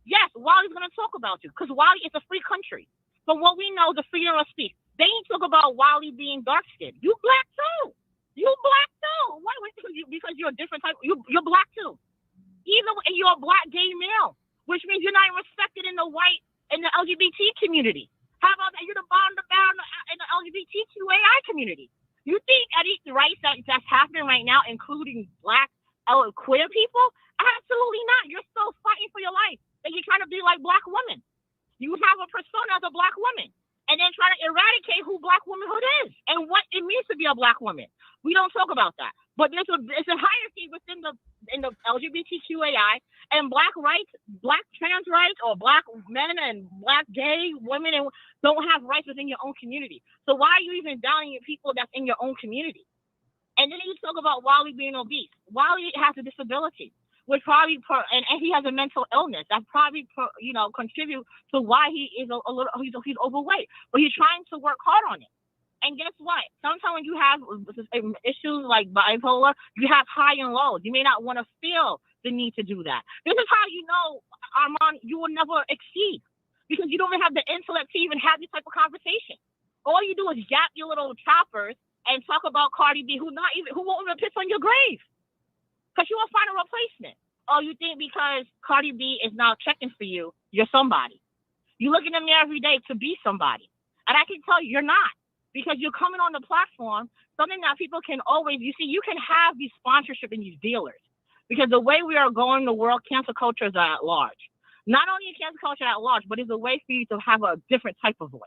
Yes, Wiley's going to talk about you because Wiley is a free country. But what we know, the freedom of speech. They ain't talk about Wiley being dark-skinned. You black too. You black too. Why? Because you're a different type. You're black too. And you're a black gay male, which means you're not even respected in the LGBT community. How about that? You're the bottom in the LGBTQAI community. You think any rights that's happening right now, including black queer people? Absolutely not. You're still fighting for your life, and you're trying to be like black women. You have a persona as a black woman, and then try to eradicate who black womanhood is and what it means to be a black woman. We don't talk about that. But it's a hierarchy within the LGBTQAI and black rights, black trans rights, or black men and black gay women don't have rights within your own community. So why are you even downing people that's in your own community? And then you talk about Wiley being obese. Wiley has a disability, which probably and he has a mental illness that probably contribute to why he is he's overweight. But he's trying to work hard on it. And guess what? Sometimes when you have issues like bipolar, you have high and lows. You may not want to feel the need to do that. This is how you know, Armand, you will never exceed because you don't even have the intellect to even have this type of conversation. All you do is yap your little choppers and talk about Cardi B, who won't even piss on your grave because you won't find a replacement. Oh, you think because Cardi B is now checking for you, you're somebody. You look in the mirror every day to be somebody. And I can tell you, you're not. Because you're coming on the platform, something that people can always, you can have these sponsorship and these dealers. Because the way we are going, the world, cancel culture is at large. Not only is cancel culture at large, but it's a way for you to have a different type of voice.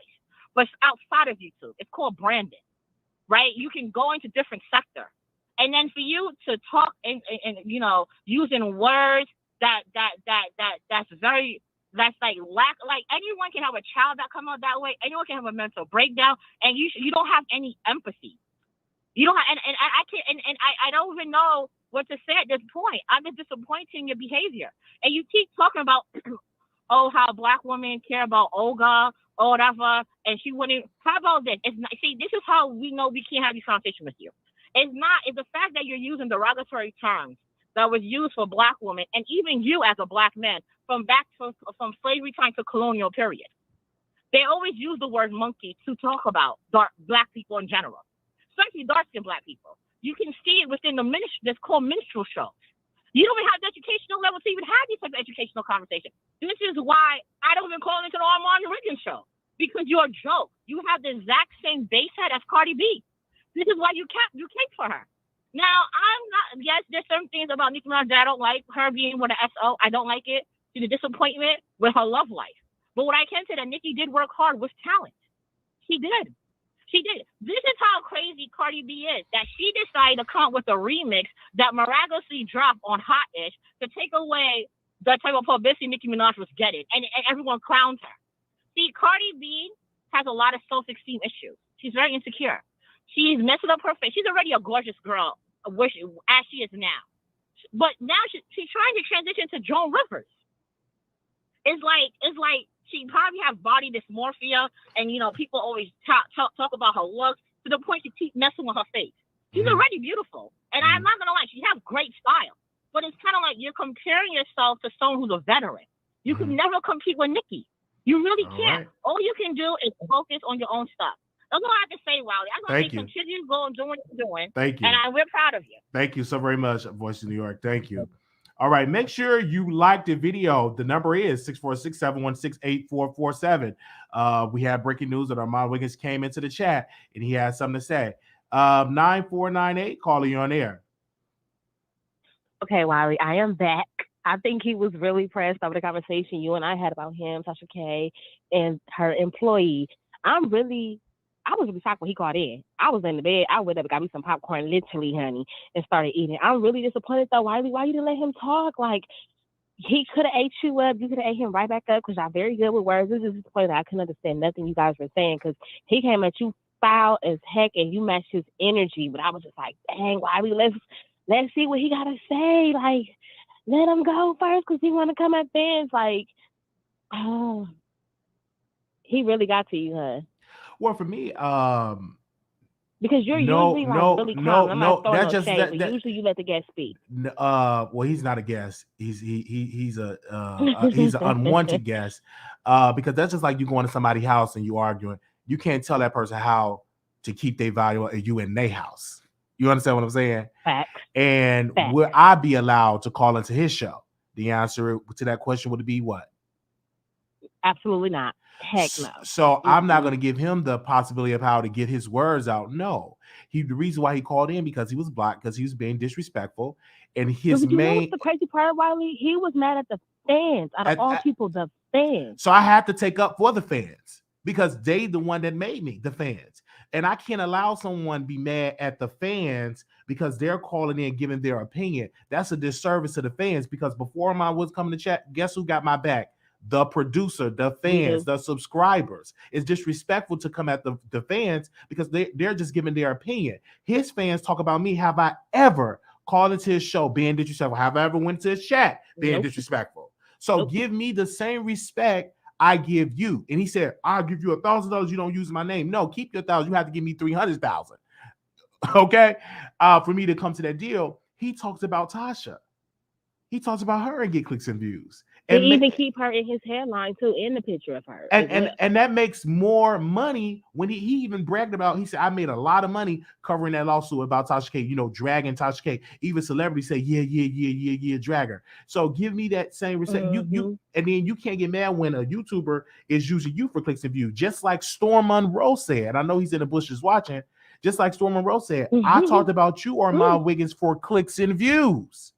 But it's outside of YouTube. It's called branding, right? You can go into different sector. And then for you to talk and using words that's very... That's like anyone can have a child that come out that way. Anyone can have a mental breakdown, and you don't have any empathy. You don't have, and I can't, and I don't even know what to say at this point. I'm just disappointed in your behavior, and you keep talking about how black women care about Olga or whatever, and she wouldn't. How about this? This is how we know we can't have this conversation with you. It's the fact that you're using derogatory terms that was used for black women, and even you as a black man. From slavery time to colonial period. They always use the word monkey to talk about black people in general, especially dark-skinned black people. You can see it within the ministry that's called minstrel shows. You don't even have the educational level to even have these type of educational conversations. This is why I don't even call it an Armon Wiggins show, because you're a joke. You have the exact same base head as Cardi B. This is why you cake for her. Now, yes, there's some things about Nicki Minaj that I don't like, her being with an SO. I don't like it. To the disappointment with her love life. But what I can say that Nicki did work hard with talent. She did. This is how crazy Cardi B is, that she decided to come up with a remix that miraculously dropped on Hot-ish to take away the type of publicity Nicki Minaj was getting. And everyone clowns her. See, Cardi B has a lot of self-esteem issues. She's very insecure. She's messing up her face. She's already a gorgeous girl, as she is now. But now she's trying to transition to Joan Rivers. It's like she probably has body dysmorphia, and people always talk about her looks to the point she keeps messing with her face. She's already beautiful, and I'm not gonna lie, she has great style. But it's kind of like you're comparing yourself to someone who's a veteran. You can never compete with Nicki. You really can't. Right. All you can do is focus on your own stuff. That's all I have to say, Wiley. I'm gonna continue going doing what you're doing. Thank you, and we're proud of you. Thank you so very much, Voice of New York. Thank you. All right, make sure you like the video. The number is 646-716-8447. We have breaking news that Armand Wiggins came into the chat and he has something to say. 9498, calling you on air. Okay, Wiley, I am back. I think he was really pressed over the conversation you and I had about him, Tasha K, and her employee. I was really shocked when he called in. I was in the bed. I went up and got me some popcorn, literally, honey, and started eating. I'm really disappointed, though, Wiley. Why you didn't let him talk? Like, he could have ate you up. You could have ate him right back up because y'all very good with words. It was just disappointing. I couldn't understand nothing you guys were saying because he came at you foul as heck and you matched his energy. But I was just like, dang, Wiley, let's see what he got to say. Like, let him go first because he want to come at fans. Like, oh, he really got to you, huh? Well, for me, because you're usually really calm. I'm not throwing no shade, but usually you let the guest speak. Well, he's not a guest. He's an unwanted guest. Because that's just like you going to somebody's house and you arguing. You can't tell that person how to keep their value and you in their house. You understand what I'm saying? Facts. And will I be allowed to call into his show? The answer to that question would be what? Absolutely not. Heck no. So I'm not going to give him the possibility of how to get his words out. No, the reason why he called in because he was black, because he was being disrespectful, and his main. You know what's the crazy part, Wiley? He was mad at the fans. Out of all people, the fans. So I had to take up for the fans because they the one that made me, the fans, and I can't allow someone be mad at the fans because they're calling in giving their opinion. That's a disservice to the fans because before I was coming to chat, guess who got my back? The producer, the fans, the subscribers. It's disrespectful to come at the fans because they're just giving their opinion. His fans talk about me. Have I ever called into his show being disrespectful? Have I ever went to his chat being disrespectful? So give me the same respect I give you. And he said, I'll give you $1,000. You don't use my name. No, keep your $1,000. You have to give me $300,000. Okay. For me to come to that deal, he talks about Tasha. He talks about her and get clicks and views. And even keep her in his headline too, in the picture of her. And that makes more money when he even bragged about, he said, I made a lot of money covering that lawsuit about Tasha K, dragging Tasha K. Even celebrities say, yeah, drag her. So give me that same respect. You and then you can't get mad when a YouTuber is using you for clicks and views. Just like Storm Monroe said, I know he's in the bushes watching, just like Storm Monroe said, I talked about you, Armand Wiggins, for clicks and views.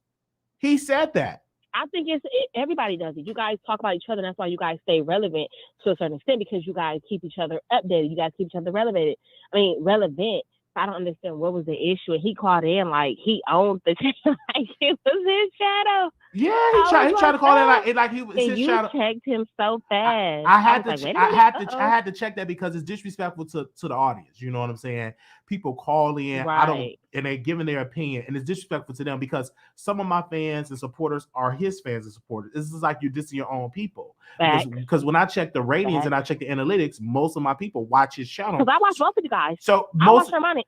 He said that. I think everybody does it. You guys talk about each other. And that's why you guys stay relevant to a certain extent because you guys keep each other updated. You guys keep each other relevant. I don't understand what was the issue. And he called in like he owned the channel, like it was his shadow. Yeah, he tried to call in like he was his shadow. You checked him so fast. I had to check that because it's disrespectful to the audience. You know what I'm saying? People call in, right. And they're giving their opinion, and it's disrespectful to them because some of my fans and supporters are his fans and supporters. This is like you're dissing your own people. Because when I check the ratings and I check the analytics, most of my people watch his channel. Because I watch both of you guys. So I watch Armand.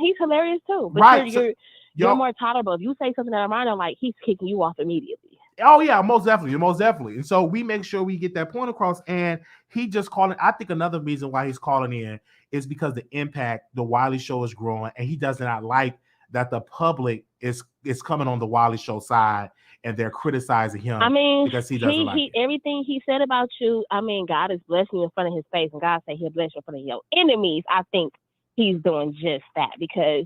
He's hilarious too. But right. You're more tolerable. If you say something that Armand don't like, he's kicking you off immediately. Oh yeah, most definitely. And so we make sure we get that point across. And he just calling. I think another reason why he's calling in is because the impact the Wiley Show is growing, and he does not like that the public is coming on the Wiley Show side and they're criticizing him. Because he doesn't like it. Everything he said about you. God is blessing you in front of his face, and God said He'll bless you in front of your enemies. I think he's doing just that because.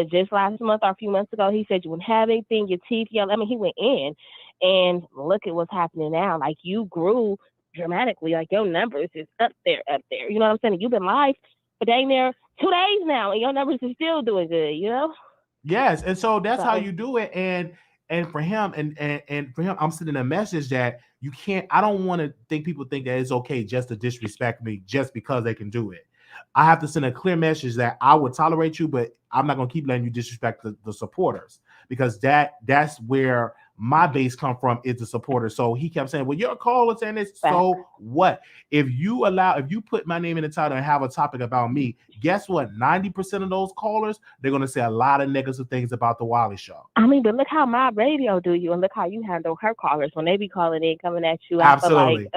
Just last month or a few months ago, he said you wouldn't have anything, your teeth yellow. He went in and look at what's happening now. Like you grew dramatically, like your numbers is up there. You know what I'm saying? You've been live for dang near 2 days now, and your numbers are still doing good, Yes, and so that's how you do it. And for him, and for him, I'm sending a message that you can't. I don't want to think people think that it's okay just to disrespect me just because they can do it. I have to send a clear message that I would tolerate you, but I'm not going to keep letting you disrespect the supporters because that's where my base come from is the supporters. So he kept saying, well, you're a caller saying this. So what? If you put my name in the title and have a topic about me, guess what? 90% of those callers, they're going to say a lot of negative things about the Wiley Show. But look how my radio do you, and look how you handle her callers when they be calling in, coming at you. Absolutely.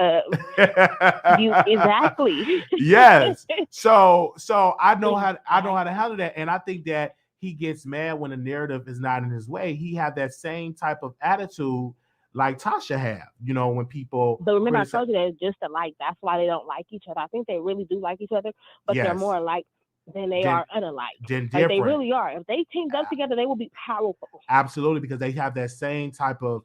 You exactly. Yes. So I know how to handle that, and I think that he gets mad when the narrative is not in his way. He had that same type of attitude like Tasha have, when people But remember, I criticize. told you they're just alike. That's why they don't like each other. I think they really do like each other, but they're Yes. more alike than they Then- are unalike. then Like they different. really are. If they teamed up together, they will be powerful. Absolutely, because they have that same type of,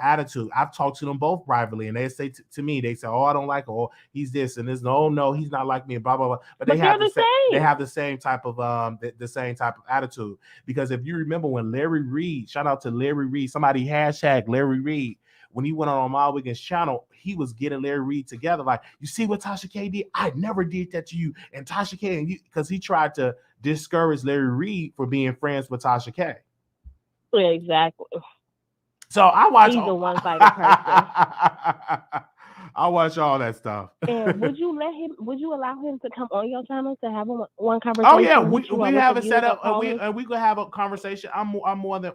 attitude. I've talked to them both privately, and they say to me, they say, "Oh, I don't like her. Oh, he's this and this. No, he's not like me." Blah blah blah. But they have they're the same. They have the same type of the same type of attitude. Because if you remember when Larry Reed, shout out to Larry Reed, somebody hashtag Larry Reed. When he went on Armand Wiggins' channel, he was getting Larry Reed together. Like, you see what Tasha K did? I never did that to you. And Tasha K, and because he tried to discourage Larry Reed for being friends with Tasha K. Yeah, exactly. So I watch. He's a one-sided person. I watch all that stuff. And would you allow him to come on your channel to have one conversation? Oh yeah, with you we or with have the it set viewers up. or We callers? could have a conversation. I'm more than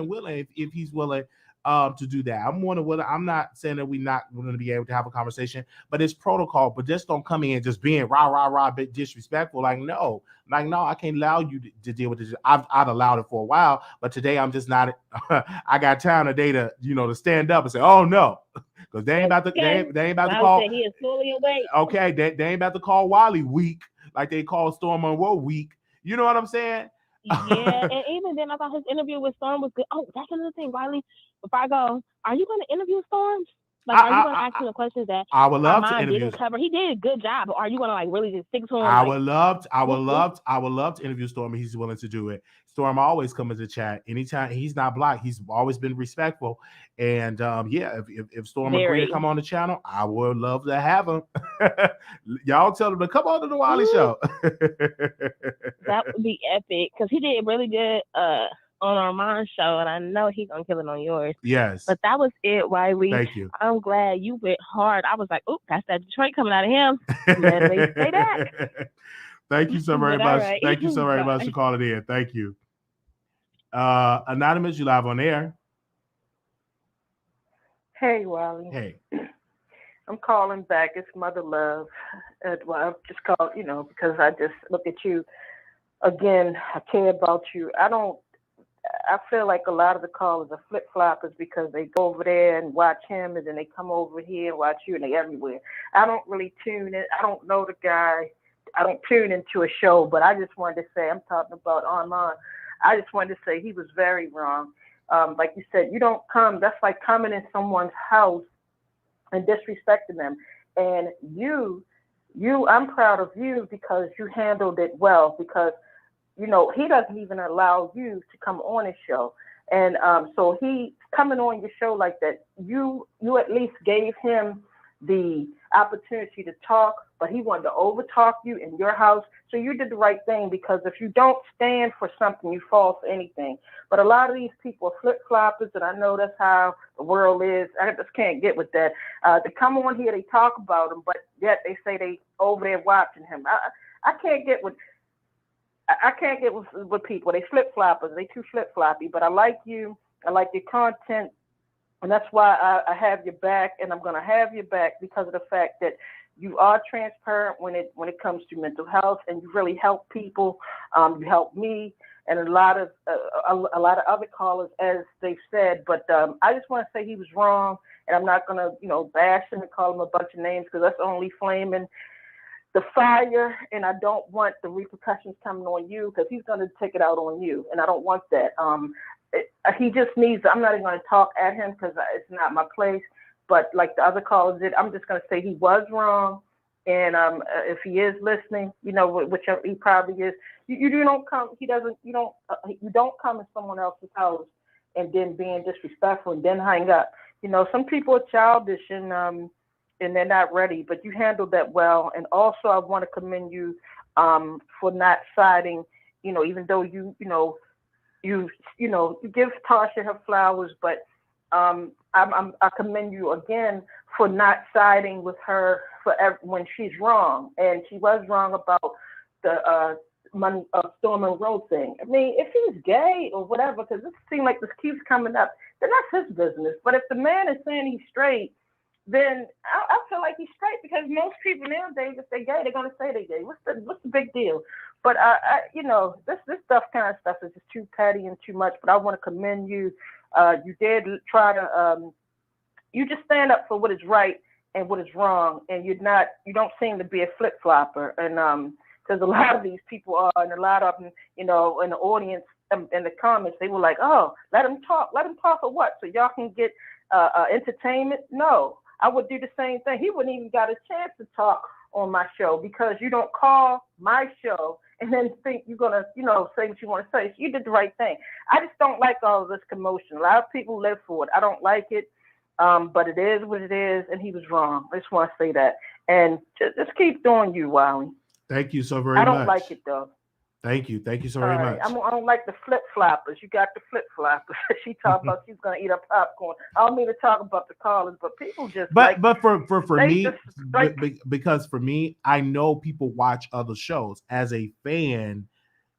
willing if he's willing to do that. I'm more than willing. I'm not saying that we're not going to be able to have a conversation, but it's protocol. But just don't come in just being rah, bit disrespectful. Like no, I can't allow you to deal with this. I've allowed it for a while, but today I'm just not. I got time today to to stand up and say, oh no, because they ain't about to they ain't about to call. He is fully awake. Okay, they ain't about to call Wiley weak like they called Storm Monroe weak. You know what I'm saying? Yeah, and even then, I thought his interview with Storm was good. Oh, that's another thing, Wiley. Before I go, are you going to interview Storm? Like, are you going to ask him the questions that I would love to Armand interview. didn't cover? He did a good job, but are you going to like really just stick to him? I would love to interview Storm if he's willing to do it. Storm always comes to chat anytime. He's not blocked. He's always been respectful. And if Storm agree to come on the channel, I would love to have him. Y'all tell him to come on to the Wiley Show. That would be epic because he did really good on Armand's show, and I know he's gonna kill it on yours. Yes. But that was it, Wiley. Thank you. I'm glad you went hard. I was like, oh, that's that Detroit coming out of him. Let me say that. Thank you so very much. Right. Thank you so very much for calling in. Thank you. Anonymous, you live on air. Hey, Wiley. Hey. I'm calling back. It's Mother Love. Well, I've just called, because I just look at you. Again, I care about you. I feel like a lot of the callers are flip-floppers because they go over there and watch him, and then they come over here and watch you, and they everywhere. I don't really tune in. I don't know the guy. I don't tune into a show, but I just wanted to say, I'm talking about Armand. I just wanted to say he was very wrong. Like you said, you don't come. That's like coming in someone's house and disrespecting them. And I'm proud of you because you handled it well because, he doesn't even allow you to come on his show. And so he coming on your show like that, you at least gave him the opportunity to talk, but he wanted to overtalk you in your house. So you did the right thing because if you don't stand for something, you fall for anything. But a lot of these people are flip-floppers, and I know that's how the world is. I just can't get with that. They come on here, they talk about him, but yet they say they over there watching him. I can't get with people. They flip-floppers. They too flip-floppy. But I like you. I like your content. And that's why I have your back, and I'm going to have your back because of the fact that you are transparent when it comes to mental health, and you really help people. You help me and a lot of other callers, as they've said. But I just want to say he was wrong, and I'm not going to bash him and call him a bunch of names because that's only flaming the fire, and I don't want the repercussions coming on you because he's going to take it out on you, and I don't want that. He just needs, I'm not even going to talk at him because it's not my place, but like the other callers did, I'm just going to say he was wrong. And if he is listening, which he probably is, you don't come, you don't come in someone else's house and then being disrespectful and then hang up. Some people are childish and they're not ready, but you handled that well. And also I want to commend you for not siding, even though you give Tasha her flowers, but I commend you again for not siding with her when she's wrong, and she was wrong about the Storm Monroe thing. I mean, if he's gay or whatever, because it seems like this keeps coming up, then that's his business. But if the man is saying he's straight, then I feel like he's straight because most people nowadays, if they're gay, they're gonna say they're gay. What's the big deal? But this kind of stuff is just too petty and too much. But I want to commend you. You did try to, you just stand up for what is right and what is wrong, and you don't seem to be a flip flopper. And because a lot of these people are, and a lot of them, in the audience, in the comments, they were like, "Oh, let him talk. Let him talk for what? So y'all can get entertainment?" No, I would do the same thing. He wouldn't even got a chance to talk on my show because you don't call my show and then think you're gonna, say what you want to say. So you did the right thing. I just don't like all of this commotion. A lot of people live for it. I don't like it, but it is what it is, and he was wrong. I just want to say that. And just keep doing you, Wiley. Thank you so very much. I don't like it though. Thank you so very much. I don't like the flip floppers. You got the flip floppers. She talked about she's gonna eat her popcorn. I don't mean to talk about the callers, but people just. But for me, because for me, I know people watch other shows. As a fan,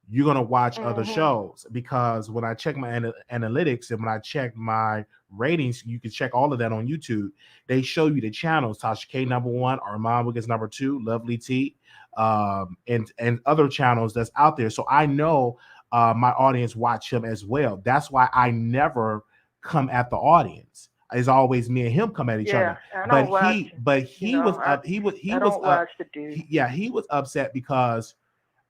you're gonna watch other shows because when I check my analytics and when I check my ratings, you can check all of that on YouTube. They show you the channels: Tasha K #1, Armand Wiggins #2, Lovely T, and other channels that's out there. So I know my audience watch him as well. That's why I never come at the audience. It's always me and him come at each other. He was upset because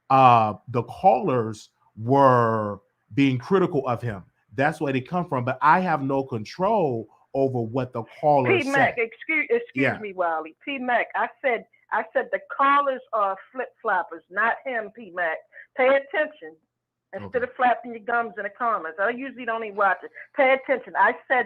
the callers were being critical of him. That's where they come from. But I have no control over what the callers P Mac, say. excuse me, Wiley. P Mac, I said the callers are flip floppers, not him, P Mac. Pay attention instead of flapping your gums in the comments. I usually don't even watch it. Pay attention. I said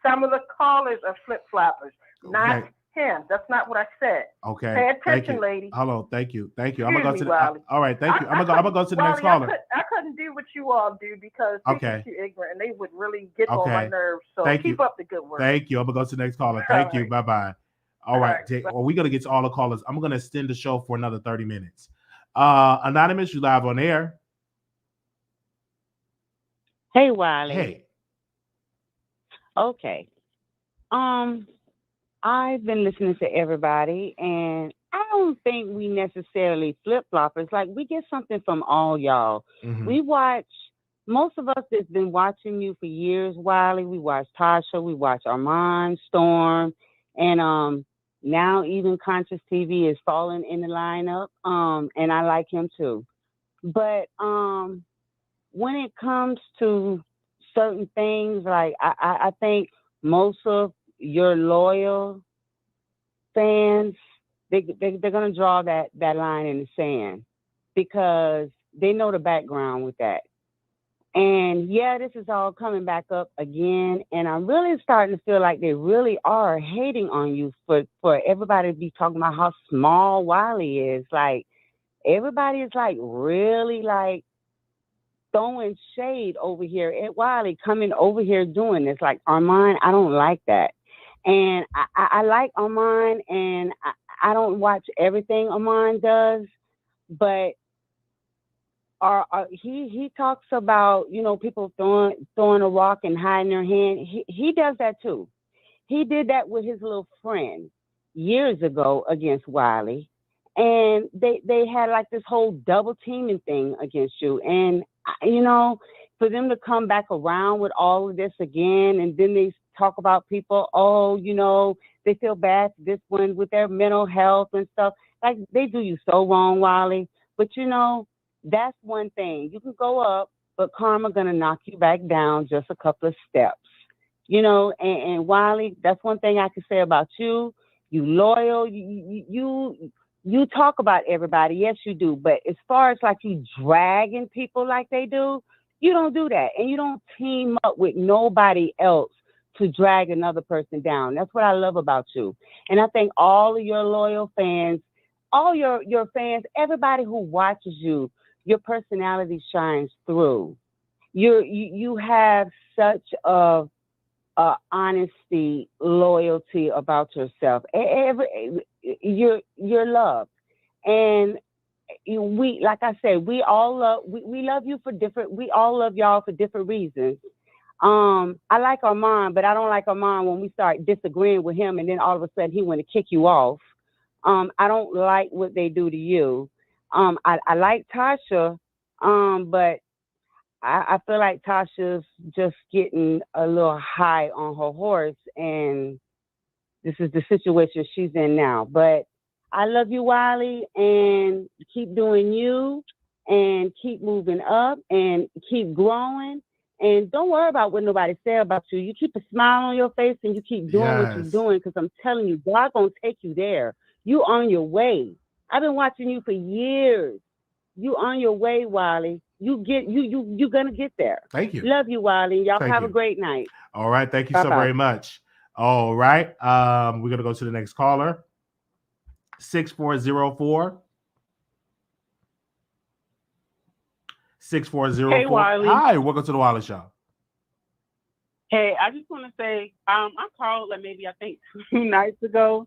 some of the callers are flip floppers, not him. That's not what I said. Okay. Pay attention, lady. Hello. Thank you. I'm Excuse gonna go me, to Wiley. all right. Thank you. I'm gonna go to the next caller. I couldn't do what you all do because people are too ignorant and they would really get on my nerves. So keep up the good work. Thank you. I'm gonna go to the next caller. Thank you. Bye bye. All right. Well, we're gonna get to all the callers. I'm gonna extend the show for another 30 minutes. Anonymous, you live on air. Hey, Wiley. Hey. Okay. I've been listening to everybody, and I don't think we necessarily flip-floppers. Like, we get something from all y'all. We watch, most of us that's been watching you for years, Wiley, we watch Tasha, we watch Armand, Storm, and now even Consciouz TV is falling in the lineup, and I like him too. But when it comes to certain things, like I think most of your loyal fans, they're gonna draw that line in the sand because they know the background with that. And yeah, this is all coming back up again, and I'm really starting to feel like they really are hating on you for everybody to be talking about how small Wiley is. Like, everybody is like really like throwing shade over here at Wiley, coming over here doing this. Like, Armand, I don't like that. And I like Armand, and I don't watch everything Armand does, but he talks about, people throwing a rock and hiding their hand. He does that too. He did that with his little friend years ago against Wiley, and they had like this whole double teaming thing against you. And for them to come back around with all of this again, and then they talk about people, they feel bad for this one with their mental health and stuff. Like, they do you so wrong, Wiley. But that's one thing. You can go up, but karma gonna knock you back down just a couple of steps. And Wiley, that's one thing I can say about you. You loyal. You talk about everybody. Yes, you do. But as far as like you dragging people like they do, you don't do that. And you don't team up with nobody else to drag another person down. That's what I love about you. And I think all of your loyal fans, all your fans, everybody who watches you, your personality shines through. You have such a honesty, loyalty about yourself. You're loved. And we, like I said, we love you for different, we all love y'all for different reasons. I like Armand, but I don't like Armand when we start disagreeing with him and then all of a sudden he want to kick you off. I don't like what they do to you. I like Tasha, but I feel like Tasha's just getting a little high on her horse, and this is the situation she's in now. But I love you, Wiley, and keep doing you, and keep moving up, and keep growing. And don't worry about what nobody say about you. You keep a smile on your face, and you keep doing what you're Yes. doing. Because I'm telling you, God gonna take you there. You on your way. I've been watching you for years. You on your way, Wiley. You're gonna get there. Thank you. Love you, Wiley. Y'all Thank have a you. great night. All right. Thank you Bye so bye. very much. All right. We're gonna go to the next caller. 6404. 6404. Hey, Wiley. Hi, welcome to the Wiley Show. Hey, I just want to say, I called like maybe I think 2 nights ago,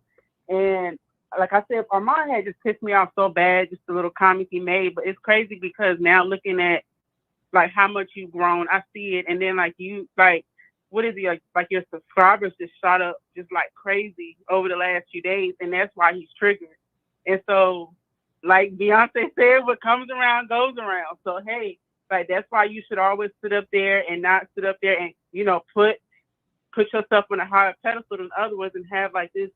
and like I said, Armand had just pissed me off so bad, just the little comments he made. But it's crazy because now looking at like how much you've grown, I see it, and then like you like, what is he like your subscribers just shot up just like crazy over the last few days, and that's why he's triggered. And so, like Beyonce said, what comes around goes around. So hey, like that's why you should always sit up there and not sit up there and put yourself on a higher pedestal than others and have like this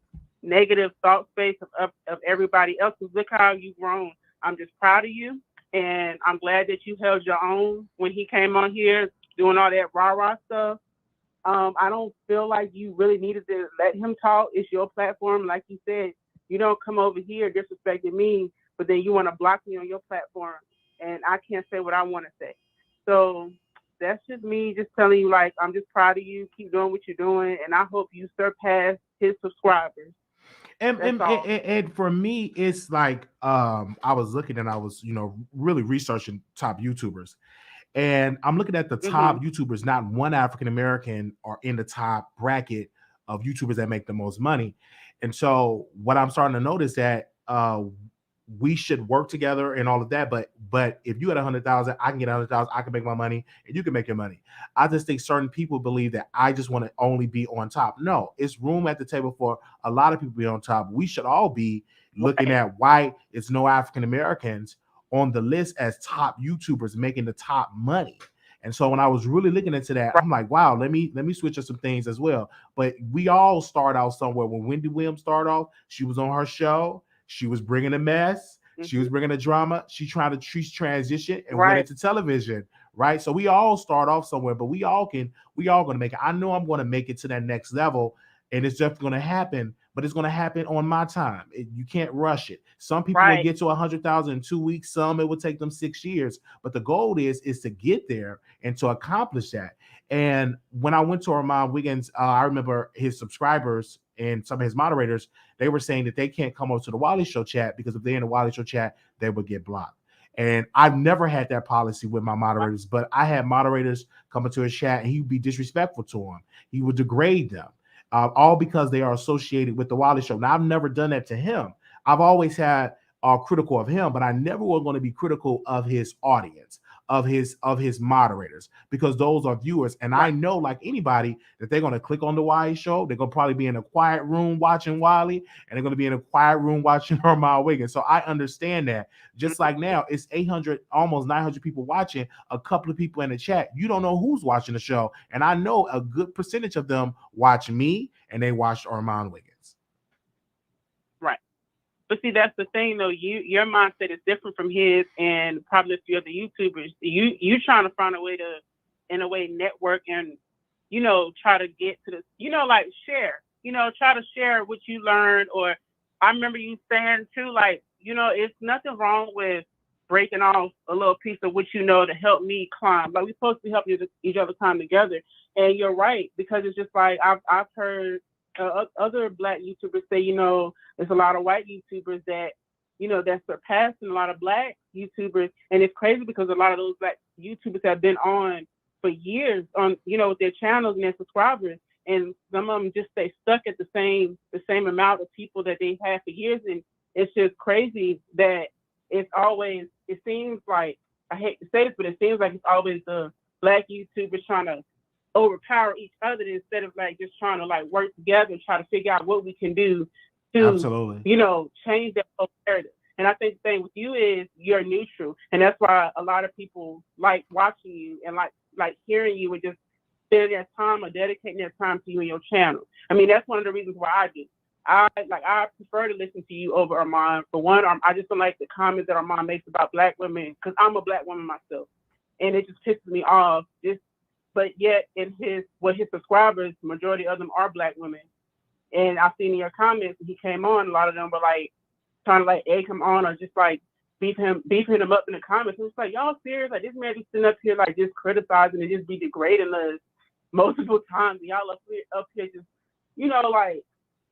negative thought space of everybody else. Because look how you've grown. I'm just proud of you, and I'm glad that you held your own when he came on here doing all that rah-rah stuff. I don't feel like you really needed to let him talk. It's your platform. Like you said, you don't come over here disrespecting me, but then you want to block me on your platform, and I can't say what I want to say. So that's just me just telling you, like, I'm just proud of you. Keep doing what you're doing, and I hope you surpass his subscribers. And for me, it's like I was looking and I was, really researching top YouTubers. And I'm looking at the top YouTubers, not one African American are in the top bracket of YouTubers that make the most money. And so what I'm starting to notice that we should work together and all of that. But if you had 100,000, I can get 100,000, I can make my money, and you can make your money. I just think certain people believe that I just want to only be on top. No, it's room at the table for a lot of people to be on top. We should all be looking at why it's no African Americans on the list as top YouTubers making the top money. And so when I was really looking into that, I'm like, wow, let me switch up some things as well. But we all start out somewhere. When Wendy Williams started off, she was on her show. She was bringing a mess. She was bringing a drama. She tried to transition and went into television, right? So we all start off somewhere, but we all going to make it. I know I'm going to make it to that next level, and it's just going to happen, but it's going to happen on my time. You can't rush it. Some people will get to 100,000 in 2 weeks. Some it will take them 6 years, but the goal is to get there and to accomplish that. And when I went to Armand Wiggins, I remember his subscribers and some of his moderators, they were saying that they can't come over to the Wiley Show chat because if they're in the Wiley Show chat, they would get blocked. And I've never had that policy with my moderators, but I had moderators come into a chat and he would be disrespectful to them. He would degrade them, all because they are associated with the Wiley Show. Now, I've never done that to him. I've always had critical of him, but I never was going to be critical of his audience, of his moderators, because those are viewers. And I know, like anybody, that they're going to click on the Wiley Show. They're going to probably be in a quiet room watching Wiley, and they're going to be in a quiet room watching Armand Wiggins. So I understand that. Just like now, it's 800, almost 900 people watching, a couple of people in the chat. You don't know who's watching the show. And I know a good percentage of them watch me and they watch Armand Wiggins. Right. But see, that's the thing, though. Your mindset is different from his, and probably a few other YouTubers. You trying to find a way to, in a way, network and, try to get to the, like share. Try to share what you learned. Or I remember you saying too, like, it's nothing wrong with breaking off a little piece of what to help me climb. Like, we're supposed to be helping each other climb together. And you're right, because it's just like I've heard other Black YouTubers say, there's a lot of white YouTubers that, that's surpassing a lot of Black YouTubers. And it's crazy because a lot of those Black YouTubers have been on for years on, with their channels and their subscribers. And some of them just stay stuck at the same amount of people that they had for years. And it's just crazy that it seems like, I hate to say this, but it seems like it's always the Black YouTubers trying to overpower each other instead of like just trying to like work together and try to figure out what we can do to, Absolutely. Change that whole narrative. And I think the thing with you is you're neutral, and that's why a lot of people like watching you and like hearing you and just spending their time or dedicating their time to you and your channel. I mean, that's one of the reasons why I do. I prefer to listen to you over Armand. For one, I just don't like the comments that Armand makes about black women, because I'm a black woman myself, and it just pisses me off. But yet, in his subscribers, the majority of them are black women, and I've seen in your comments when he came on, a lot of them were like trying to like egg him on or just like beefing him up in the comments. And it's like, y'all serious? Like, this man be sitting up here like just criticizing and just be degrading us multiple times, and y'all up here just, like,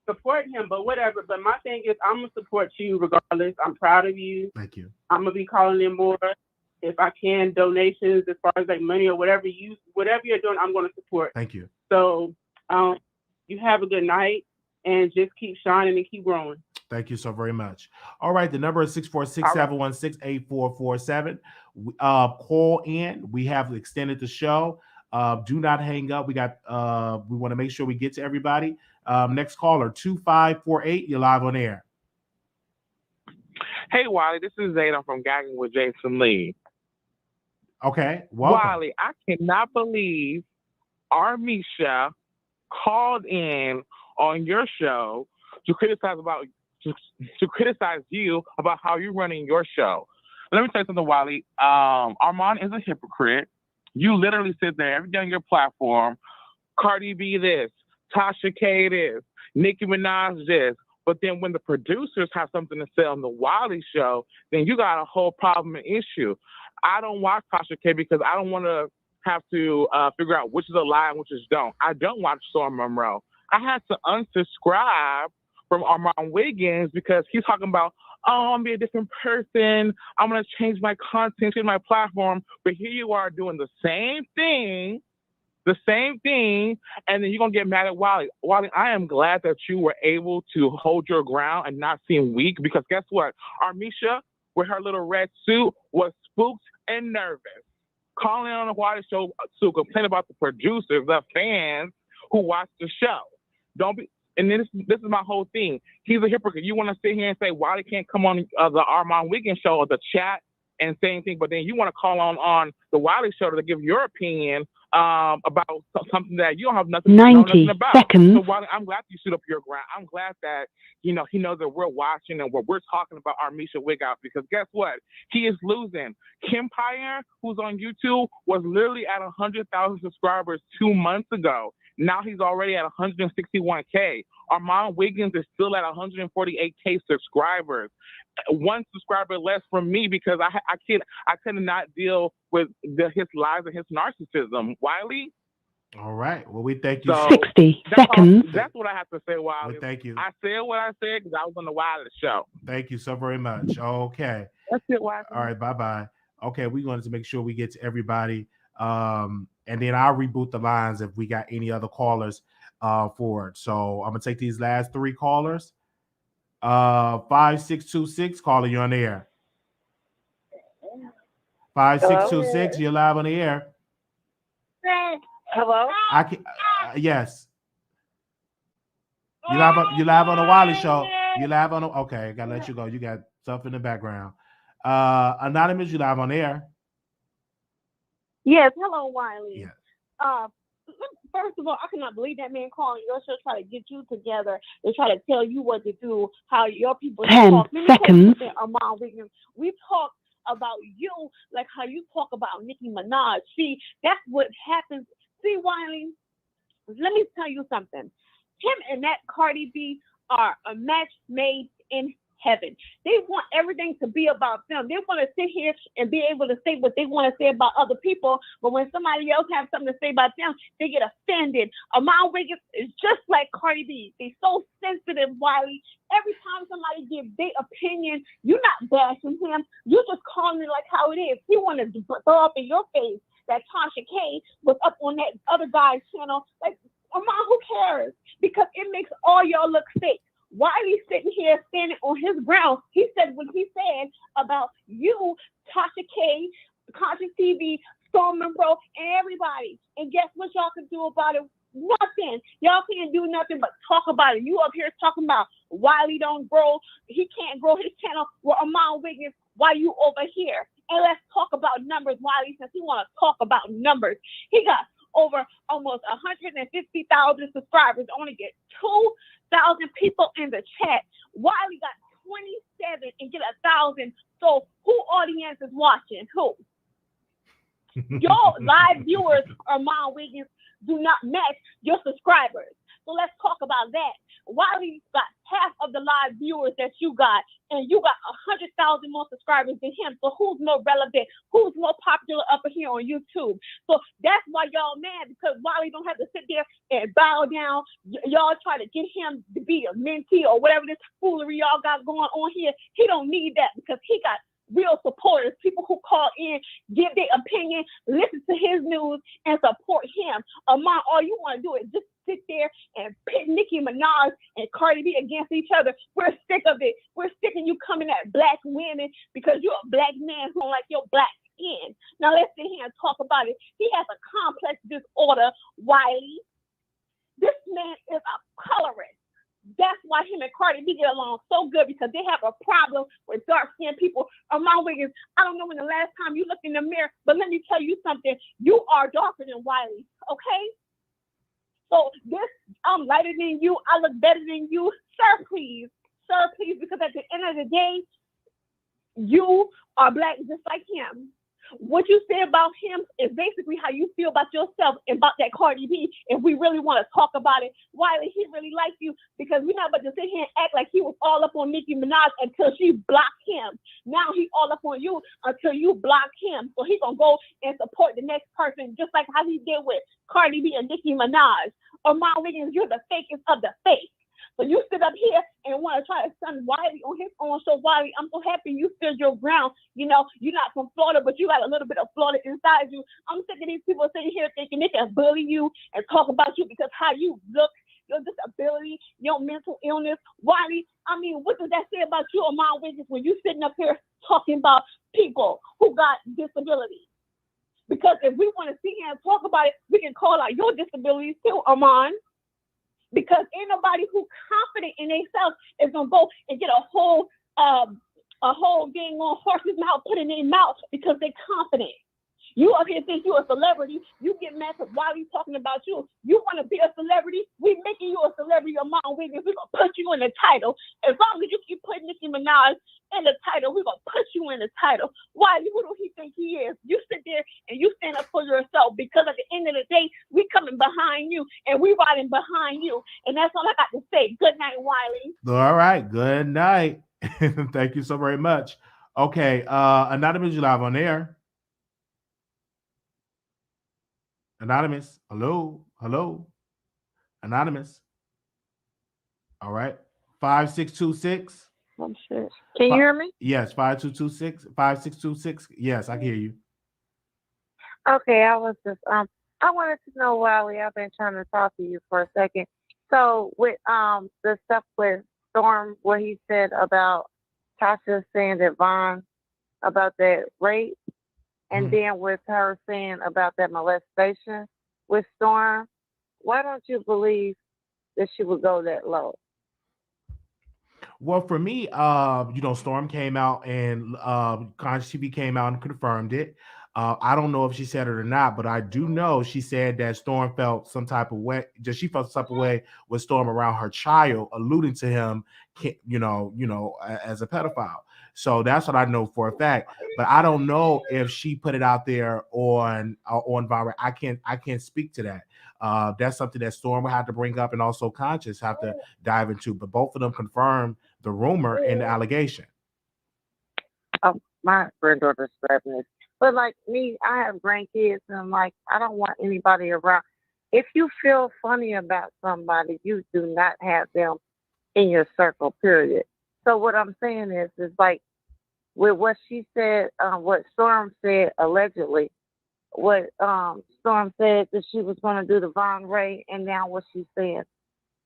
support him, but whatever. But my thing is, I'm gonna support you regardless. I'm proud of you. Thank you. I'm gonna be calling in more if I can, donations as far as like money or whatever you're doing. I'm gonna support. Thank you. So, you have a good night and just keep shining and keep growing. Thank you so very much. All right, the number is 646-716-8447. Call in. We have extended the show. Do not hang up. We want to make sure we get to everybody. Next caller, 2548. You're live on air. Hey, Wiley, this is Zayda from Gagging with Jason Lee. Okay, welcome. Wiley, I cannot believe Armisha called in on your show to criticize you about how you're running your show. Let me tell you something, Wiley. Armand is a hypocrite. You literally sit there every day on your platform, Cardi B this, Tasha K this, Nicki Minaj this. But then when the producers have something to say on the Wiley Show, then you got a whole problem and issue. I don't watch Tasha K because I don't want to have to figure out which is a lie and which is don't. I don't watch Storm Monroe. I had to unsubscribe from Armon Wiggins because he's talking about, oh, I'm gonna be a different person. I'm gonna change my content, change my platform. But here you are doing the same thing, and then you're gonna get mad at Wiley. Wiley, I am glad that you were able to hold your ground and not seem weak, because guess what? Armisha, with her little red suit, was spooked and nervous, calling on the Wiley Show to complain about the producers, the fans who watch the show. Don't be. And then this is my whole thing. He's a hypocrite. You want to sit here and say Wiley can't come on the Armand Wiggins show or the chat and say anything, but then you want to call on the Wiley Show to give your opinion about something that you don't have nothing, 90 nothing about. seconds. So Wiley, I'm glad you stood up your ground. I'm glad that he knows that we're watching and we're talking about Armisha Wiggins, because guess what? He is losing. Kim Pyer, who's on YouTube, was literally at 100,000 subscribers 2 months ago. Now he's already at 161K. Armand Wiggins is still at 148K subscribers. One subscriber less from me because I could not deal with his lies and his narcissism. Wiley? All right. Well, we thank you. 60 seconds. That's what I have to say, Wiley. Well, thank you. I said what I said because I was on the Wiley Show. Thank you so very much. Okay. That's it, Wiley. All right. Bye-bye. Okay, we wanted to make sure we get to everybody. And then I'll reboot the lines if we got any other callers for it. So I'm going to take these last three callers. 5626, caller, you're on the air. 5626, you're live on the air. Hello? I can, yes. You live on the Wiley Show. You live on the, okay, I gotta let you go. You got stuff in the background. Anonymous, you live on the air. Yes, hello, Wiley. Yes. First of all, I cannot believe that man calling your show, try to get you together and try to tell you what to do, how your people 10 talk. seconds. Armand Wiggins, we talk about you like how you talk about Nicki Minaj. See, that's what happens. See, Wiley, let me tell you something. Him and that Cardi B are a match made in heaven. They want everything to be about them. They want to sit here and be able to say what they want to say about other people, but when somebody else has something to say about them, they get offended. Armand Wiggins is just like Cardi B. They so sensitive, Wiley. Every time somebody gives their opinion, you're not bashing him. You're just calling it like how it is. He want to throw up in your face that Tasha K was up on that other guy's channel. Like, Armand, who cares? Because it makes all y'all look fake. Wiley sitting here standing on his ground. He said what he said about you, Tasha K, Consciouz TV, Storm Monroe, and everybody. And guess what y'all can do about it? Nothing. Y'all can't do nothing but talk about it. You up here talking about Wiley don't grow. He can't grow his channel. Well, Armon Wiggins, why you over here? And let's talk about numbers, Wiley, since he want to talk about numbers. He got over almost 150,000 subscribers. Only get 2,000 people in the chat. Wiley got 27 and get 1,000. So who audience is watching? Who? Your live viewers, Armand Wiggins, do not match your subscribers. So let's talk about that. Wiley got half of the live viewers that you got, and you got 100,000 more subscribers than him. So who's more relevant? Who's more popular up here on YouTube? So that's why y'all mad, because Wiley don't have to sit there and bow down. Y'all try to get him to be a mentee or whatever this foolery y'all got going on here. He don't need that, because he got real supporters, people who call in, give their opinion, listen to his news, and support him. Armand, all you want to do is just sit there and pit Nicki Minaj and Cardi B against each other. We're sick of it. We're sick of you coming at black women because you're a black man who don't like your black skin. Now let's sit here and talk about it. He has a complex disorder, Wiley. This man is a colorist. That's why him and Cardi B get along so good, because they have a problem with dark-skinned people. Armand Wiggins, I don't know when the last time you looked in the mirror, but let me tell you something. You are darker than Wiley, okay? So this, I'm lighter than you. I look better than you. Sir, please. Sir, please, because at the end of the day, you are black just like him. What you say about him is basically how you feel about yourself and about that Cardi B. If we really want to talk about it, Wiley, he really likes you, because we're not about to sit here and act like he was all up on Nicki Minaj until she blocked him. Now he all up on you until you block him. So he's going to go and support the next person, just like how he did with Cardi B and Nicki Minaj. Armand Wiggins, you're the fakest of the fake. So you sit up here and want to try to stun Wiley on his own show. Wiley, I'm so happy you stood your ground. You know, you're not from Florida, but you got a little bit of Florida inside you. I'm sick of these people sitting here thinking they can bully you and talk about you because how you look, your disability, your mental illness. Wiley, I mean, what does that say about you, Armand Wiggins, when you sitting up here talking about people who got disabilities? Because if we want to sit here and talk about it, we can call out your disabilities too, Armand. Because ain't nobody who confident in themselves is gonna go and get a whole dang on horse's mouth put in their mouth because they confident. You up here think you a celebrity. You get mad because Wiley's talking about you. You want to be a celebrity? We making you a celebrity, Armand Wiggins. We're going to put you in the title. As long as you keep putting Nicki Minaj in the title, we're going to put you in the title. Wiley, who do he think he is? You sit there and you stand up for yourself, because at the end of the day, we coming behind you and we riding behind you. And that's all I got to say. Good night, Wiley. All right. Good night. Thank you so very much. Okay. Anonymous, you live on air. Anonymous, hello, hello, Anonymous. All right, 5626. Oh shit! Can you hear me? Yes, 5226, 5626. Yes, I can hear you. Okay, I was just I wanted to know, Wiley, I've been trying to talk to you for a second. So with the stuff with Storm, where he said about Tasha saying that Vaughn about that rape. And then with her saying about that molestation with Storm, why don't you believe that she would go that low? Well, for me, Storm came out and Consciouz TV came out and confirmed it. I don't know if she said it or not, but I do know she said that Storm felt some type of way. She felt some type of way with Storm around her child, alluding to him, as a pedophile. So that's what I know for a fact. But I don't know if she put it out there on viral. I can't speak to that. That's something that Storm will have to bring up, and also Consciouz have to dive into. But both of them confirmed the rumor and the allegation. Oh, my granddaughter's grabbing this. But like me, I have grandkids, and I don't want anybody around. If you feel funny about somebody, you do not have them in your circle, period. So what I'm saying is like with what she said, what Storm said allegedly, what Storm said that she was going to do the Von Ray, and now what she's saying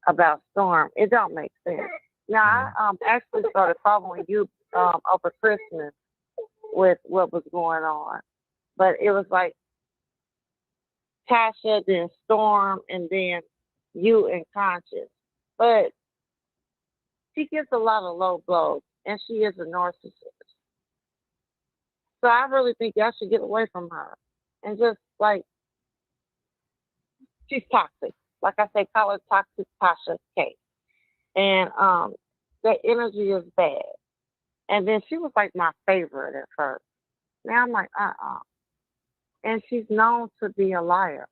about Storm, it don't make sense. Now I actually started following you over Christmas with what was going on, but it was like Tasha, then Storm, and then you and Conscious. But she gets a lot of low blows, and she is a narcissist. So I really think y'all should get away from her. And just, like, she's toxic. Like I say, call her toxic Tasha K. And that energy is bad. And then she was, like, my favorite at first. Now I'm like, And she's known to be a liar.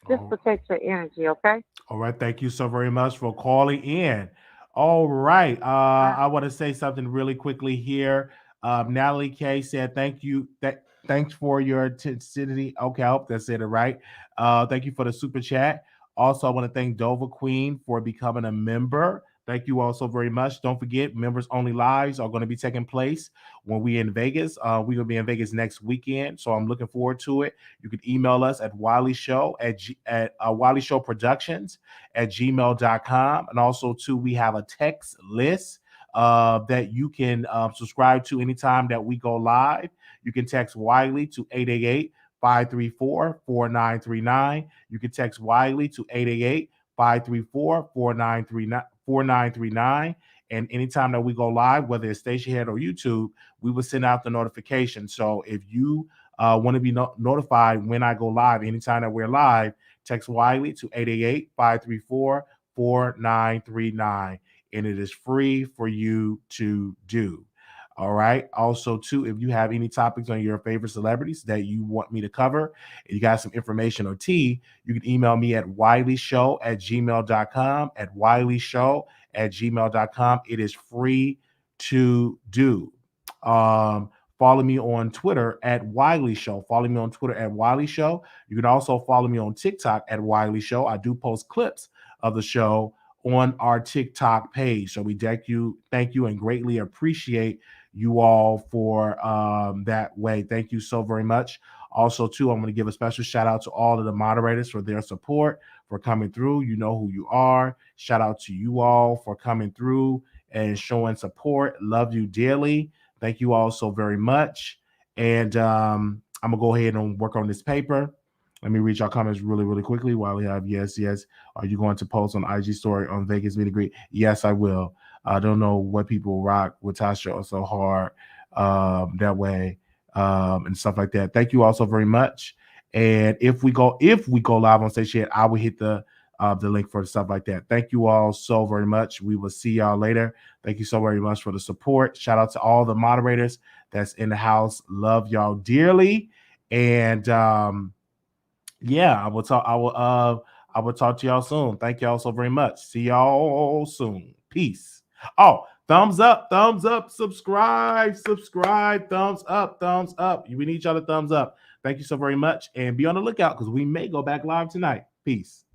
Just protect your energy, okay? All right. Thank you so very much for calling in. All right. I want to say something really quickly here. Natalie K said, thank you. Thanks for your intensity. Okay, I hope that said it right. Thank you for the super chat. Also, I want to thank Dover Queen for becoming a member. Thank you all so very much. Don't forget, members only lives are going to be taking place when we're in Vegas. We're going to be in Vegas next weekend, so I'm looking forward to it. You can email us at Wiley Show at Wiley Show Productions at gmail.com. And also, too, we have a text list that you can subscribe to anytime that we go live. You can text Wiley to 888-534-4939. You can text Wiley to 888-534-4939. And anytime that we go live, whether it's Stationhead or YouTube, we will send out the notification. So if you want to be notified when I go live, anytime that we're live, text Wiley to 888-534-4939. And it is free for you to do. All right. Also, too, if you have any topics on your favorite celebrities that you want me to cover, and you got some information or tea, you can email me at wileyshow@gmail.com, at wileyshow@gmail.com. It is free to do. Follow me on Twitter at Wiley Show. Follow me on Twitter at Wiley Show. You can also follow me on TikTok at Wiley Show. I do post clips of the show on our TikTok page. So we thank you, and greatly appreciate you all for that way. Thank you so very much. Also, too, I'm going to give a special shout out to all of the moderators for their support, for coming through. You know who you are. Shout out to you all for coming through and showing support. Love you dearly. Thank you all so very much. And I'm going to go ahead and work on this paper. Let me read your comments really, really quickly while we have yes. Are you going to post on IG story on Vegas Meet and Greet? Yes, I will. I don't know what people rock with Tasha so hard that way and stuff like that. Thank you all so very much. And if we go live on Station, I will hit the link for stuff like that. Thank you all so very much. We will see y'all later. Thank you so very much for the support. Shout out to all the moderators that's in the house. Love y'all dearly. And yeah, I will talk to y'all soon. Thank y'all so very much. See y'all soon. Peace. Oh, thumbs up, subscribe, thumbs up. We need each other thumbs up. Thank you so very much. And be on the lookout because we may go back live tonight. Peace.